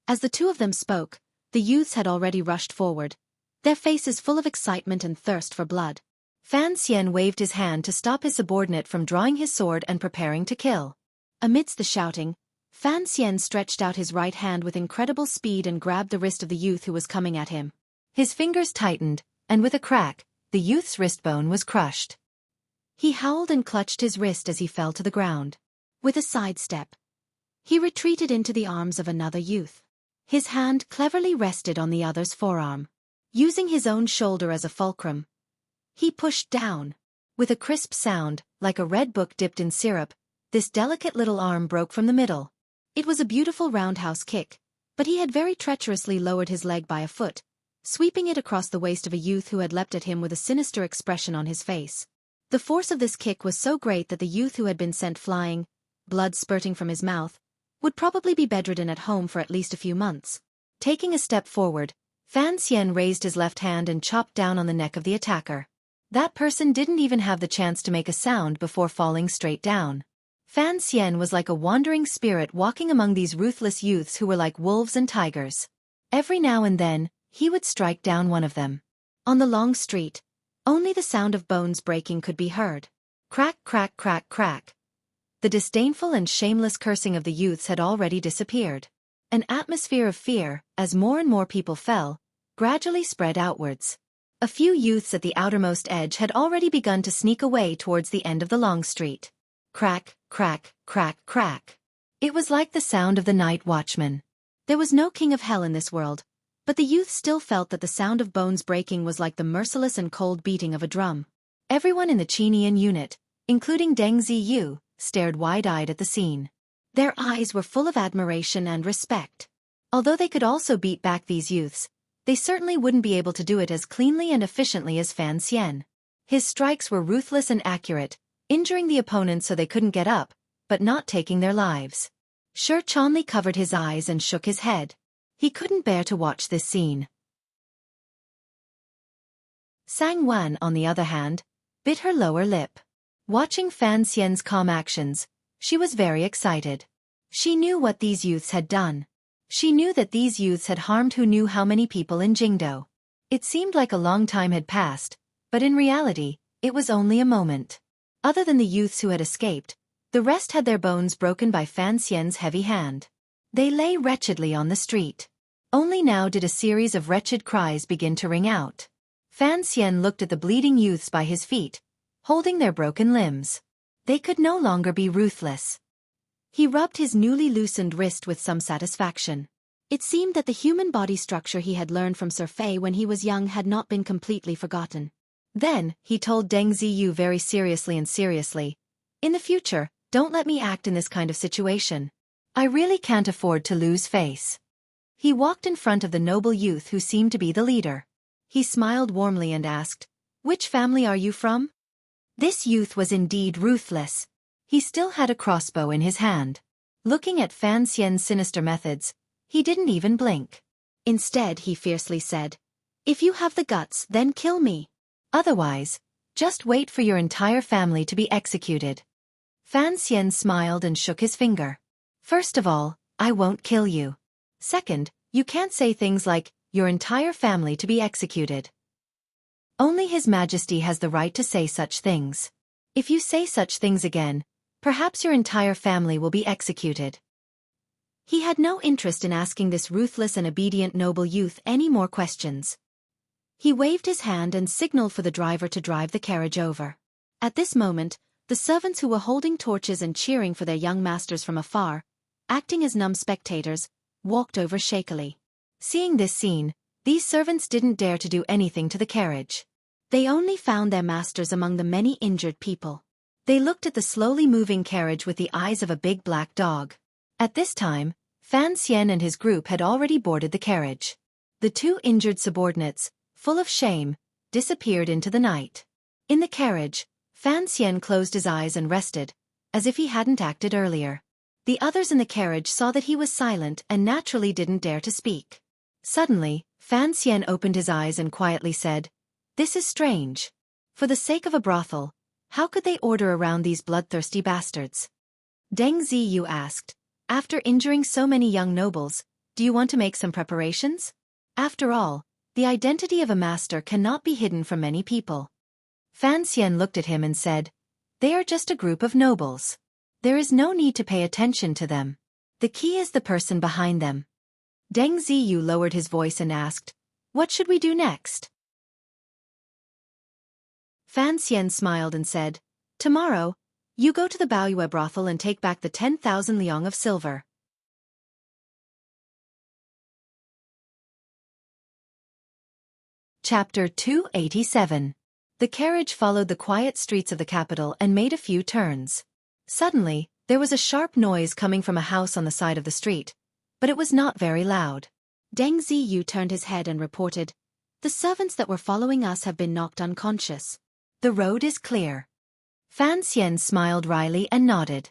As the two of them spoke, the youths had already rushed forward, their faces full of excitement and thirst for blood. Fan Xian waved his hand to stop his subordinate from drawing his sword and preparing to kill. Amidst the shouting, Fan Xian stretched out his right hand with incredible speed and grabbed the wrist of the youth who was coming at him. His fingers tightened, and with a crack, the youth's wrist bone was crushed. He howled and clutched his wrist as he fell to the ground. With a sidestep, he retreated into the arms of another youth. His hand cleverly rested on the other's forearm. Using his own shoulder as a fulcrum, he pushed down. With a crisp sound, like a red book dipped in syrup, this delicate little arm broke from the middle. It was a beautiful roundhouse kick, but he had very treacherously lowered his leg by a foot, sweeping it across the waist of a youth who had leapt at him with a sinister expression on his face. The force of this kick was so great that the youth who had been sent flying, blood spurting from his mouth, would probably be bedridden at home for at least a few months. Taking a step forward, Fan Xian raised his left hand and chopped down on the neck of the attacker. That person didn't even have the chance to make a sound before falling straight down. Fan Xian was like a wandering spirit walking among these ruthless youths who were like wolves and tigers. Every now and then, he would strike down one of them. On the long street, only the sound of bones breaking could be heard. Crack, crack, crack, crack. The disdainful and shameless cursing of the youths had already disappeared. An atmosphere of fear, as more and more people fell, gradually spread outwards. A few youths at the outermost edge had already begun to sneak away towards the end of the long street. Crack, crack, crack, crack. It was like the sound of the night watchman. There was no king of hell in this world, but the youth still felt that the sound of bones breaking was like the merciless and cold beating of a drum. Everyone in the Qinian unit, including Deng Ziyu, stared wide-eyed at the scene. Their eyes were full of admiration and respect. Although they could also beat back these youths, they certainly wouldn't be able to do it as cleanly and efficiently as Fan Xian. His strikes were ruthless and accurate, injuring the opponents so they couldn't get up, but not taking their lives. Xueqi covered his eyes and shook his head. He couldn't bear to watch this scene. Sang Wan, on the other hand, bit her lower lip. Watching Fan Xian's calm actions, she was very excited. She knew what these youths had done. She knew that these youths had harmed who knew how many people in Jingdo. It seemed like a long time had passed, but in reality, it was only a moment. Other than the youths who had escaped, the rest had their bones broken by Fan Xian's heavy hand. They lay wretchedly on the street. Only now did a series of wretched cries begin to ring out. Fan Xian looked at the bleeding youths by his feet, holding their broken limbs. They could no longer be ruthless. He rubbed his newly loosened wrist with some satisfaction. It seemed that the human body structure he had learned from Sir Fei when he was young had not been completely forgotten. Then, he told Deng Ziyu very seriously, "In the future, don't let me act in this kind of situation. I really can't afford to lose face." He walked in front of the noble youth who seemed to be the leader. He smiled warmly and asked, "Which family are you from?" This youth was indeed ruthless. He still had a crossbow in his hand. Looking at Fan Xian's sinister methods, he didn't even blink. Instead, he fiercely said, "If you have the guts, then kill me. Otherwise, just wait for your entire family to be executed." Fan Xian smiled and shook his finger. "First of all, I won't kill you. Second, you can't say things like, your entire family to be executed. Only His Majesty has the right to say such things. If you say such things again, perhaps your entire family will be executed." He had no interest in asking this ruthless and obedient noble youth any more questions. He waved his hand and signaled for the driver to drive the carriage over. At this moment, the servants who were holding torches and cheering for their young masters from afar, acting as numb spectators, walked over shakily. Seeing this scene, these servants didn't dare to do anything to the carriage. They only found their masters among the many injured people. They looked at the slowly moving carriage with the eyes of a big black dog. At this time, Fan Xian and his group had already boarded the carriage. The two injured subordinates, full of shame, disappeared into the night. In the carriage, Fan Xian closed his eyes and rested, as if he hadn't acted earlier. The others in the carriage saw that he was silent and naturally didn't dare to speak. Suddenly, Fan Xian opened his eyes and quietly said, "This is strange. For the sake of a brothel, how could they order around these bloodthirsty bastards?" Deng Ziyu asked, "After injuring so many young nobles, do you want to make some preparations? After all, the identity of a master cannot be hidden from many people." Fan Xian looked at him and said, "They are just a group of nobles. There is no need to pay attention to them. The key is the person behind them." Deng Ziyu lowered his voice and asked, "What should we do next?" Fan Xian smiled and said, "Tomorrow, you go to the Baoyue brothel and take back the 10,000 liang of silver." Chapter 287. The carriage followed the quiet streets of the capital and made a few turns. Suddenly, there was a sharp noise coming from a house on the side of the street, but it was not very loud. Deng Ziyu turned his head and reported, "The servants that were following us have been knocked unconscious. The road is clear." Fan Xian smiled wryly and nodded.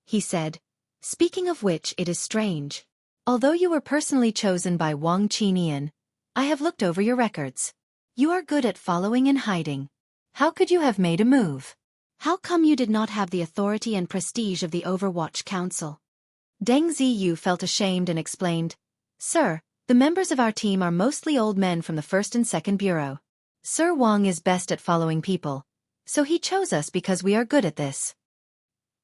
He said, "Speaking of which, it is strange. Although you were personally chosen by Wang Qinian, I have looked over your records. You are good at following and hiding. How could you have made a move? How come you did not have the authority and prestige of the Overwatch Council?" Deng Ziyu felt ashamed and explained, "Sir, the members of our team are mostly old men from the first and second bureau. Sir Wang is best at following people, so he chose us because we are good at this."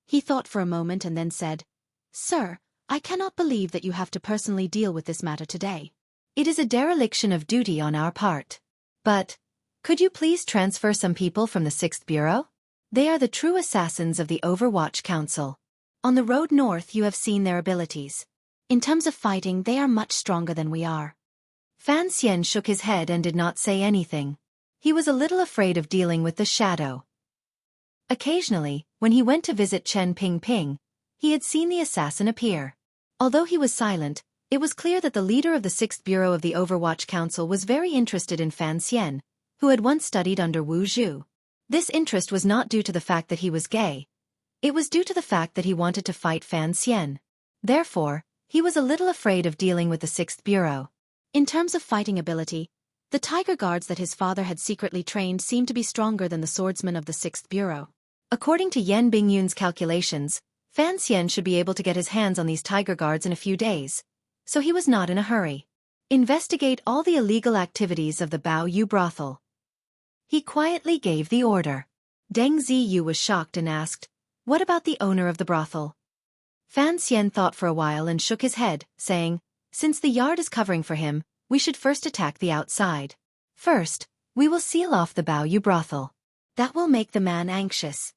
He thought for a moment and then said, "Sir, I cannot believe that you have to personally deal with this matter today. It is a dereliction of duty on our part. But, could you please transfer some people from the 6th Bureau? They are the true assassins of the Overwatch Council. On the road north you have seen their abilities. In terms of fighting they are much stronger than we are." Fan Xian shook his head and did not say anything. He was a little afraid of dealing with the shadow. Occasionally, when he went to visit Chen Pingping, he had seen the assassin appear. Although he was silent, it was clear that the leader of the 6th Bureau of the Overwatch Council was very interested in Fan Xian, who had once studied under Wu Zhu. This interest was not due to the fact that he was gay. It was due to the fact that he wanted to fight Fan Xian. Therefore, he was a little afraid of dealing with the 6th Bureau. In terms of fighting ability, the tiger guards that his father had secretly trained seemed to be stronger than the swordsmen of the 6th Bureau. According to Yan Bingyun's calculations, Fan Xian should be able to get his hands on these tiger guards in a few days, so he was not in a hurry. Investigate all the illegal activities of the Baoyu brothel. He quietly gave the order. Deng Ziyu was shocked and asked, "What about the owner of the brothel?" Fan Xian thought for a while and shook his head, saying, "Since the yard is covering for him, we should first attack the outside. First, we will seal off the Baoyu brothel. That will make the man anxious."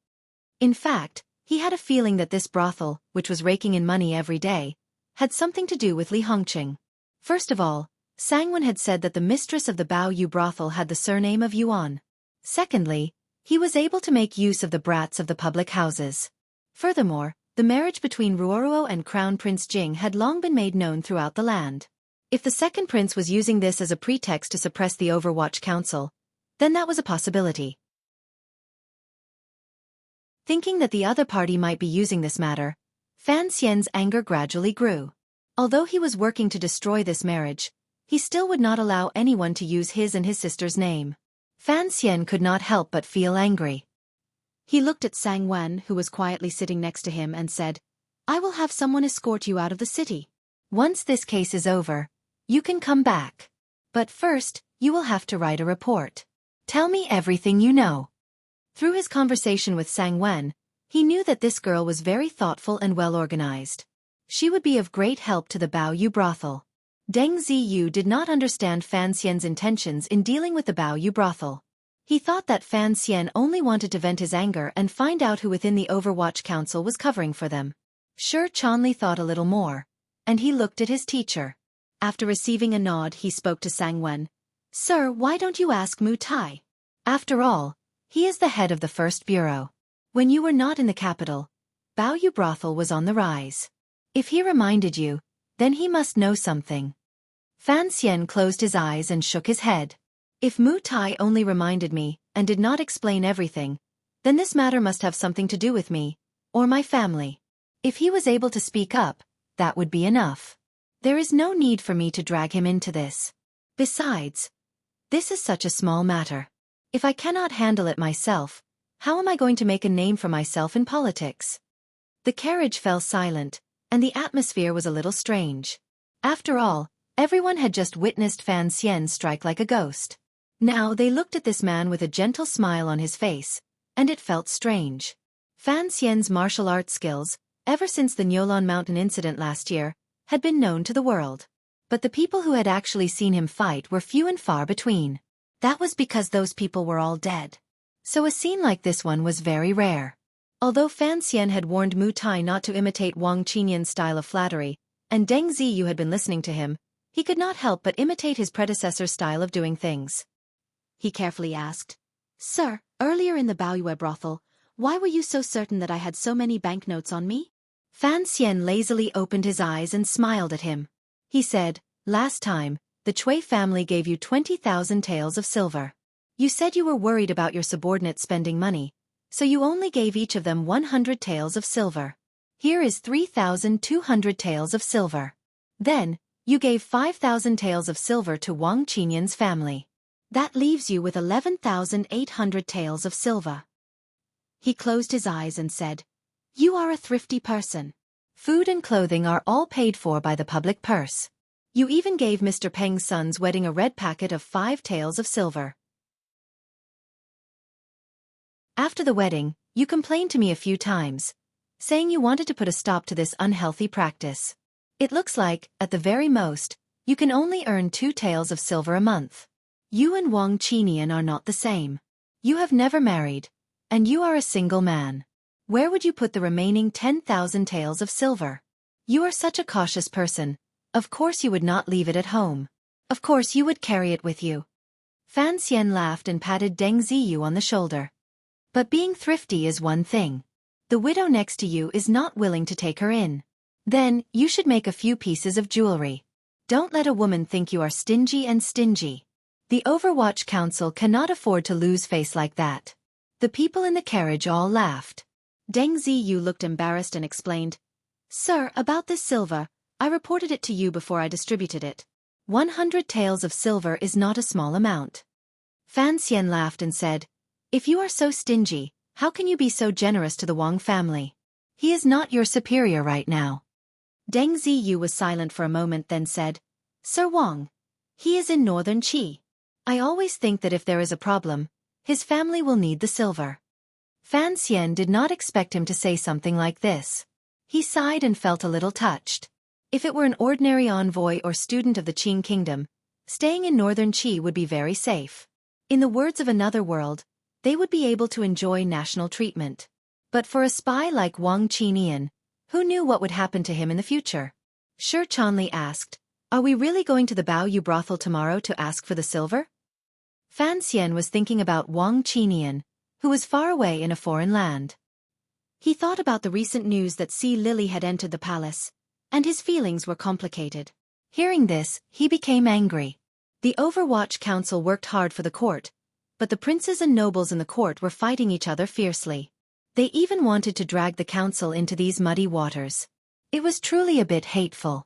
In fact, he had a feeling that this brothel, which was raking in money every day, had something to do with Li Hongqing. First of all, Sangwen had said that the mistress of the Baoyu brothel had the surname of Yuan. Secondly, he was able to make use of the brats of the public houses. Furthermore, the marriage between Ruoruo and Crown Prince Jing had long been made known throughout the land. If the second prince was using this as a pretext to suppress the Overwatch Council, then that was a possibility. Thinking that the other party might be using this matter, Fan Xian's anger gradually grew. Although he was working to destroy this marriage, he still would not allow anyone to use his and his sister's name. Fan Xian could not help but feel angry. He looked at Sang Wen, who was quietly sitting next to him, and said, "I will have someone escort you out of the city. Once this case is over, you can come back. But first, you will have to write a report. Tell me everything you know." Through his conversation with Sang Wen, he knew that this girl was very thoughtful and well-organized. She would be of great help to the Baoyu brothel. Deng Ziyu did not understand Fan Xian's intentions in dealing with the Baoyu brothel. He thought that Fan Xian only wanted to vent his anger and find out who within the Overwatch Council was covering for them. Sure, Chanli thought a little more. and he looked at his teacher. After receiving a nod, he spoke to Sangwen. Sir, why don't you ask Mu Tai? After all, he is the head of the first bureau. When you were not in the capital, Baoyu brothel was on the rise. If he reminded you, then he must know something. Fan Xian closed his eyes and shook his head. If Mu Tai only reminded me, and did not explain everything, then this matter must have something to do with me, or my family. If he was able to speak up, that would be enough. There is no need for me to drag him into this. Besides, this is such a small matter. If I cannot handle it myself, how am I going to make a name for myself in politics? The carriage fell silent, and the atmosphere was a little strange. After all, everyone had just witnessed Fan Xian strike like a ghost. Now they looked at this man with a gentle smile on his face, and it felt strange. Fan Xian's martial arts skills, ever since the Nyolan Mountain incident last year, had been known to the world. But the people who had actually seen him fight were few and far between. That was because those people were all dead. So a scene like this one was very rare. Although Fan Xian had warned Mu Tai not to imitate Wang Qinyan's style of flattery, and Deng Ziyu had been listening to him, he could not help but imitate his predecessor's style of doing things. He carefully asked, Sir, earlier in the Baoyue brothel, why were you so certain that I had so many banknotes on me? Fan Xian lazily opened his eyes and smiled at him. He said, Last time, the Cui family gave you 20,000 taels of silver. You said you were worried about your subordinates spending money, so you only gave each of them 100 taels of silver. Here is 3,200 taels of silver. Then, you gave 5,000 taels of silver to Wang Qinyan's family. That leaves you with 11,800 taels of silver. He closed his eyes and said, You are a thrifty person. Food and clothing are all paid for by the public purse. You even gave Mr. Peng's son's wedding a red packet of 5 taels of silver. After the wedding, you complained to me a few times, saying you wanted to put a stop to this unhealthy practice. It looks like, at the very most, you can only earn 2 taels of silver a month. You and Wang Qinyan are not the same. You have never married, and you are a single man. Where would you put the remaining 10,000 taels of silver? You are such a cautious person. Of course you would not leave it at home. Of course you would carry it with you. Fan Xian laughed and patted Deng Ziyu on the shoulder. But being thrifty is one thing. The widow next to you is not willing to take her in. Then, you should make a few pieces of jewelry. Don't let a woman think you are stingy and stingy. The Overwatch Council cannot afford to lose face like that. The people in the carriage all laughed. Deng Ziyu looked embarrassed and explained, Sir, about this silver, I reported it to you before I distributed it. 100 taels of silver is not a small amount. Fan Xian laughed and said, If you are so stingy, how can you be so generous to the Wang family? He is not your superior right now. Deng Ziyu was silent for a moment, then said, Sir Wang. He is in northern Qi. I always think that if there is a problem, his family will need the silver. Fan Xian did not expect him to say something like this. He sighed and felt a little touched. If it were an ordinary envoy or student of the Qing kingdom, staying in northern Qi would be very safe. In the words of another world, they would be able to enjoy national treatment. But for a spy like Wang Qinyan, who knew what would happen to him in the future? Shi Chanli asked, Are we really going to the Baoyu brothel tomorrow to ask for the silver? Fan Xian was thinking about Wang Qinyan, who was far away in a foreign land. He thought about the recent news that Si Lily had entered the palace, and his feelings were complicated. Hearing this, he became angry. The Overwatch Council worked hard for the court, but the princes and nobles in the court were fighting each other fiercely. They even wanted to drag the council into these muddy waters. It was truly a bit hateful.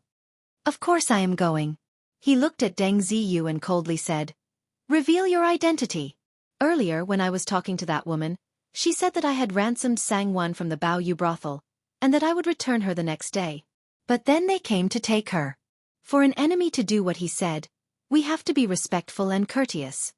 Of course I am going. He looked at Deng Ziyu and coldly said, Reveal your identity. Earlier when I was talking to that woman, she said that I had ransomed Sangwan from the Baoyu brothel, and that I would return her the next day. But then they came to take her. For an enemy to do what he said, we have to be respectful and courteous.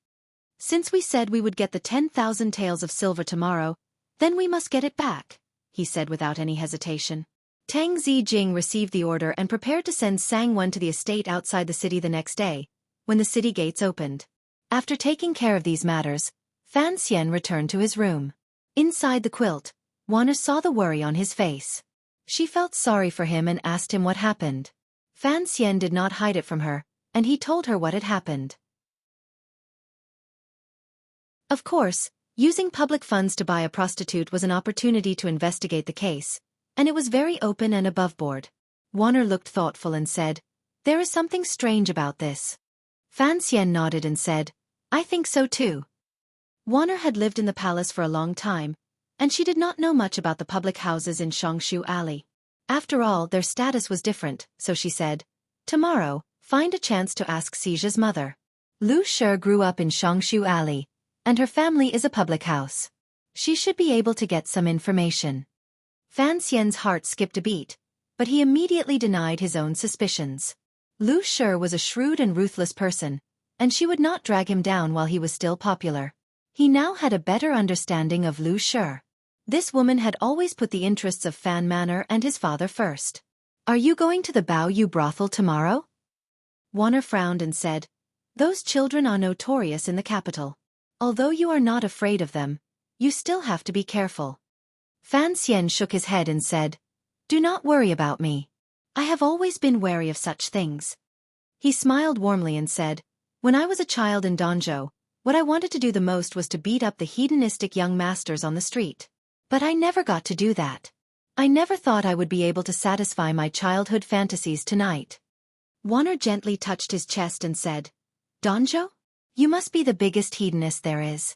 Since we said we would get the 10,000 taels of silver tomorrow, then we must get it back, he said without any hesitation. Tang Zijing received the order and prepared to send Sangwan to the estate outside the city the next day, when the city gates opened. After taking care of these matters, Fan Xian returned to his room. Inside the quilt, Wana saw the worry on his face. She felt sorry for him and asked him what happened. Fan Xian did not hide it from her, and he told her what had happened. Of course, using public funds to buy a prostitute was an opportunity to investigate the case, and it was very open and aboveboard. Warner looked thoughtful and said, "There is something strange about this." Fan Xian nodded and said, "I think so too." Warner had lived in the palace for a long time, and she did not know much about the public houses in Shongshu Alley. After all, their status was different, so she said, "Tomorrow, find a chance to ask Xija's mother. Lu Shi grew up in Shongshu Alley, and her family is a public house. She should be able to get some information." Fan Xian's heart skipped a beat, but he immediately denied his own suspicions. Lu Shi was a shrewd and ruthless person, and she would not drag him down while he was still popular. He now had a better understanding of Lu Shi. This woman had always put the interests of Fan Manor and his father first. "Are you going to the Baoyu brothel tomorrow?" Warner frowned and said, "Those children are notorious in the capital. Although you are not afraid of them, you still have to be careful." Fan Xian shook his head and said, "Do not worry about me. I have always been wary of such things." He smiled warmly and said, "When I was a child in Danzhou, what I wanted to do the most was to beat up the hedonistic young masters on the street. But I never got to do that. I never thought I would be able to satisfy my childhood fantasies tonight." Warner gently touched his chest and said, "Danzhou? You must be the biggest hedonist there is."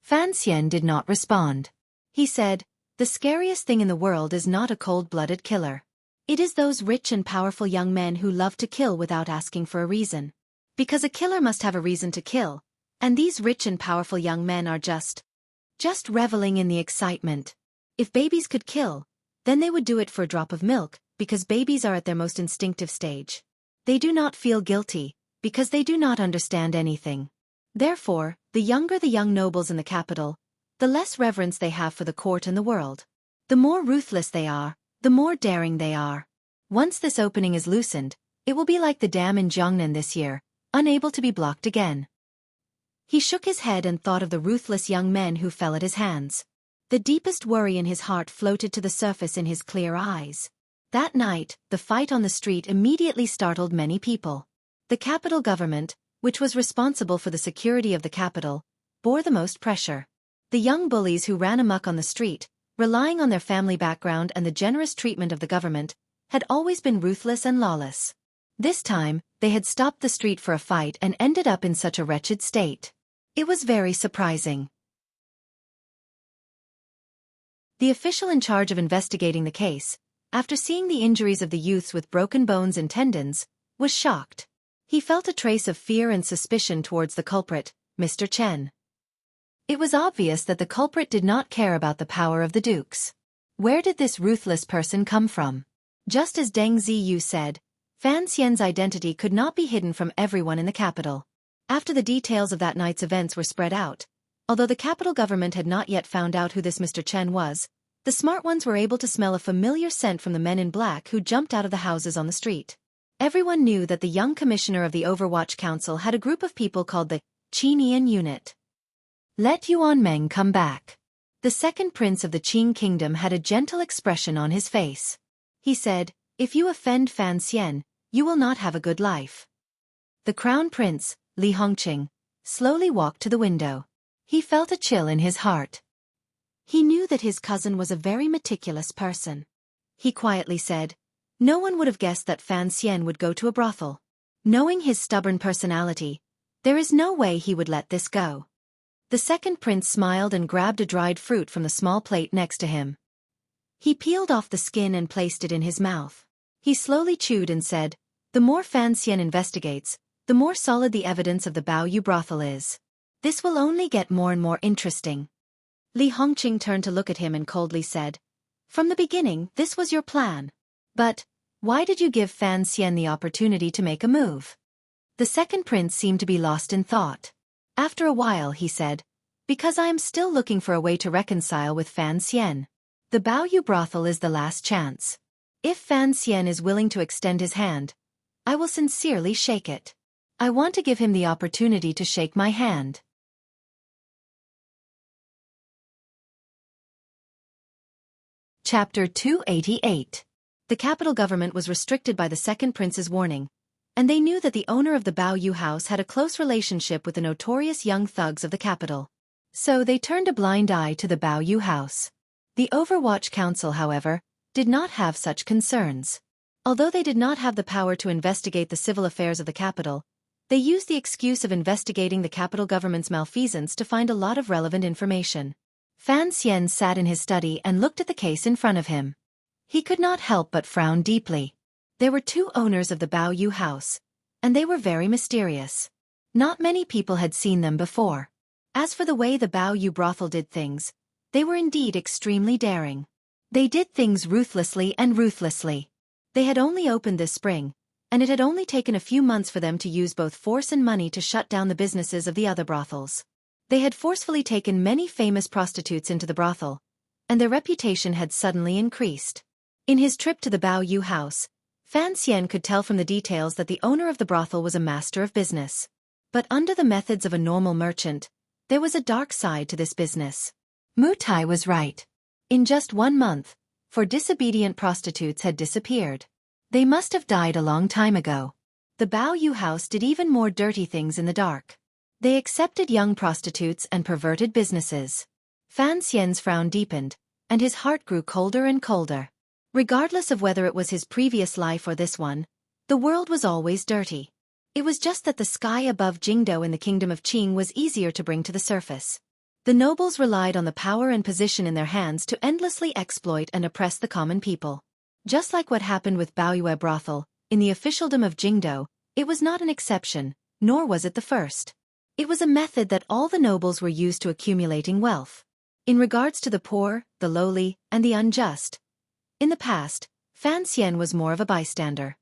Fan Xian did not respond. He said, "The scariest thing in the world is not a cold-blooded killer. It is those rich and powerful young men who love to kill without asking for a reason. Because a killer must have a reason to kill, and these rich and powerful young men are just reveling in the excitement. If babies could kill, then they would do it for a drop of milk, because babies are at their most instinctive stage. They do not feel guilty, because they do not understand anything. Therefore, the younger the young nobles in the capital, the less reverence they have for the court and the world. The more ruthless they are, the more daring they are. Once this opening is loosened, it will be like the dam in Jiangnan this year, unable to be blocked again." He shook his head and thought of the ruthless young men who fell at his hands. The deepest worry in his heart floated to the surface in his clear eyes. That night, the fight on the street immediately startled many people. The capital government, which was responsible for the security of the capital, bore the most pressure. The young bullies who ran amok on the street, relying on their family background and the generous treatment of the government, had always been ruthless and lawless. This time, they had stopped the street for a fight and ended up in such a wretched state. It was very surprising. The official in charge of investigating the case, after seeing the injuries of the youths with broken bones and tendons, was shocked. He felt a trace of fear and suspicion towards the culprit, Mr. Chen. It was obvious that the culprit did not care about the power of the dukes. Where did this ruthless person come from? Just as Deng Ziyu said, Fan Xian's identity could not be hidden from everyone in the capital. After the details of that night's events were spread out, although the capital government had not yet found out who this Mr. Chen was, the smart ones were able to smell a familiar scent from the men in black who jumped out of the houses on the street. Everyone knew that the young commissioner of the Overwatch Council had a group of people called the Qinian Unit. Let Yuan Meng come back. The second prince of the Qing kingdom had a gentle expression on his face. He said, "If you offend Fan Xian, you will not have a good life." The crown prince, Li Hongqing, slowly walked to the window. He felt a chill in his heart. He knew that his cousin was a very meticulous person. He quietly said, "No one would have guessed that Fan Xian would go to a brothel. Knowing his stubborn personality, there is no way he would let this go." The second prince smiled and grabbed a dried fruit from the small plate next to him. He peeled off the skin and placed it in his mouth. He slowly chewed and said, "The more Fan Xian investigates, the more solid the evidence of the Baoyu brothel is. This will only get more and more interesting." Li Hongqing turned to look at him and coldly said, "From the beginning, this was your plan. But why did you give Fan Xian the opportunity to make a move?" The second prince seemed to be lost in thought. After a while he said, "Because I am still looking for a way to reconcile with Fan Xian. The Baoyu brothel is the last chance. If Fan Xian is willing to extend his hand, I will sincerely shake it. I want to give him the opportunity to shake my hand." Chapter 288. The capital government was restricted by the second prince's warning, and they knew that the owner of the Bao Yu house had a close relationship with the notorious young thugs of the capital. So they turned a blind eye to the Bao Yu house. The Overwatch Council, however, did not have such concerns. Although they did not have the power to investigate the civil affairs of the capital, they used the excuse of investigating the capital government's malfeasance to find a lot of relevant information. Fan Xian sat in his study and looked at the case in front of him. He could not help but frown deeply. There were two owners of the Bao Yu house, and they were very mysterious. Not many people had seen them before. As for the way the Bao Yu brothel did things, they were indeed extremely daring. They did things ruthlessly and ruthlessly. They had only opened this spring, and it had only taken a few months for them to use both force and money to shut down the businesses of the other brothels. They had forcefully taken many famous prostitutes into the brothel, and their reputation had suddenly increased. In his trip to the Bao Yu house, Fan Xian could tell from the details that the owner of the brothel was a master of business. But under the methods of a normal merchant, there was a dark side to this business. Mu Tai was right. In just 1 month, 4 disobedient prostitutes had disappeared. They must have died a long time ago. The Bao Yu house did even more dirty things in the dark. They accepted young prostitutes and perverted businesses. Fan Xian's frown deepened, and his heart grew colder and colder. Regardless of whether it was his previous life or this one, the world was always dirty. It was just that the sky above Jingdo in the kingdom of Qing was easier to bring to the surface. The nobles relied on the power and position in their hands to endlessly exploit and oppress the common people. Just like what happened with Baoyue brothel, in the officialdom of Jingdo, it was not an exception, nor was it the first. It was a method that all the nobles were used to accumulating wealth. In regards to the poor, the lowly, and the unjust, in the past, Fan Xian was more of a bystander.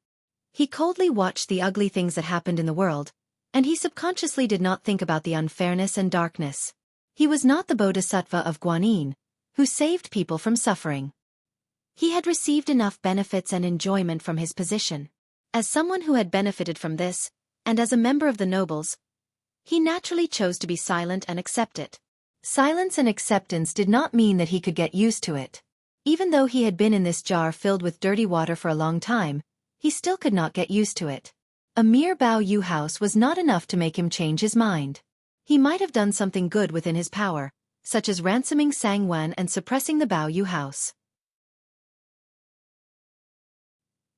He coldly watched the ugly things that happened in the world, and he subconsciously did not think about the unfairness and darkness. He was not the Bodhisattva of Guanyin, who saved people from suffering. He had received enough benefits and enjoyment from his position. As someone who had benefited from this, and as a member of the nobles, he naturally chose to be silent and accept it. Silence and acceptance did not mean that he could get used to it. Even though he had been in this jar filled with dirty water for a long time, he still could not get used to it. A mere Bao Yu house was not enough to make him change his mind. He might have done something good within his power, such as ransoming Sang Wan and suppressing the Bao Yu house.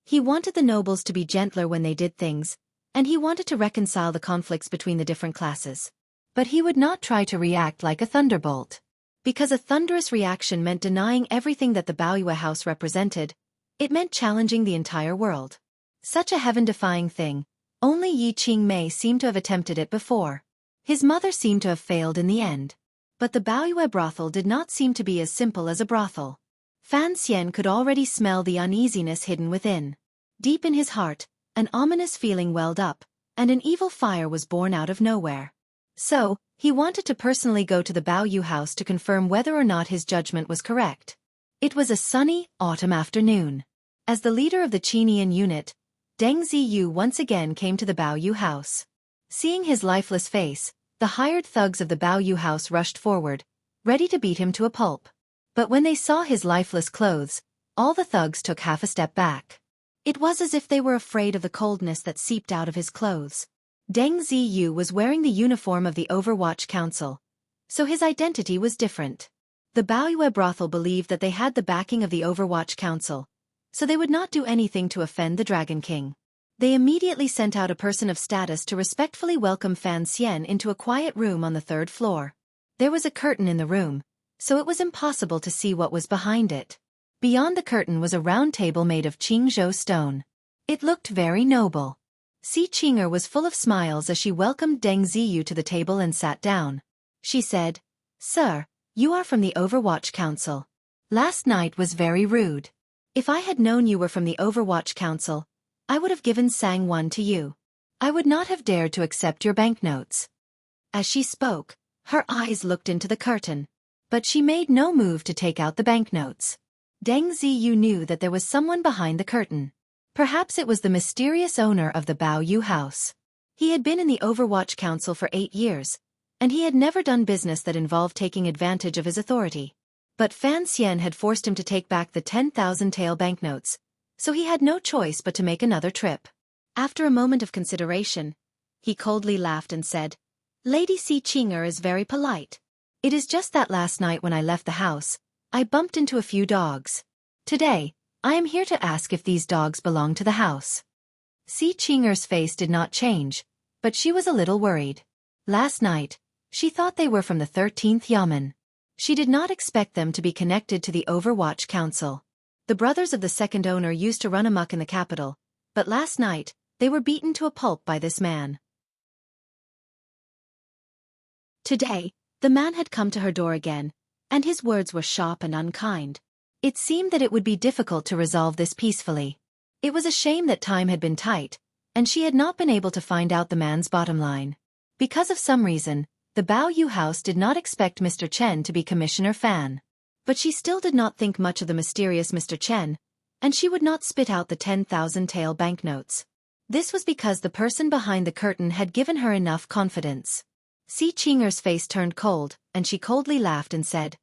He wanted the nobles to be gentler when they did things, and he wanted to reconcile the conflicts between the different classes. But he would not try to react like a thunderbolt. Because a thunderous reaction meant denying everything that the Baoyue house represented, it meant challenging the entire world. Such a heaven-defying thing, only Yi Qingmei seemed to have attempted it before. His mother seemed to have failed in the end. But the Baoyue brothel did not seem to be as simple as a brothel. Fan Xian could already smell the uneasiness hidden within. Deep in his heart, an ominous feeling welled up, and an evil fire was born out of nowhere. So, he wanted to personally go to the Bao Yu house to confirm whether or not his judgment was correct. It was a sunny, autumn afternoon. As the leader of the Qinian unit, Deng Ziyu once again came to the Bao Yu house. Seeing his lifeless face, the hired thugs of the Bao Yu house rushed forward, ready to beat him to a pulp. But when they saw his lifeless clothes, all the thugs took half a step back. It was as if they were afraid of the coldness that seeped out of his clothes. Deng Ziyu was wearing the uniform of the Overwatch Council, so his identity was different. The Baoyue brothel believed that they had the backing of the Overwatch Council, so they would not do anything to offend the Dragon King. They immediately sent out a person of status to respectfully welcome Fan Xian into a quiet room on the 3rd floor. There was a curtain in the room, so it was impossible to see what was behind it. Beyond the curtain was a round table made of Qingzhou stone. It looked very noble. Si Qinger was full of smiles as she welcomed Deng Ziyu to the table and sat down. She said, "Sir, you are from the Overwatch Council. Last night was very rude. If I had known you were from the Overwatch Council, I would have given Sang Wan to you. I would not have dared to accept your banknotes." As she spoke, her eyes looked into the curtain, but she made no move to take out the banknotes. Deng Ziyu knew that there was someone behind the curtain. Perhaps it was the mysterious owner of the Bao Yu house. He had been in the Overwatch Council for 8 years, and he had never done business that involved taking advantage of his authority. But Fan Xian had forced him to take back the 10,000 tael banknotes, so he had no choice but to make another trip. After a moment of consideration, he coldly laughed and said, "Lady Xueqi is very polite. It is just that last night when I left the house, I bumped into a few dogs. Today, I am here to ask if these dogs belong to the house." Xueqi's face did not change, but she was a little worried. Last night, she thought they were from the 13th Yamen. She did not expect them to be connected to the Overwatch Council. The brothers of the second owner used to run amok in the capital, but last night, they were beaten to a pulp by this man. Today, the man had come to her door again, and his words were sharp and unkind. It seemed that it would be difficult to resolve this peacefully. It was a shame that time had been tight, and she had not been able to find out the man's bottom line. Because of some reason, the Bao Yu house did not expect Mr. Chen to be Commissioner Fan. But she still did not think much of the mysterious Mr. Chen, and she would not spit out the 10,000 tael banknotes. This was because the person behind the curtain had given her enough confidence. Xueqi's face turned cold, and she coldly laughed and said,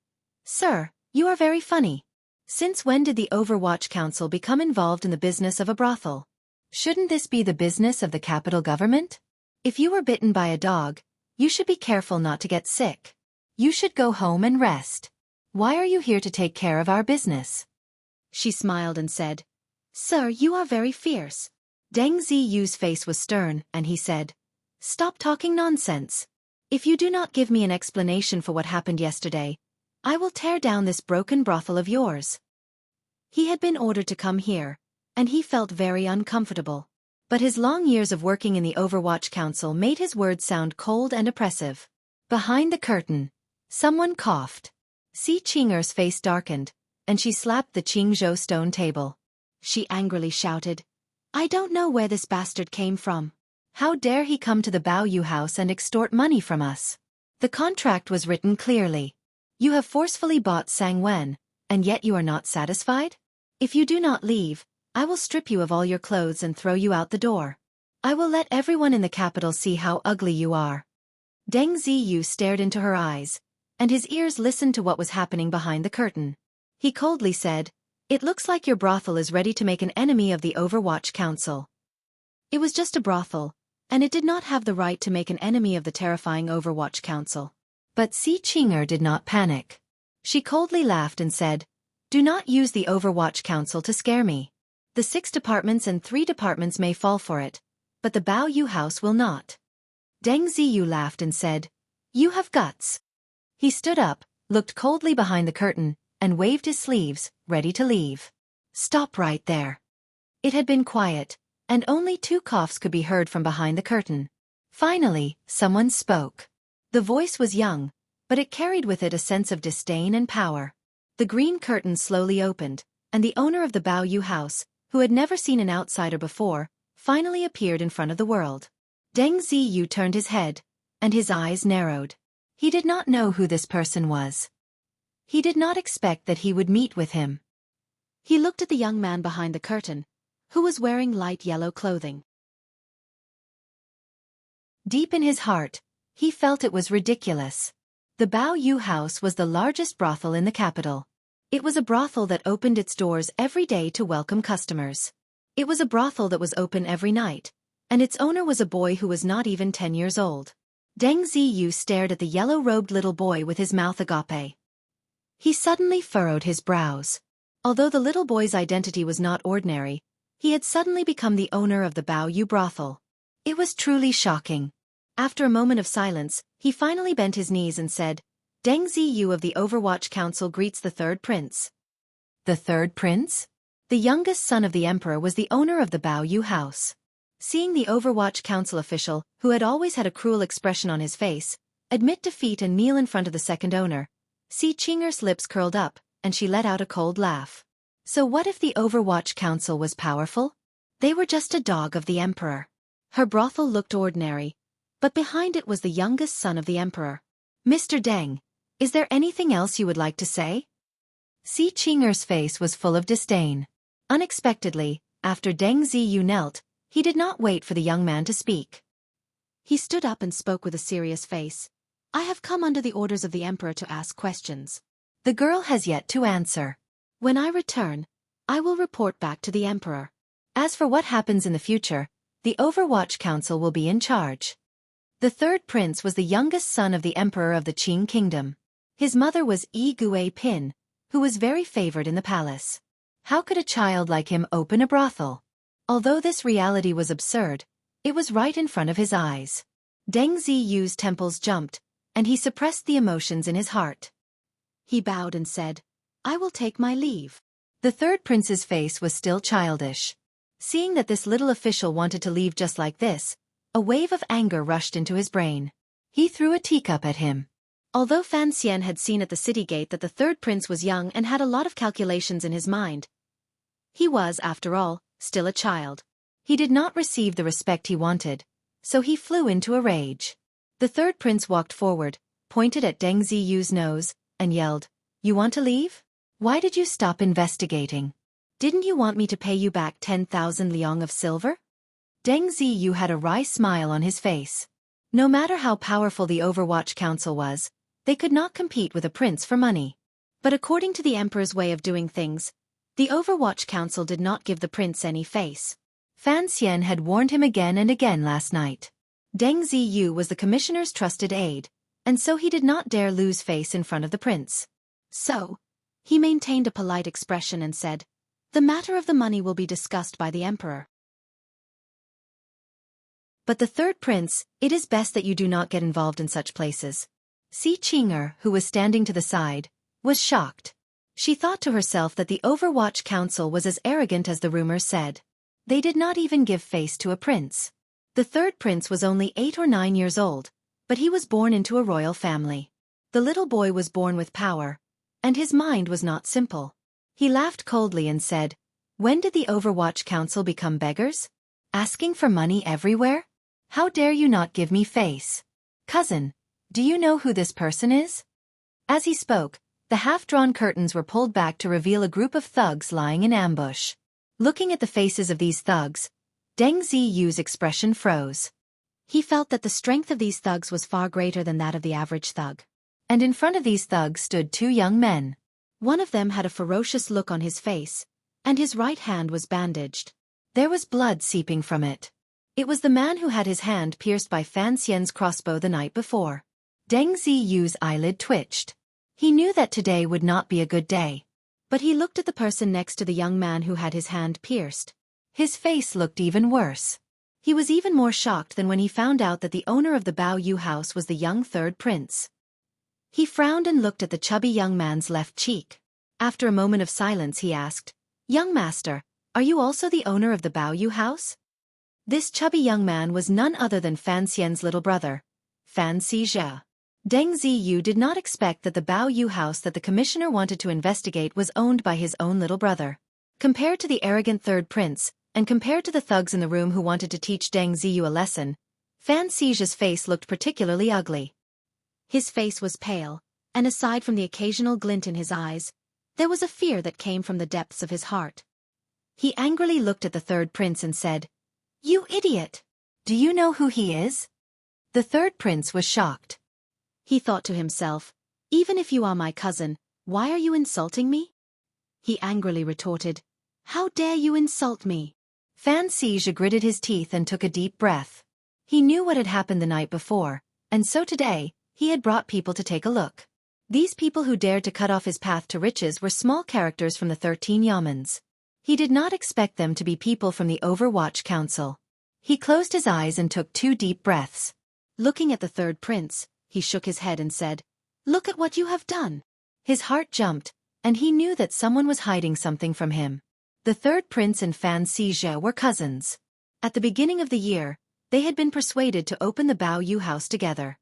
"Sir, you are very funny. Since when did the Overwatch Council become involved in the business of a brothel? Shouldn't this be the business of the capital government? If you were bitten by a dog, you should be careful not to get sick. You should go home and rest. Why are you here to take care of our business?" She smiled and said, "Sir, you are very fierce." Deng Ziyu's face was stern, and he said, "Stop talking nonsense. If you do not give me an explanation for what happened yesterday, I will tear down this broken brothel of yours." He had been ordered to come here, and he felt very uncomfortable. But his long years of working in the Overwatch Council made his words sound cold and oppressive. Behind the curtain, someone coughed. Xueqi's face darkened, and she slapped the Qingzhou stone table. She angrily shouted, "I don't know where this bastard came from. How dare he come to the Bao Yu house and extort money from us? The contract was written clearly. You have forcefully bought Sang Wen, and yet you are not satisfied? If you do not leave, I will strip you of all your clothes and throw you out the door. I will let everyone in the capital see how ugly you are." Deng Ziyu stared into her eyes, and his ears listened to what was happening behind the curtain. He coldly said, "It looks like your brothel is ready to make an enemy of the Overwatch Council." It was just a brothel, and it did not have the right to make an enemy of the terrifying Overwatch Council. But Xueqi did not panic. She coldly laughed and said, "Do not use the Overwatch Council to scare me. The 6 departments and 3 departments may fall for it, but the Bao Yu house will not." Deng Ziyu laughed and said, "You have guts." He stood up, looked coldly behind the curtain, and waved his sleeves, ready to leave. "Stop right there." It had been quiet, and only 2 coughs could be heard from behind the curtain. Finally, someone spoke. The voice was young, but it carried with it a sense of disdain and power. The green curtain slowly opened, and the owner of the Bao Yu house, who had never seen an outsider before, finally appeared in front of the world. Deng Ziyu turned his head, and his eyes narrowed. He did not know who this person was. He did not expect that he would meet with him. He looked at the young man behind the curtain, who was wearing light yellow clothing. Deep in his heart, he felt it was ridiculous. The Bao Yu house was the largest brothel in the capital. It was a brothel that opened its doors every day to welcome customers. It was a brothel that was open every night, and its owner was a boy who was not even 10 years old. Deng Ziyu stared at the yellow-robed little boy with his mouth agape. He suddenly furrowed his brows. Although the little boy's identity was not ordinary, he had suddenly become the owner of the Bao Yu brothel. It was truly shocking. After a moment of silence, he finally bent his knees and said, "Deng Ziyu of the Overwatch Council greets the third prince." The third prince? The youngest son of the emperor was the owner of the Bao Yu house. Seeing the Overwatch Council official, who had always had a cruel expression on his face, admit defeat and kneel in front of the second owner, Xueqi's lips curled up, and she let out a cold laugh. So what if the Overwatch Council was powerful? They were just a dog of the emperor. Her brothel looked ordinary, but behind it was the youngest son of the emperor. "Mr. Deng, is there anything else you would like to say?" Xueqi's face was full of disdain. Unexpectedly, after Deng Ziyu knelt, he did not wait for the young man to speak. He stood up and spoke with a serious face. "I have come under the orders of the emperor to ask questions. The girl has yet to answer. When I return, I will report back to the emperor. As for what happens in the future, the Overwatch Council will be in charge. The third prince was the youngest son of the emperor of the Qing kingdom. His mother was Yi Pin, who was very favored in the palace. How could a child like him open a brothel? Although this reality was absurd, it was right in front of his eyes. Deng Ziyu's temples jumped, and he suppressed the emotions in his heart. He bowed and said, I will take my leave. The third prince's face was still childish. Seeing that this little official wanted to leave just like this, a wave of anger rushed into his brain. He threw a teacup at him. Although Fan Xian had seen at the city gate that the third prince was young and had a lot of calculations in his mind, he was, after all, still a child. He did not receive the respect he wanted, so he flew into a rage. The third prince walked forward, pointed at Deng Ziyu's nose, and yelled, You want to leave? Why did you stop investigating? Didn't you want me to pay you back 10,000 liang of silver? Deng Ziyu had a wry smile on his face. No matter how powerful the Overwatch Council was, they could not compete with a prince for money. But according to the emperor's way of doing things, the Overwatch Council did not give the prince any face. Fan Xian had warned him again and again last night. Deng Ziyu was the commissioner's trusted aide, and so he did not dare lose face in front of the prince. So, he maintained a polite expression and said, The matter of the money will be discussed by the emperor. But the third prince, it is best that you do not get involved in such places. Si Qing'er, who was standing to the side, was shocked. She thought to herself that the Overwatch Council was as arrogant as the rumors said. They did not even give face to a prince. The third prince was only 8 or 9 years old, but he was born into a royal family. The little boy was born with power, and his mind was not simple. He laughed coldly and said, When did the Overwatch Council become beggars? Asking for money everywhere? How dare you not give me face? Cousin, do you know who this person is? As he spoke, the half-drawn curtains were pulled back to reveal a group of thugs lying in ambush. Looking at the faces of these thugs, Deng Ziyu's expression froze. He felt that the strength of these thugs was far greater than that of the average thug. And in front of these thugs stood 2 young men. One of them had a ferocious look on his face, and his right hand was bandaged. There was blood seeping from it. It was the man who had his hand pierced by Fan Xian's crossbow the night before. Deng Ziyu's eyelid twitched. He knew that today would not be a good day. But he looked at the person next to the young man who had his hand pierced. His face looked even worse. He was even more shocked than when he found out that the owner of the Bao Yu house was the young third prince. He frowned and looked at the chubby young man's left cheek. After a moment of silence he asked, Young master, are you also the owner of the Bao Yu house? This chubby young man was none other than Fan Xian's little brother, Fan Xizhe. Deng Ziyu did not expect that the Bao Yu house that the commissioner wanted to investigate was owned by his own little brother. Compared to the arrogant third prince, and compared to the thugs in the room who wanted to teach Deng Ziyu a lesson, Fan Xizhe's face looked particularly ugly. His face was pale, and aside from the occasional glint in his eyes, there was a fear that came from the depths of his heart. He angrily looked at the third prince and said, You idiot! Do you know who he is? The third prince was shocked. He thought to himself, Even if you are my cousin, why are you insulting me? He angrily retorted, How dare you insult me? Fan Xizhe gritted his teeth and took a deep breath. He knew what had happened the night before, and so today, he had brought people to take a look. These people who dared to cut off his path to riches were small characters from the 13 yamens. He did not expect them to be people from the Overwatch Council. He closed his eyes and took 2 deep breaths. Looking at the third prince, he shook his head and said, Look at what you have done. His heart jumped, and he knew that someone was hiding something from him. The third prince and Fan Xizhe were cousins. At the beginning of the year, they had been persuaded to open the Bao Yu house together.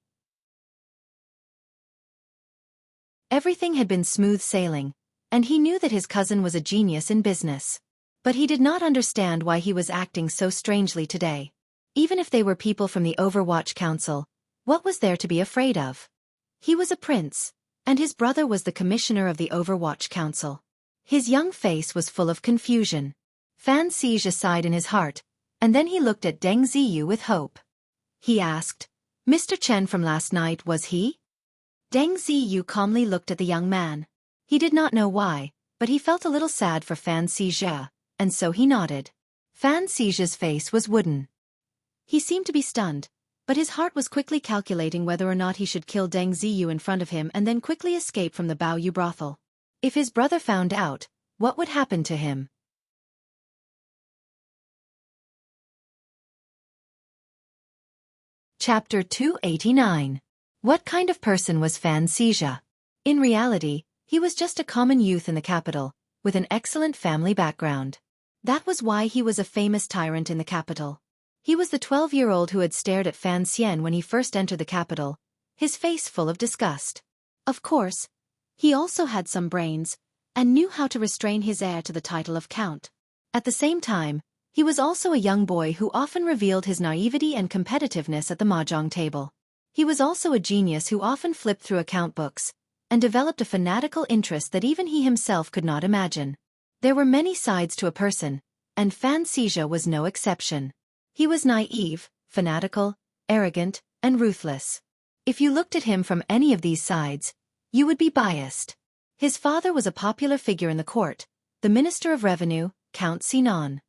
Everything had been smooth sailing, and he knew that his cousin was a genius in business. But he did not understand why he was acting so strangely today. Even if they were people from the Overwatch Council, what was there to be afraid of? He was a prince, and his brother was the commissioner of the Overwatch Council. His young face was full of confusion. Fan Xizhe sighed in his heart, and then he looked at Deng Ziyu with hope. He asked, Mr. Chen from last night, was he? Deng Ziyu calmly looked at the young man. He did not know why, but he felt a little sad for Fan Xizhe, and so he nodded. Fan Xizhe's face was wooden. He seemed to be stunned, but his heart was quickly calculating whether or not he should kill Deng Ziyu in front of him and then quickly escape from the Baoyu brothel. If his brother found out, what would happen to him? Chapter 289. What kind of person was Fan Xizhe? In reality, he was just a common youth in the capital, with an excellent family background. That was why he was a famous tyrant in the capital. He was the 12-year-old who had stared at Fan Xian when he first entered the capital, his face full of disgust. Of course, he also had some brains, and knew how to restrain his heir to the title of count. At the same time, he was also a young boy who often revealed his naivety and competitiveness at the mahjong table. He was also a genius who often flipped through account books, and developed a fanatical interest that even he himself could not imagine. There were many sides to a person, and Fan Xizhe was no exception. He was naive, fanatical, arrogant, and ruthless. If you looked at him from any of these sides, you would be biased. His father was a popular figure in the court, the Minister of Revenue, Count Sinan.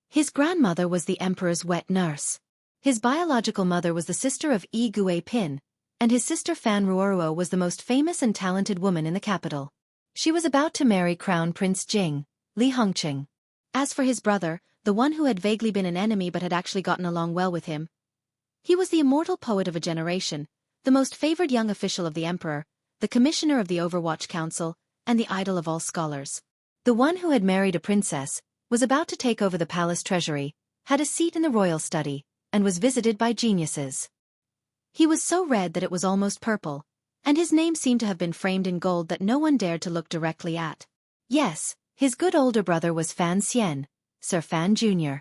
His grandmother was the emperor's wet nurse. His biological mother was the sister of Yi Guipin, and his sister Fan Ruoruo was the most famous and talented woman in the capital. She was about to marry Crown Prince Jing, Li Hongqing. As for his brother, the one who had vaguely been an enemy but had actually gotten along well with him, he was the immortal poet of a generation, the most favored young official of the emperor, the commissioner of the Overwatch Council, and the idol of all scholars. The one who had married a princess, was about to take over the palace treasury, had a seat in the royal study, and was visited by geniuses. He was so red that it was almost purple, and his name seemed to have been framed in gold that no one dared to look directly at. Yes, his good older brother was Fan Xian, Sir Fan Jr.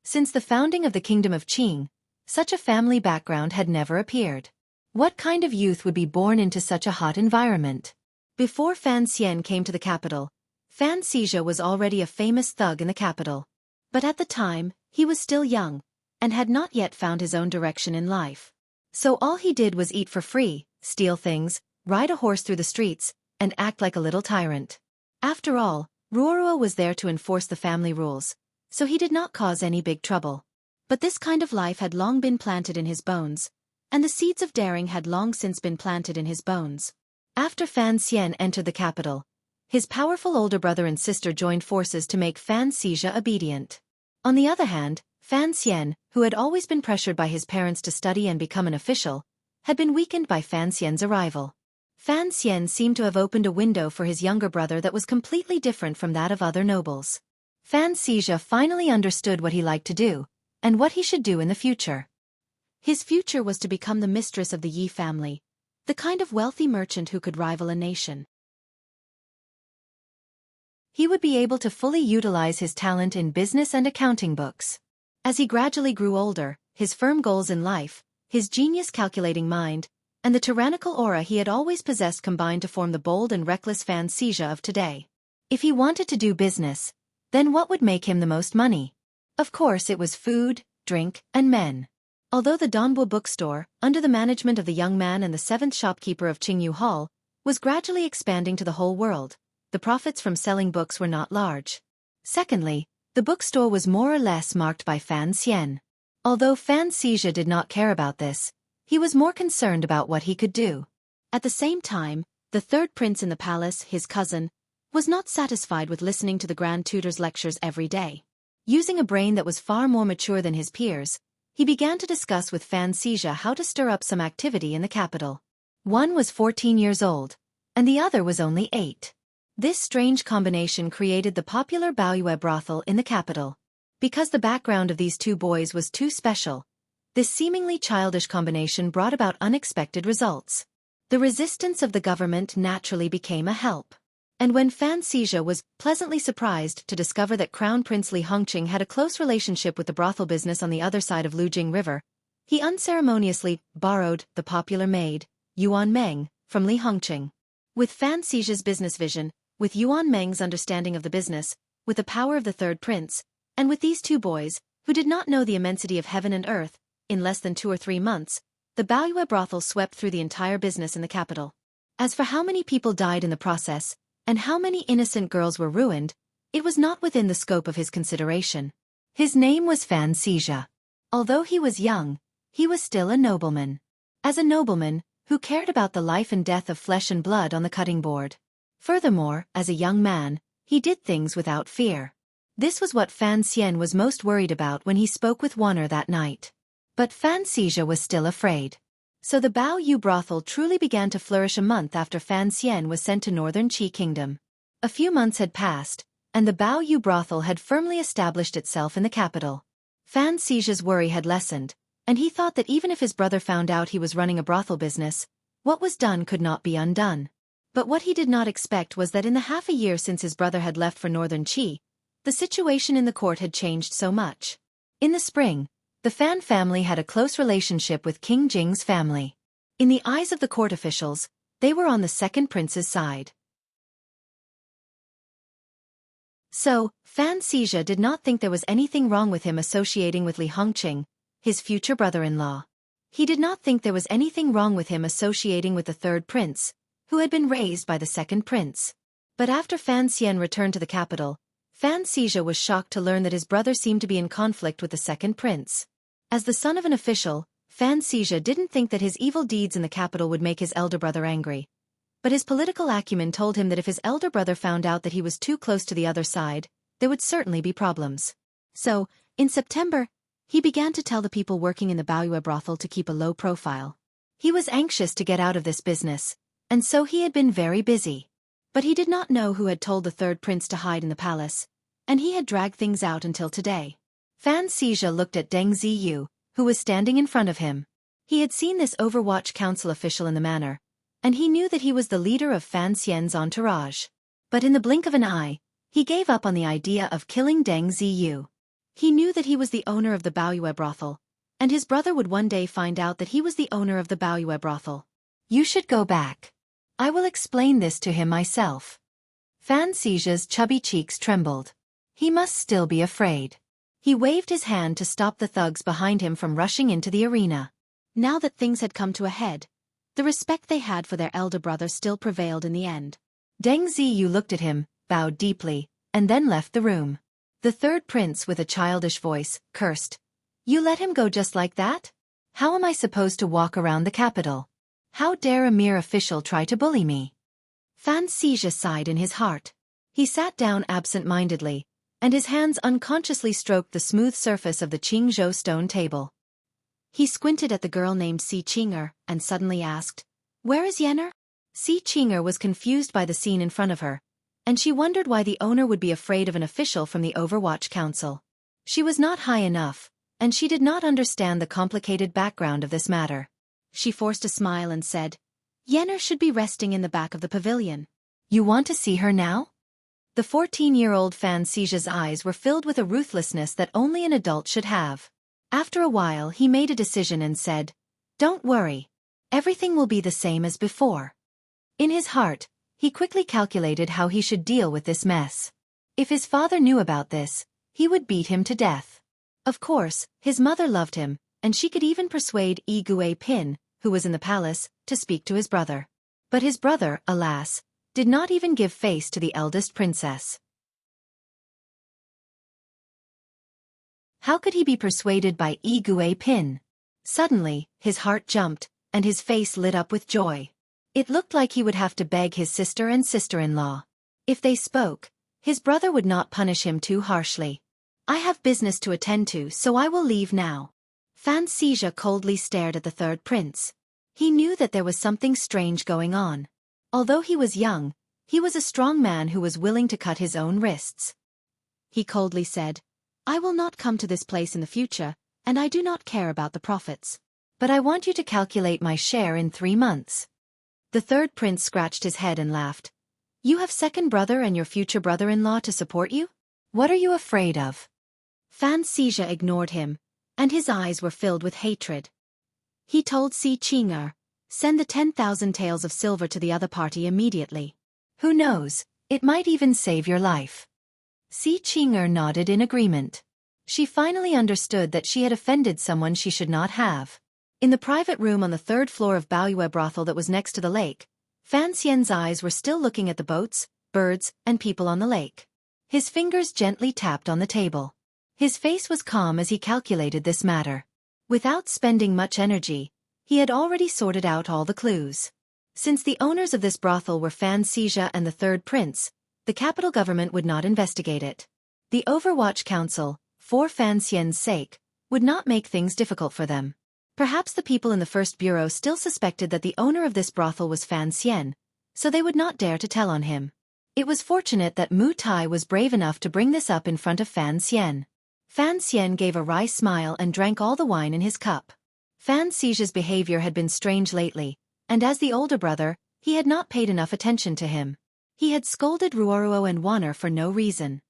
Since the founding of the Kingdom of Qing, such a family background had never appeared. What kind of youth would be born into such a hot environment? Before Fan Xian came to the capital, Fan Xizhe was already a famous thug in the capital. But at the time, he was still young, and had not yet found his own direction in life. So all he did was eat for free, steal things, ride a horse through the streets, and act like a little tyrant. After all, Ruoruo was there to enforce the family rules, so he did not cause any big trouble. But this kind of life had long been planted in his bones, and the seeds of daring had long since been planted in his bones. After Fan Xian entered the capital, his powerful older brother and sister joined forces to make Fan Xizhe obedient. On the other hand, Fan Xian, who had always been pressured by his parents to study and become an official, had been weakened by Fan Xian's arrival. Fan Xian seemed to have opened a window for his younger brother that was completely different from that of other nobles. Fan Xizhe finally understood what he liked to do, and what he should do in the future. His future was to become the mistress of the Yi family, the kind of wealthy merchant who could rival a nation. He would be able to fully utilize his talent in business and accounting books. As he gradually grew older, his firm goals in life, his genius calculating mind, and the tyrannical aura he had always possessed combined to form the bold and reckless Fan Xizhe of today. If he wanted to do business, then what would make him the most money? Of course it was food, drink, and men. Although the Donbo bookstore, under the management of the young man and the seventh shopkeeper of Qingyu Hall, was gradually expanding to the whole world, the profits from selling books were not large. Secondly, the bookstore was more or less marked by Fan Xian. Although Fan Xizhe did not care about this, he was more concerned about what he could do. At the same time, the third prince in the palace, his cousin, was not satisfied with listening to the Grand Tutor's lectures every day. Using a brain that was far more mature than his peers, he began to discuss with Fan Xizhe how to stir up some activity in the capital. One was 14 years old, and the other was only 8. This strange combination created the popular Baoyue brothel in the capital. Because the background of these two boys was too special, this seemingly childish combination brought about unexpected results. The resistance of the government naturally became a help. And when Fan Xizhe was pleasantly surprised to discover that Crown Prince Li Hongqing had a close relationship with the brothel business on the other side of Lujing River, he unceremoniously borrowed the popular maid, Yuan Meng, from Li Hongqing. With Fan Xizhe's business vision, with Yuan Meng's understanding of the business, with the power of the third prince, and with these two boys, who did not know the immensity of heaven and earth, in less than 2 or 3 months, the Baoyue brothel swept through the entire business in the capital. As for how many people died in the process, and how many innocent girls were ruined, it was not within the scope of his consideration. His name was Fan Xizhe. Although he was young, he was still a nobleman. As a nobleman, who cared about the life and death of flesh and blood on the cutting board. Furthermore, as a young man, he did things without fear. This was what Fan Xian was most worried about when he spoke with Wanner that night. But Fan Xizhe was still afraid. So the Bao Yu brothel truly began to flourish a month after Fan Xian was sent to northern Qi kingdom. A few months had passed, and the Bao Yu brothel had firmly established itself in the capital. Fan Xizhe's worry had lessened, and he thought that even if his brother found out he was running a brothel business, what was done could not be undone. But what he did not expect was that in the half a year since his brother had left for northern Qi, the situation in the court had changed so much. In the spring, the Fan family had a close relationship with King Jing's family. In the eyes of the court officials, they were on the second prince's side. So, Fan Xizhe did not think there was anything wrong with him associating with Li Hongqing, his future brother-in-law. He did not think there was anything wrong with him associating with the third prince, who had been raised by the second prince. But after Fan Xian returned to the capital, Fan Xizhe was shocked to learn that his brother seemed to be in conflict with the second prince. As the son of an official, Fan Xizhe didn't think that his evil deeds in the capital would make his elder brother angry. But his political acumen told him that if his elder brother found out that he was too close to the other side, there would certainly be problems. So, in September, he began to tell the people working in the Baoyue brothel to keep a low profile. He was anxious to get out of this business, and so he had been very busy. But he did not know who had told the third prince to hide in the palace, and he had dragged things out until today. Fan Xizhe looked at Deng Ziyu, who was standing in front of him. He had seen this Overwatch Council official in the manor, and he knew that he was the leader of Fan Xian's entourage. But in the blink of an eye, he gave up on the idea of killing Deng Ziyu. He knew that he was the owner of the Baoyue brothel, and his brother would one day find out that he was the owner of the Baoyue brothel. You should go back. I will explain this to him myself. Fan Xizhe's chubby cheeks trembled. He must still be afraid. He waved his hand to stop the thugs behind him from rushing into the arena. Now that things had come to a head, the respect they had for their elder brother still prevailed in the end. Deng Ziyu looked at him, bowed deeply, and then left the room. The third prince with a childish voice, cursed. You let him go just like that? How am I supposed to walk around the capital? How dare a mere official try to bully me? Fan Xizhe sighed in his heart. He sat down absent-mindedly, and his hands unconsciously stroked the smooth surface of the Qingzhou stone table. He squinted at the girl named Si Qing'er and suddenly asked, Where is Yen'er? Si Qing'er was confused by the scene in front of her, and she wondered why the owner would be afraid of an official from the Overwatch Council. She was not high enough, and she did not understand the complicated background of this matter. She forced a smile and said, Yen'er should be resting in the back of the pavilion. You want to see her now? The 14-year-old Fan Xizhe's eyes were filled with a ruthlessness that only an adult should have. After a while he made a decision and said, Don't worry. Everything will be the same as before. In his heart, he quickly calculated how he should deal with this mess. If his father knew about this, he would beat him to death. Of course, his mother loved him, and she could even persuade Yi Guipin, who was in the palace, to speak to his brother. But his brother, alas, did not even give face to the eldest princess. How could he be persuaded by Yi Guipin? Suddenly, his heart jumped, and his face lit up with joy. It looked like he would have to beg his sister and sister-in-law. If they spoke, his brother would not punish him too harshly. I have business to attend to, so I will leave now. Fan Xizhe coldly stared at the third prince. He knew that there was something strange going on. Although he was young, he was a strong man who was willing to cut his own wrists. He coldly said, I will not come to this place in the future, and I do not care about the profits. But I want you to calculate my share in 3 months. The third prince scratched his head and laughed. You have second brother and your future brother-in-law to support you? What are you afraid of? Fan Xizhe ignored him, and his eyes were filled with hatred. He told Si Qing'er, Send the 10,000 taels of silver to the other party immediately. Who knows, it might even save your life. Si Qing'er nodded in agreement. She finally understood that she had offended someone she should not have. In the private room on the 3rd floor of Baoyue brothel that was next to the lake, Fan Xian's eyes were still looking at the boats, birds, and people on the lake. His fingers gently tapped on the table. His face was calm as he calculated this matter. Without spending much energy, he had already sorted out all the clues. Since the owners of this brothel were Fan Xizha and the third prince, the capital government would not investigate it. The Overwatch Council, for Fan Xian's sake, would not make things difficult for them. Perhaps the people in the first bureau still suspected that the owner of this brothel was Fan Xian, so they would not dare to tell on him. It was fortunate that Mu Tai was brave enough to bring this up in front of Fan Xian. Fan Xian gave a wry smile and drank all the wine in his cup. Fan Xizha's behavior had been strange lately, and as the older brother, he had not paid enough attention to him. He had scolded Ruoruo and Wanner for no reason.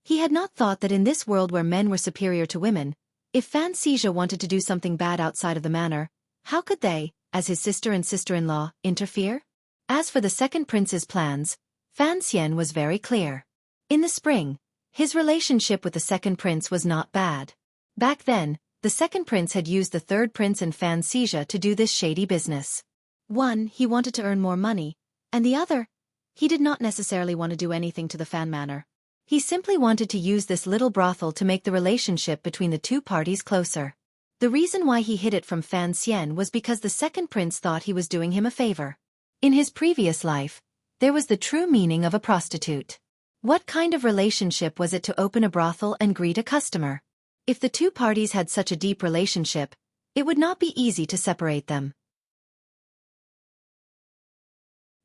He had not thought that in this world where men were superior to women, if Fan Xizha wanted to do something bad outside of the manor, how could they, as his sister and sister-in-law, interfere? As for the second prince's plans, Fan Xian was very clear. In the spring, his relationship with the second prince was not bad. Back then, the second prince had used the third prince and Fan Xizha to do this shady business. One, he wanted to earn more money, and the other, he did not necessarily want to do anything to the Fan manor. He simply wanted to use this little brothel to make the relationship between the two parties closer. The reason why he hid it from Fan Xian was because the second prince thought he was doing him a favor. In his previous life, there was the true meaning of a prostitute. What kind of relationship was it to open a brothel and greet a customer? If the two parties had such a deep relationship, it would not be easy to separate them.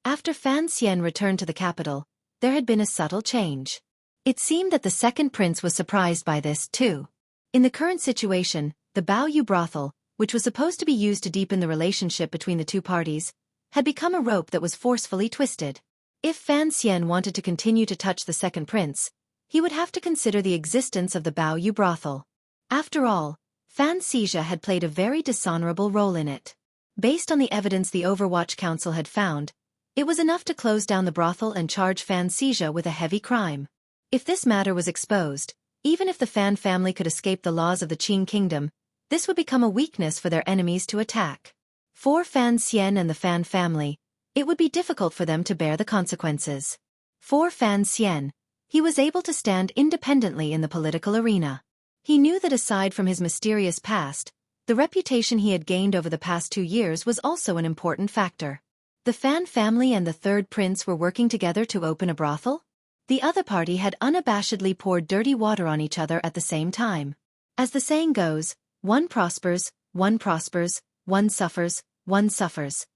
After Fan Xian returned to the capital, there had been a subtle change. It seemed that the second prince was surprised by this, too. In the current situation, the Baoyu brothel, which was supposed to be used to deepen the relationship between the two parties, had become a rope that was forcefully twisted. If Fan Xian wanted to continue to touch the second prince, he would have to consider the existence of the Baoyu brothel. After all, Fan Xizha had played a very dishonorable role in it. Based on the evidence the Overwatch Council had found, it was enough to close down the brothel and charge Fan Xizha with a heavy crime. If this matter was exposed, even if the Fan family could escape the laws of the Qing kingdom, this would become a weakness for their enemies to attack. For Fan Xian and the Fan family, it would be difficult for them to bear the consequences. For Fan Xian, he was able to stand independently in the political arena. He knew that aside from his mysterious past, the reputation he had gained over the past 2 years was also an important factor. The Fan family and the third prince were working together to open a brothel? The other party had unabashedly poured dirty water on each other at the same time. As the saying goes, one prospers, one suffers, one suffers.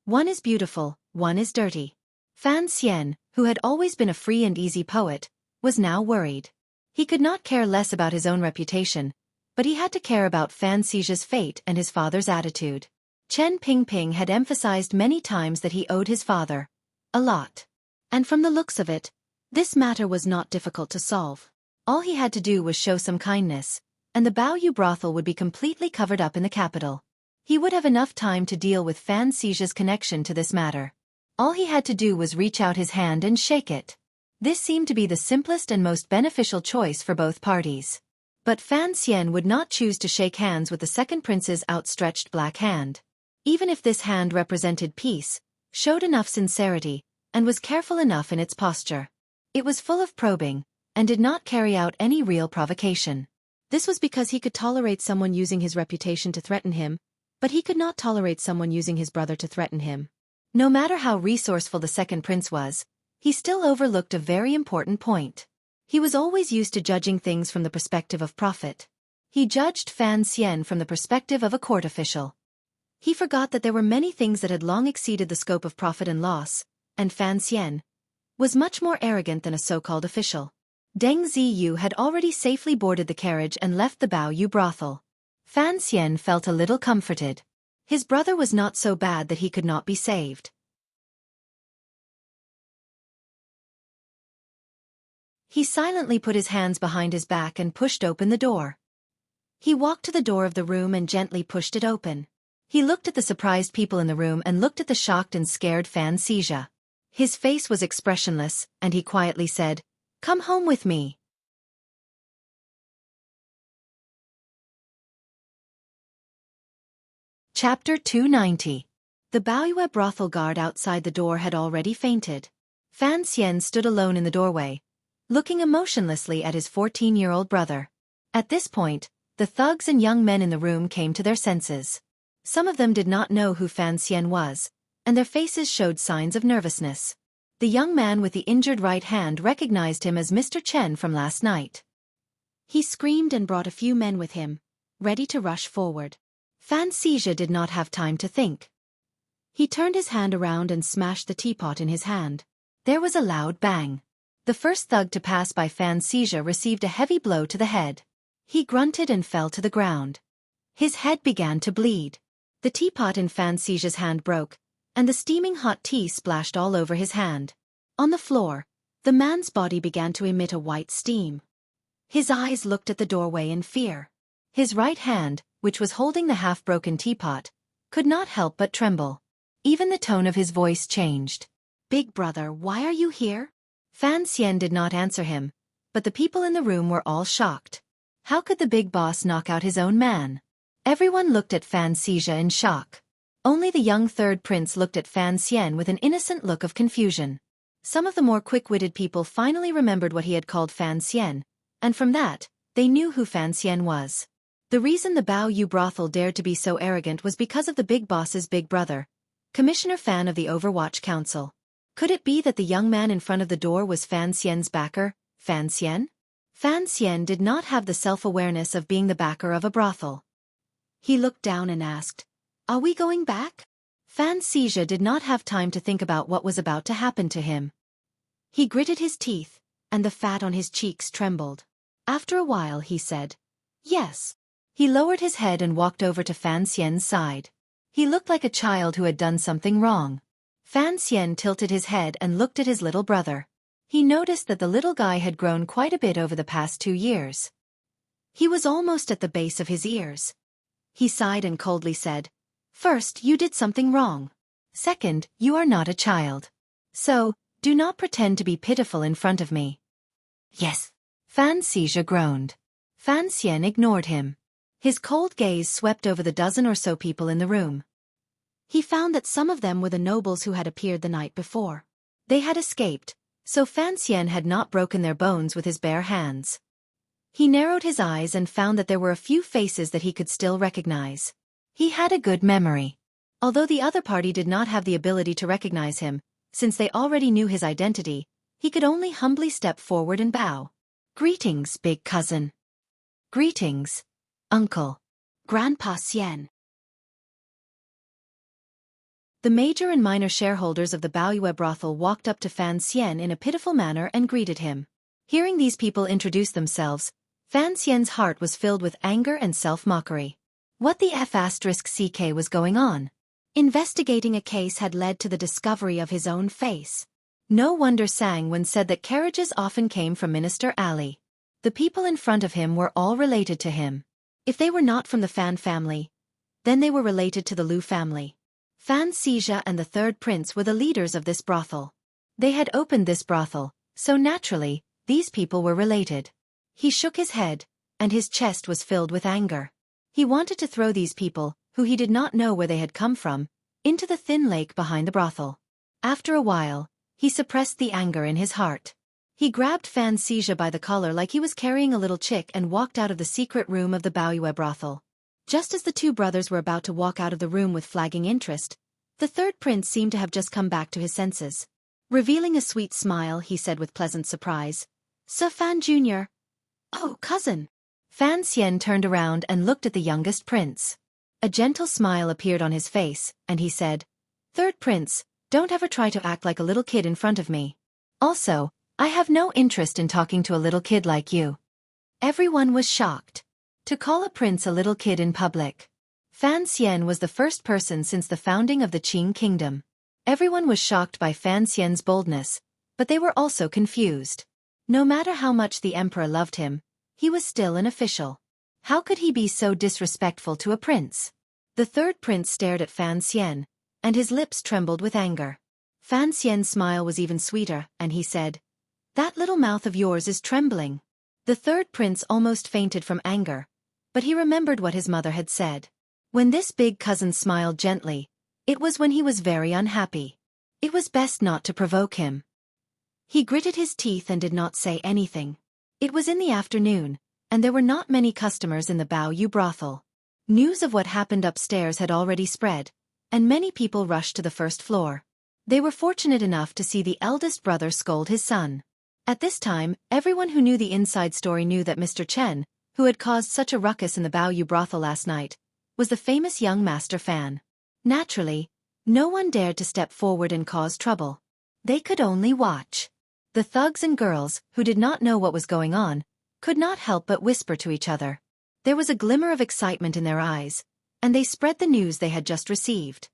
One is beautiful, one is dirty. Fan Xian, who had always been a free and easy poet, was now worried. He could not care less about his own reputation, but he had to care about Fan Xizha's fate and his father's attitude. Chen Pingping had emphasized many times that he owed his father a lot. And from the looks of it, this matter was not difficult to solve. All he had to do was show some kindness, and the Baoyu brothel would be completely covered up in the capital. He would have enough time to deal with Fan Xizha's connection to this matter. All he had to do was reach out his hand and shake it. This seemed to be the simplest and most beneficial choice for both parties. But Fan Xian would not choose to shake hands with the second prince's outstretched black hand. Even if this hand represented peace, showed enough sincerity, and was careful enough in its posture. It was full of probing, and did not carry out any real provocation. This was because he could tolerate someone using his reputation to threaten him, but he could not tolerate someone using his brother to threaten him. No matter how resourceful the second prince was, he still overlooked a very important point. He was always used to judging things from the perspective of profit. He judged Fan Xian from the perspective of a court official. He forgot that there were many things that had long exceeded the scope of profit and loss, and Fan Xian was much more arrogant than a so-called official. Deng Ziyu had already safely boarded the carriage and left the Baoyu brothel. Fan Xian felt a little comforted. His brother was not so bad that he could not be saved. He silently put his hands behind his back and pushed open the door. He walked to the door of the room and gently pushed it open. He looked at the surprised people in the room and looked at the shocked and scared Fan Xizha. His face was expressionless, and he quietly said, "Come home with me." Chapter 290. The Baoyue brothel guard outside the door had already fainted. Fan Xian stood alone in the doorway, looking emotionlessly at his 14-year-old brother. At this point, the thugs and young men in the room came to their senses. Some of them did not know who Fan Xian was, and their faces showed signs of nervousness. The young man with the injured right hand recognized him as Mr. Chen from last night. He screamed and brought a few men with him, ready to rush forward. Fan Xian did not have time to think. He turned his hand around and smashed the teapot in his hand. There was a loud bang. The first thug to pass by Fan Xian received a heavy blow to the head. He grunted and fell to the ground. His head began to bleed. The teapot in Fan Xian's hand broke, and the steaming hot tea splashed all over his hand. On the floor, the man's body began to emit a white steam. His eyes looked at the doorway in fear. His right hand, which was holding the half-broken teapot, could not help but tremble. Even the tone of his voice changed. "Big brother, why are you here?" Fan Xian did not answer him, but the people in the room were all shocked. How could the big boss knock out his own man? Everyone looked at Fan Xian in shock. Only the young third prince looked at Fan Xian with an innocent look of confusion. Some of the more quick-witted people finally remembered what he had called Fan Xian, and from that, they knew who Fan Xian was. The reason the Bao Yu brothel dared to be so arrogant was because of the big boss's big brother, Commissioner Fan of the Overwatch Council. Could it be that the young man in front of the door was Fan Xian's backer, Fan Xian? Fan Xian did not have the self-awareness of being the backer of a brothel. He looked down and asked, "Are we going back?" Fan Xian did not have time to think about what was about to happen to him. He gritted his teeth, and the fat on his cheeks trembled. After a while he said, "Yes." He lowered his head and walked over to Fan Xian's side. He looked like a child who had done something wrong. Fan Xian tilted his head and looked at his little brother. He noticed that the little guy had grown quite a bit over the past 2 years. He was almost at the base of his ears. He sighed and coldly said, "First, you did something wrong. Second, you are not a child. So, do not pretend to be pitiful in front of me." "Yes." Fan Xian groaned. Fan Xian ignored him. His cold gaze swept over the dozen or so people in the room. He found that some of them were the nobles who had appeared the night before. They had escaped, so Fan Xian had not broken their bones with his bare hands. He narrowed his eyes and found that there were a few faces that he could still recognize. He had a good memory. Although the other party did not have the ability to recognize him, since they already knew his identity, he could only humbly step forward and bow. "Greetings, big cousin." "Greetings, uncle." "Grandpa Xian." The major and minor shareholders of the Baoyue brothel walked up to Fan Xian in a pitiful manner and greeted him. Hearing these people introduce themselves, Fan Xian's heart was filled with anger and self-mockery. What the F***ck was going on? Investigating a case had led to the discovery of his own face. No wonder Sang Wen said that carriages often came from Minister Ali. The people in front of him were all related to him. If they were not from the Fan family, then they were related to the Lu family. Fan Xian and the third prince were the leaders of this brothel. They had opened this brothel, so naturally, these people were related. He shook his head, and his chest was filled with anger. He wanted to throw these people, who he did not know where they had come from, into the thin lake behind the brothel. After a while, he suppressed the anger in his heart. He grabbed Fan Xian by the collar like he was carrying a little chick and walked out of the secret room of the Baoyue brothel. Just as the two brothers were about to walk out of the room with flagging interest, the third prince seemed to have just come back to his senses. Revealing a sweet smile, he said with pleasant surprise, "Sir Fan Jr." "Oh, cousin." Fan Xian turned around and looked at the youngest prince. A gentle smile appeared on his face, and he said, "Third prince, don't ever try to act like a little kid in front of me. Also, I have no interest in talking to a little kid like you." Everyone was shocked. To call a prince a little kid in public. Fan Xian was the first person since the founding of the Qing kingdom. Everyone was shocked by Fan Xian's boldness, but they were also confused. No matter how much the emperor loved him, he was still an official. How could he be so disrespectful to a prince? The third prince stared at Fan Xian, and his lips trembled with anger. Fan Xian's smile was even sweeter, and he said, "That little mouth of yours is trembling." The third prince almost fainted from anger, but he remembered what his mother had said. When this big cousin smiled gently, it was when he was very unhappy. It was best not to provoke him. He gritted his teeth and did not say anything. It was in the afternoon, and there were not many customers in the Bao brothel. News of what happened upstairs had already spread, and many people rushed to the first floor. They were fortunate enough to see the eldest brother scold his son. At this time, everyone who knew the inside story knew that Mr. Chen, who had caused such a ruckus in the Bao brothel last night, was the famous young master Fan. Naturally, no one dared to step forward and cause trouble. They could only watch. The thugs and girls, who did not know what was going on, could not help but whisper to each other. There was a glimmer of excitement in their eyes, and they spread the news they had just received.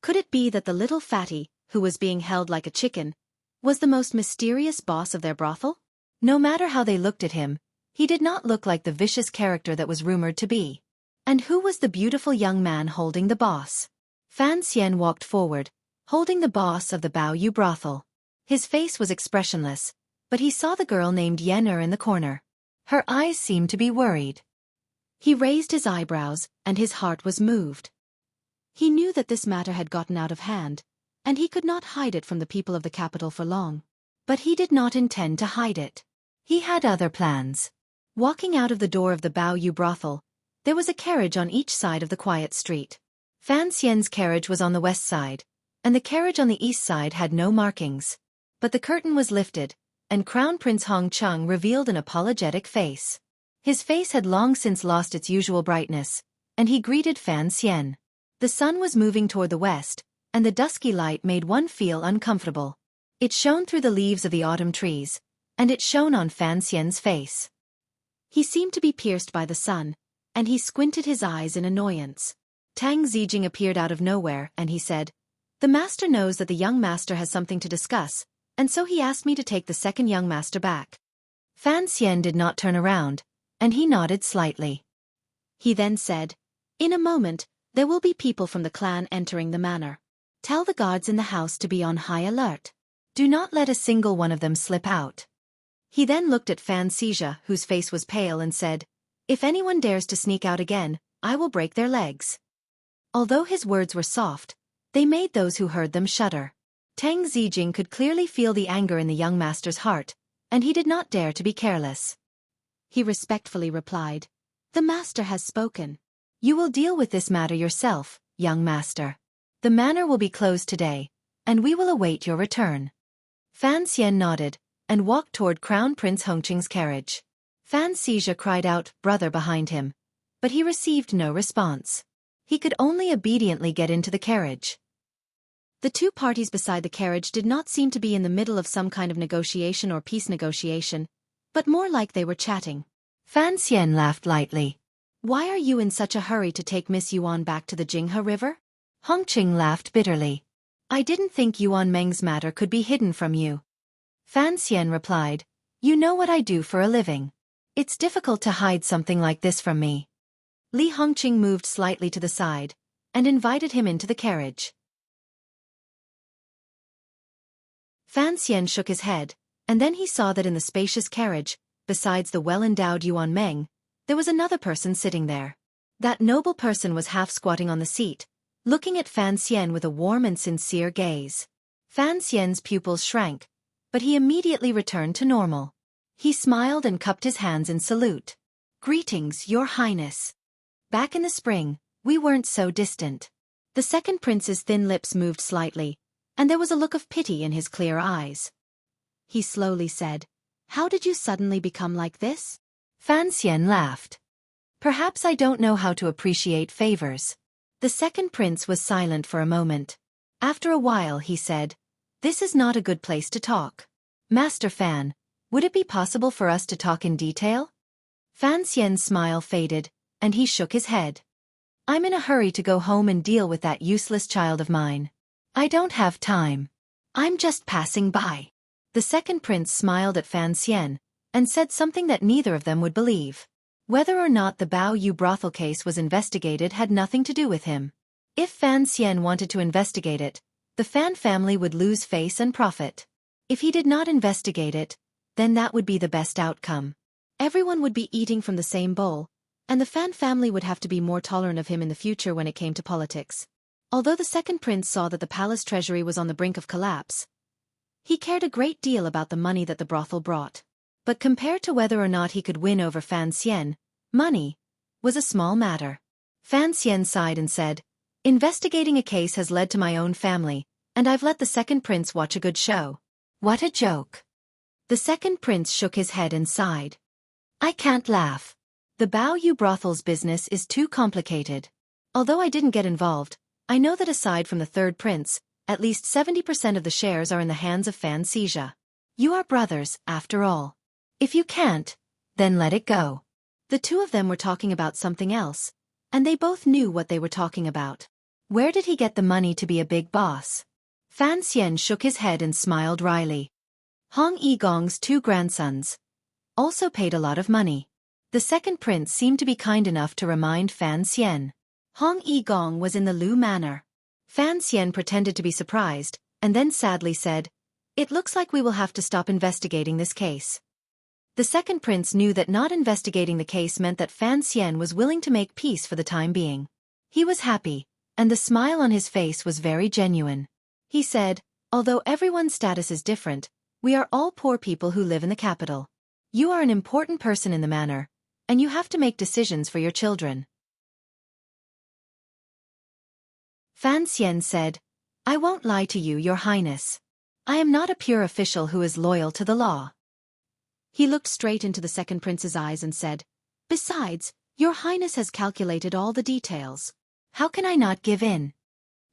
Could it be that the little fatty, who was being held like a chicken, was the most mysterious boss of their brothel? No matter how they looked at him, he did not look like the vicious character that was rumored to be. And who was the beautiful young man holding the boss? Fan Xian walked forward, holding the boss of the Bao brothel. His face was expressionless, but he saw the girl named Yen in the corner. Her eyes seemed to be worried. He raised his eyebrows, and his heart was moved. He knew that this matter had gotten out of hand, and he could not hide it from the people of the capital for long. But he did not intend to hide it. He had other plans. Walking out of the door of the Bao brothel, there was a carriage on each side of the quiet street. Fan Xian's carriage was on the west side, and the carriage on the east side had no markings. But the curtain was lifted, and Crown Prince Hong Chung revealed an apologetic face. His face had long since lost its usual brightness, and he greeted Fan Xian. The sun was moving toward the west, and the dusky light made one feel uncomfortable. It shone through the leaves of the autumn trees, and it shone on Fan Xian's face. He seemed to be pierced by the sun, and he squinted his eyes in annoyance. Tang Zijing appeared out of nowhere, and he said, "The master knows that the young master has something to discuss, and so he asked me to take the second young master back." Fan Xian did not turn around, and he nodded slightly. He then said, "In a moment, there will be people from the clan entering the manor. Tell the guards in the house to be on high alert. Do not let a single one of them slip out." He then looked at Fan Xija, whose face was pale, and said, "If anyone dares to sneak out again, I will break their legs." Although his words were soft, they made those who heard them shudder. Tang Zijing could clearly feel the anger in the young master's heart, and he did not dare to be careless. He respectfully replied, "The master has spoken. You will deal with this matter yourself, young master. The manor will be closed today, and we will await your return." Fan Xian nodded, and walked toward Crown Prince Hongqing's carriage. Fan Xija cried out, "Brother," behind him, but he received no response. He could only obediently get into the carriage. The two parties beside the carriage did not seem to be in the middle of some kind of negotiation or peace negotiation, but more like they were chatting. Fan Xian laughed lightly. "Why are you in such a hurry to take Miss Yuan back to the Jinghe River?" Hongqing laughed bitterly. "I didn't think Yuan Meng's matter could be hidden from you." Fan Xian replied, "You know what I do for a living. It's difficult to hide something like this from me." Li Hongqing moved slightly to the side, and invited him into the carriage. Fan Xian shook his head, and then he saw that in the spacious carriage, besides the well-endowed Yuan Meng, there was another person sitting there. That noble person was half squatting on the seat, looking at Fan Xian with a warm and sincere gaze. Fan Xian's pupils shrank, but he immediately returned to normal. He smiled and cupped his hands in salute. "Greetings, Your Highness. Back in the spring, we weren't so distant." The second prince's thin lips moved slightly, and there was a look of pity in his clear eyes. He slowly said, "How did you suddenly become like this?" Fan Xian laughed. "Perhaps I don't know how to appreciate favors." The second prince was silent for a moment. After a while he said, "This is not a good place to talk. Master Fan, would it be possible for us to talk in detail?" Fan Xian's smile faded, and he shook his head. "I'm in a hurry to go home and deal with that useless child of mine. I don't have time. I'm just passing by." The second prince smiled at Fan Xian, and said something that neither of them would believe. Whether or not the Bao brothel case was investigated had nothing to do with him. If Fan Xian wanted to investigate it, the Fan family would lose face and profit. If he did not investigate it, then that would be the best outcome. Everyone would be eating from the same bowl, and the Fan family would have to be more tolerant of him in the future when it came to politics. Although the second prince saw that the palace treasury was on the brink of collapse, he cared a great deal about the money that the brothel brought. But compared to whether or not he could win over Fan Xian, money was a small matter. Fan Xian sighed and said, "Investigating a case has led to my own family, and I've let the second prince watch a good show." What a joke. The second prince shook his head and sighed. "I can't laugh. The Bao Yu brothel's business is too complicated. Although I didn't get involved, I know that aside from the third prince, at least 70% of the shares are in the hands of Fan Xija. You are brothers, after all. If you can't, then let it go." The two of them were talking about something else, and they both knew what they were talking about. Where did he get the money to be a big boss? Fan Xian shook his head and smiled wryly. Hong Yigong's two grandsons also paid a lot of money. The second prince seemed to be kind enough to remind Fan Xian. Hong Yigong was in the Lu Manor. Fan Xian pretended to be surprised, and then sadly said, "It looks like we will have to stop investigating this case." The second prince knew that not investigating the case meant that Fan Xian was willing to make peace for the time being. He was happy, and the smile on his face was very genuine. He said, "Although everyone's status is different, we are all poor people who live in the capital. You are an important person in the manor, and you have to make decisions for your children." Fan Xian said, "I won't lie to you, Your Highness. I am not a pure official who is loyal to the law." He looked straight into the second prince's eyes and said, "Besides, Your Highness has calculated all the details. How can I not give in?"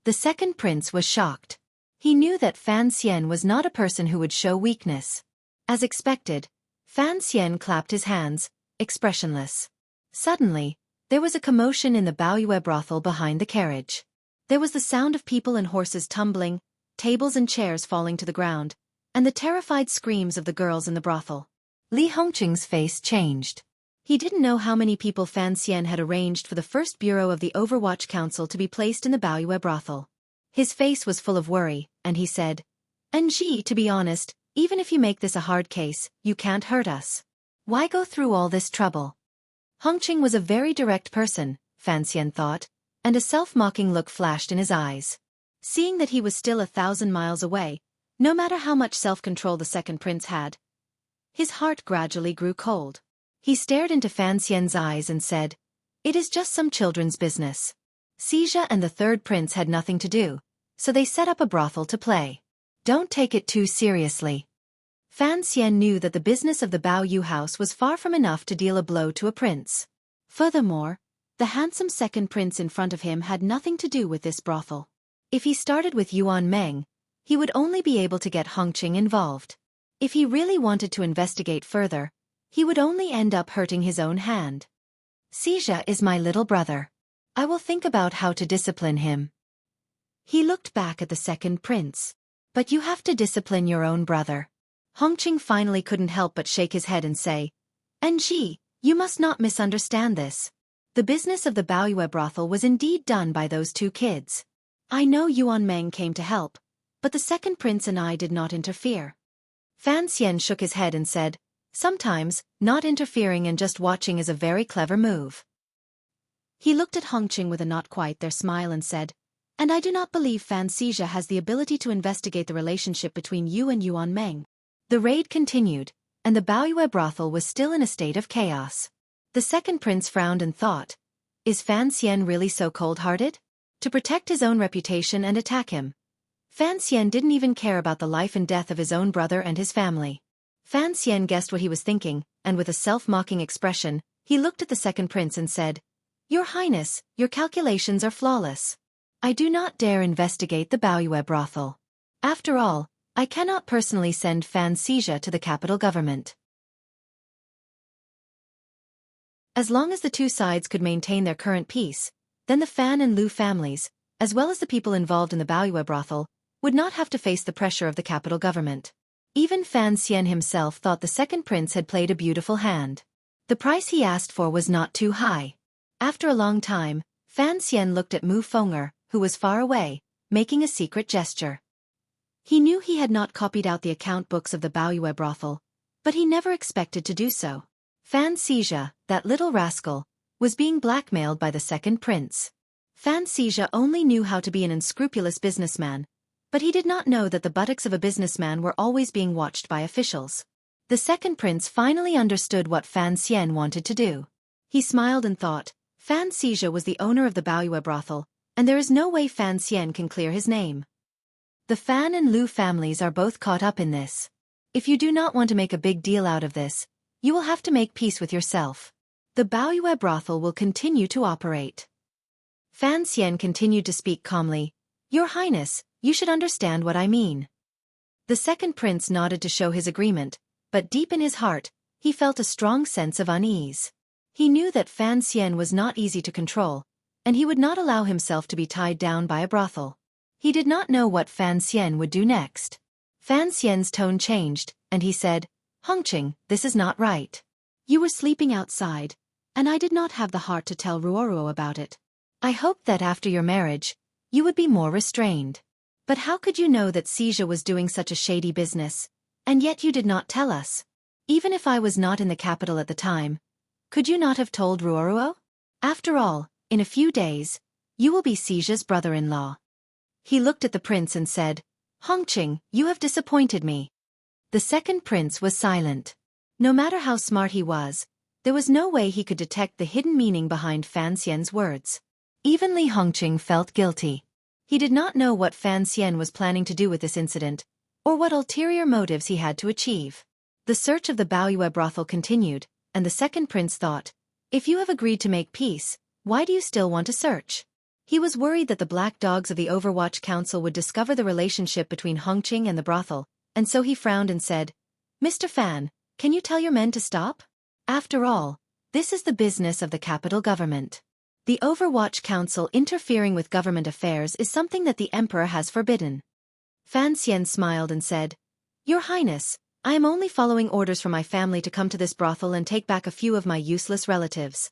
The second prince was shocked. He knew that Fan Xian was not a person who would show weakness. As expected, Fan Xian clapped his hands, expressionless. Suddenly, there was a commotion in the Baoyue brothel behind the carriage. There was the sound of people and horses tumbling, tables and chairs falling to the ground, and the terrified screams of the girls in the brothel. Li Hongqing's face changed. He didn't know how many people Fan Xian had arranged for the first bureau of the Overwatch Council to be placed in the Baoyue brothel. His face was full of worry, and he said, "Nji, to be honest, even if you make this a hard case, you can't hurt us. Why go through all this trouble?" Hongqing was a very direct person, Fan Xian thought, and a self-mocking look flashed in his eyes. Seeing that he was still 1,000 miles away, no matter how much self-control the second prince had, his heart gradually grew cold. He stared into Fan Xian's eyes and said, "It is just some children's business. Xija and the third prince had nothing to do, so they set up a brothel to play. Don't take it too seriously." Fan Xian knew that the business of the Bao Yu house was far from enough to deal a blow to a prince. Furthermore, the handsome second prince in front of him had nothing to do with this brothel. If he started with Yuan Meng, he would only be able to get Hongqing involved. If he really wanted to investigate further, he would only end up hurting his own hand. "Xija is my little brother. I will think about how to discipline him." He looked back at the second prince. "But you have to discipline your own brother." Hongqing finally couldn't help but shake his head and say, "Nji, you must not misunderstand this. The business of the Baoyue brothel was indeed done by those two kids. I know Yuan Meng came to help, but the second prince and I did not interfere." Fan Xian shook his head and said, "Sometimes, not interfering and just watching is a very clever move." He looked at Hongqing with a not quite there smile and said, "And I do not believe Fan Xija has the ability to investigate the relationship between you and Yuan Meng." The raid continued, and the Baoyue brothel was still in a state of chaos. The second prince frowned and thought, "Is Fan Xian really so cold-hearted? To protect his own reputation and attack him?" Fan Xian didn't even care about the life and death of his own brother and his family. Fan Xian guessed what he was thinking, and with a self-mocking expression, he looked at the second prince and said, "Your Highness, your calculations are flawless. I do not dare investigate the Baoyue brothel. After all, I cannot personally send Fan Xija to the capital government." As long as the two sides could maintain their current peace, then the Fan and Lu families, as well as the people involved in the Baoyue brothel, would not have to face the pressure of the capital government. Even Fan Xian himself thought the second prince had played a beautiful hand. The price he asked for was not too high. After a long time, Fan Xian looked at Mu Fenger, who was far away, making a secret gesture. He knew he had not copied out the account books of the Baoyue brothel, but he never expected to do so. Fan Xija, that little rascal, was being blackmailed by the second prince. Fan Xija only knew how to be an unscrupulous businessman, but he did not know that the buttocks of a businessman were always being watched by officials. The second prince finally understood what Fan Xian wanted to do. He smiled and thought, Fan Xija was the owner of the Baoyue brothel, and there is no way Fan Xian can clear his name. The Fan and Lu families are both caught up in this. If you do not want to make a big deal out of this, you will have to make peace with yourself. The Baoyue brothel will continue to operate. Fan Xian continued to speak calmly. Your Highness, you should understand what I mean. The second prince nodded to show his agreement, but deep in his heart, he felt a strong sense of unease. He knew that Fan Xian was not easy to control, and he would not allow himself to be tied down by a brothel. He did not know what Fan Xian would do next. Fan Xian's tone changed, and he said, Hongqing, this is not right. You were sleeping outside, and I did not have the heart to tell Ruoruo about it. I hoped that after your marriage, you would be more restrained. But how could you know that Xija was doing such a shady business, and yet you did not tell us? Even if I was not in the capital at the time, could you not have told Ruoruo? After all, in a few days, you will be Xija's brother-in-law. He looked at the prince and said, Hongqing, you have disappointed me. The second prince was silent. No matter how smart he was, there was no way he could detect the hidden meaning behind Fan Xian's words. Even Li Hongqing felt guilty. He did not know what Fan Xian was planning to do with this incident, or what ulterior motives he had to achieve. The search of the Baoyue brothel continued, and the second prince thought, if you have agreed to make peace, why do you still want to search? He was worried that the black dogs of the Overwatch Council would discover the relationship between Hongqing and the brothel, and so he frowned and said, Mr. Fan, can you tell your men to stop? After all, this is the business of the capital government. The Overwatch Council interfering with government affairs is something that the Emperor has forbidden. Fan Xian smiled and said, Your Highness, I am only following orders from my family to come to this brothel and take back a few of my useless relatives.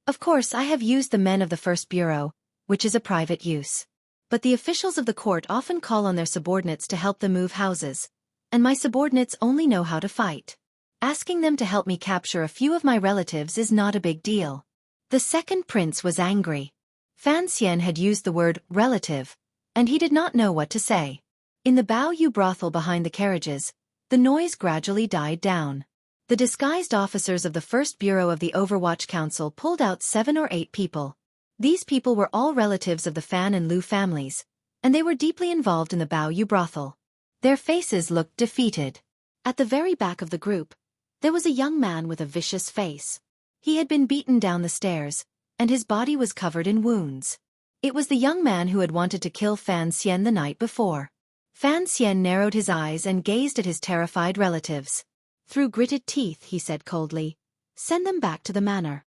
Of course, I have used the men of the First Bureau, which is a private use. But the officials of the court often call on their subordinates to help them move houses, and my subordinates only know how to fight. Asking them to help me capture a few of my relatives is not a big deal. The second prince was angry. Fan Xian had used the word relative, and he did not know what to say. In the Baoyue brothel behind the carriages, the noise gradually died down. The disguised officers of the First Bureau of the Overwatch Council pulled out 7 or 8 people. These people were all relatives of the Fan and Lu families, and they were deeply involved in the Baoyue brothel. Their faces looked defeated. At the very back of the group, there was a young man with a vicious face. He had been beaten down the stairs, and his body was covered in wounds. It was the young man who had wanted to kill Fan Xian the night before. Fan Xian narrowed his eyes and gazed at his terrified relatives. Through gritted teeth, he said coldly, Send them back to the manor.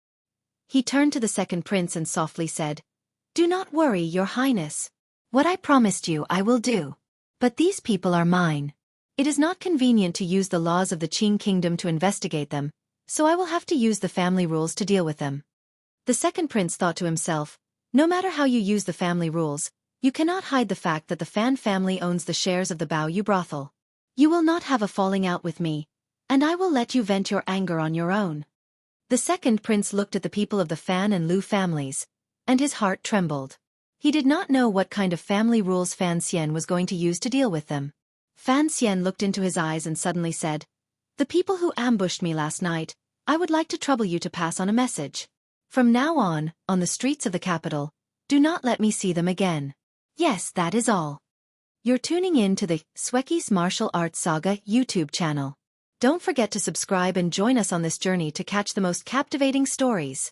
He turned to the second prince and softly said, Do not worry, Your Highness. What I promised you I will do. But these people are mine. It is not convenient to use the laws of the Qing kingdom to investigate them, so I will have to use the family rules to deal with them. The second prince thought to himself, no matter how you use the family rules, you cannot hide the fact that the Fan family owns the shares of the Baoyue brothel. You will not have a falling out with me, and I will let you vent your anger on your own. The second prince looked at the people of the Fan and Lu families, and his heart trembled. He did not know what kind of family rules Fan Xian was going to use to deal with them. Fan Xian looked into his eyes and suddenly said, The people who ambushed me last night, I would like to trouble you to pass on a message. From now on the streets of the capital, do not let me see them again. Yes, that is all. You're tuning in to the Xueqi's Martial Arts Saga YouTube channel. Don't forget to subscribe and join us on this journey to catch the most captivating stories.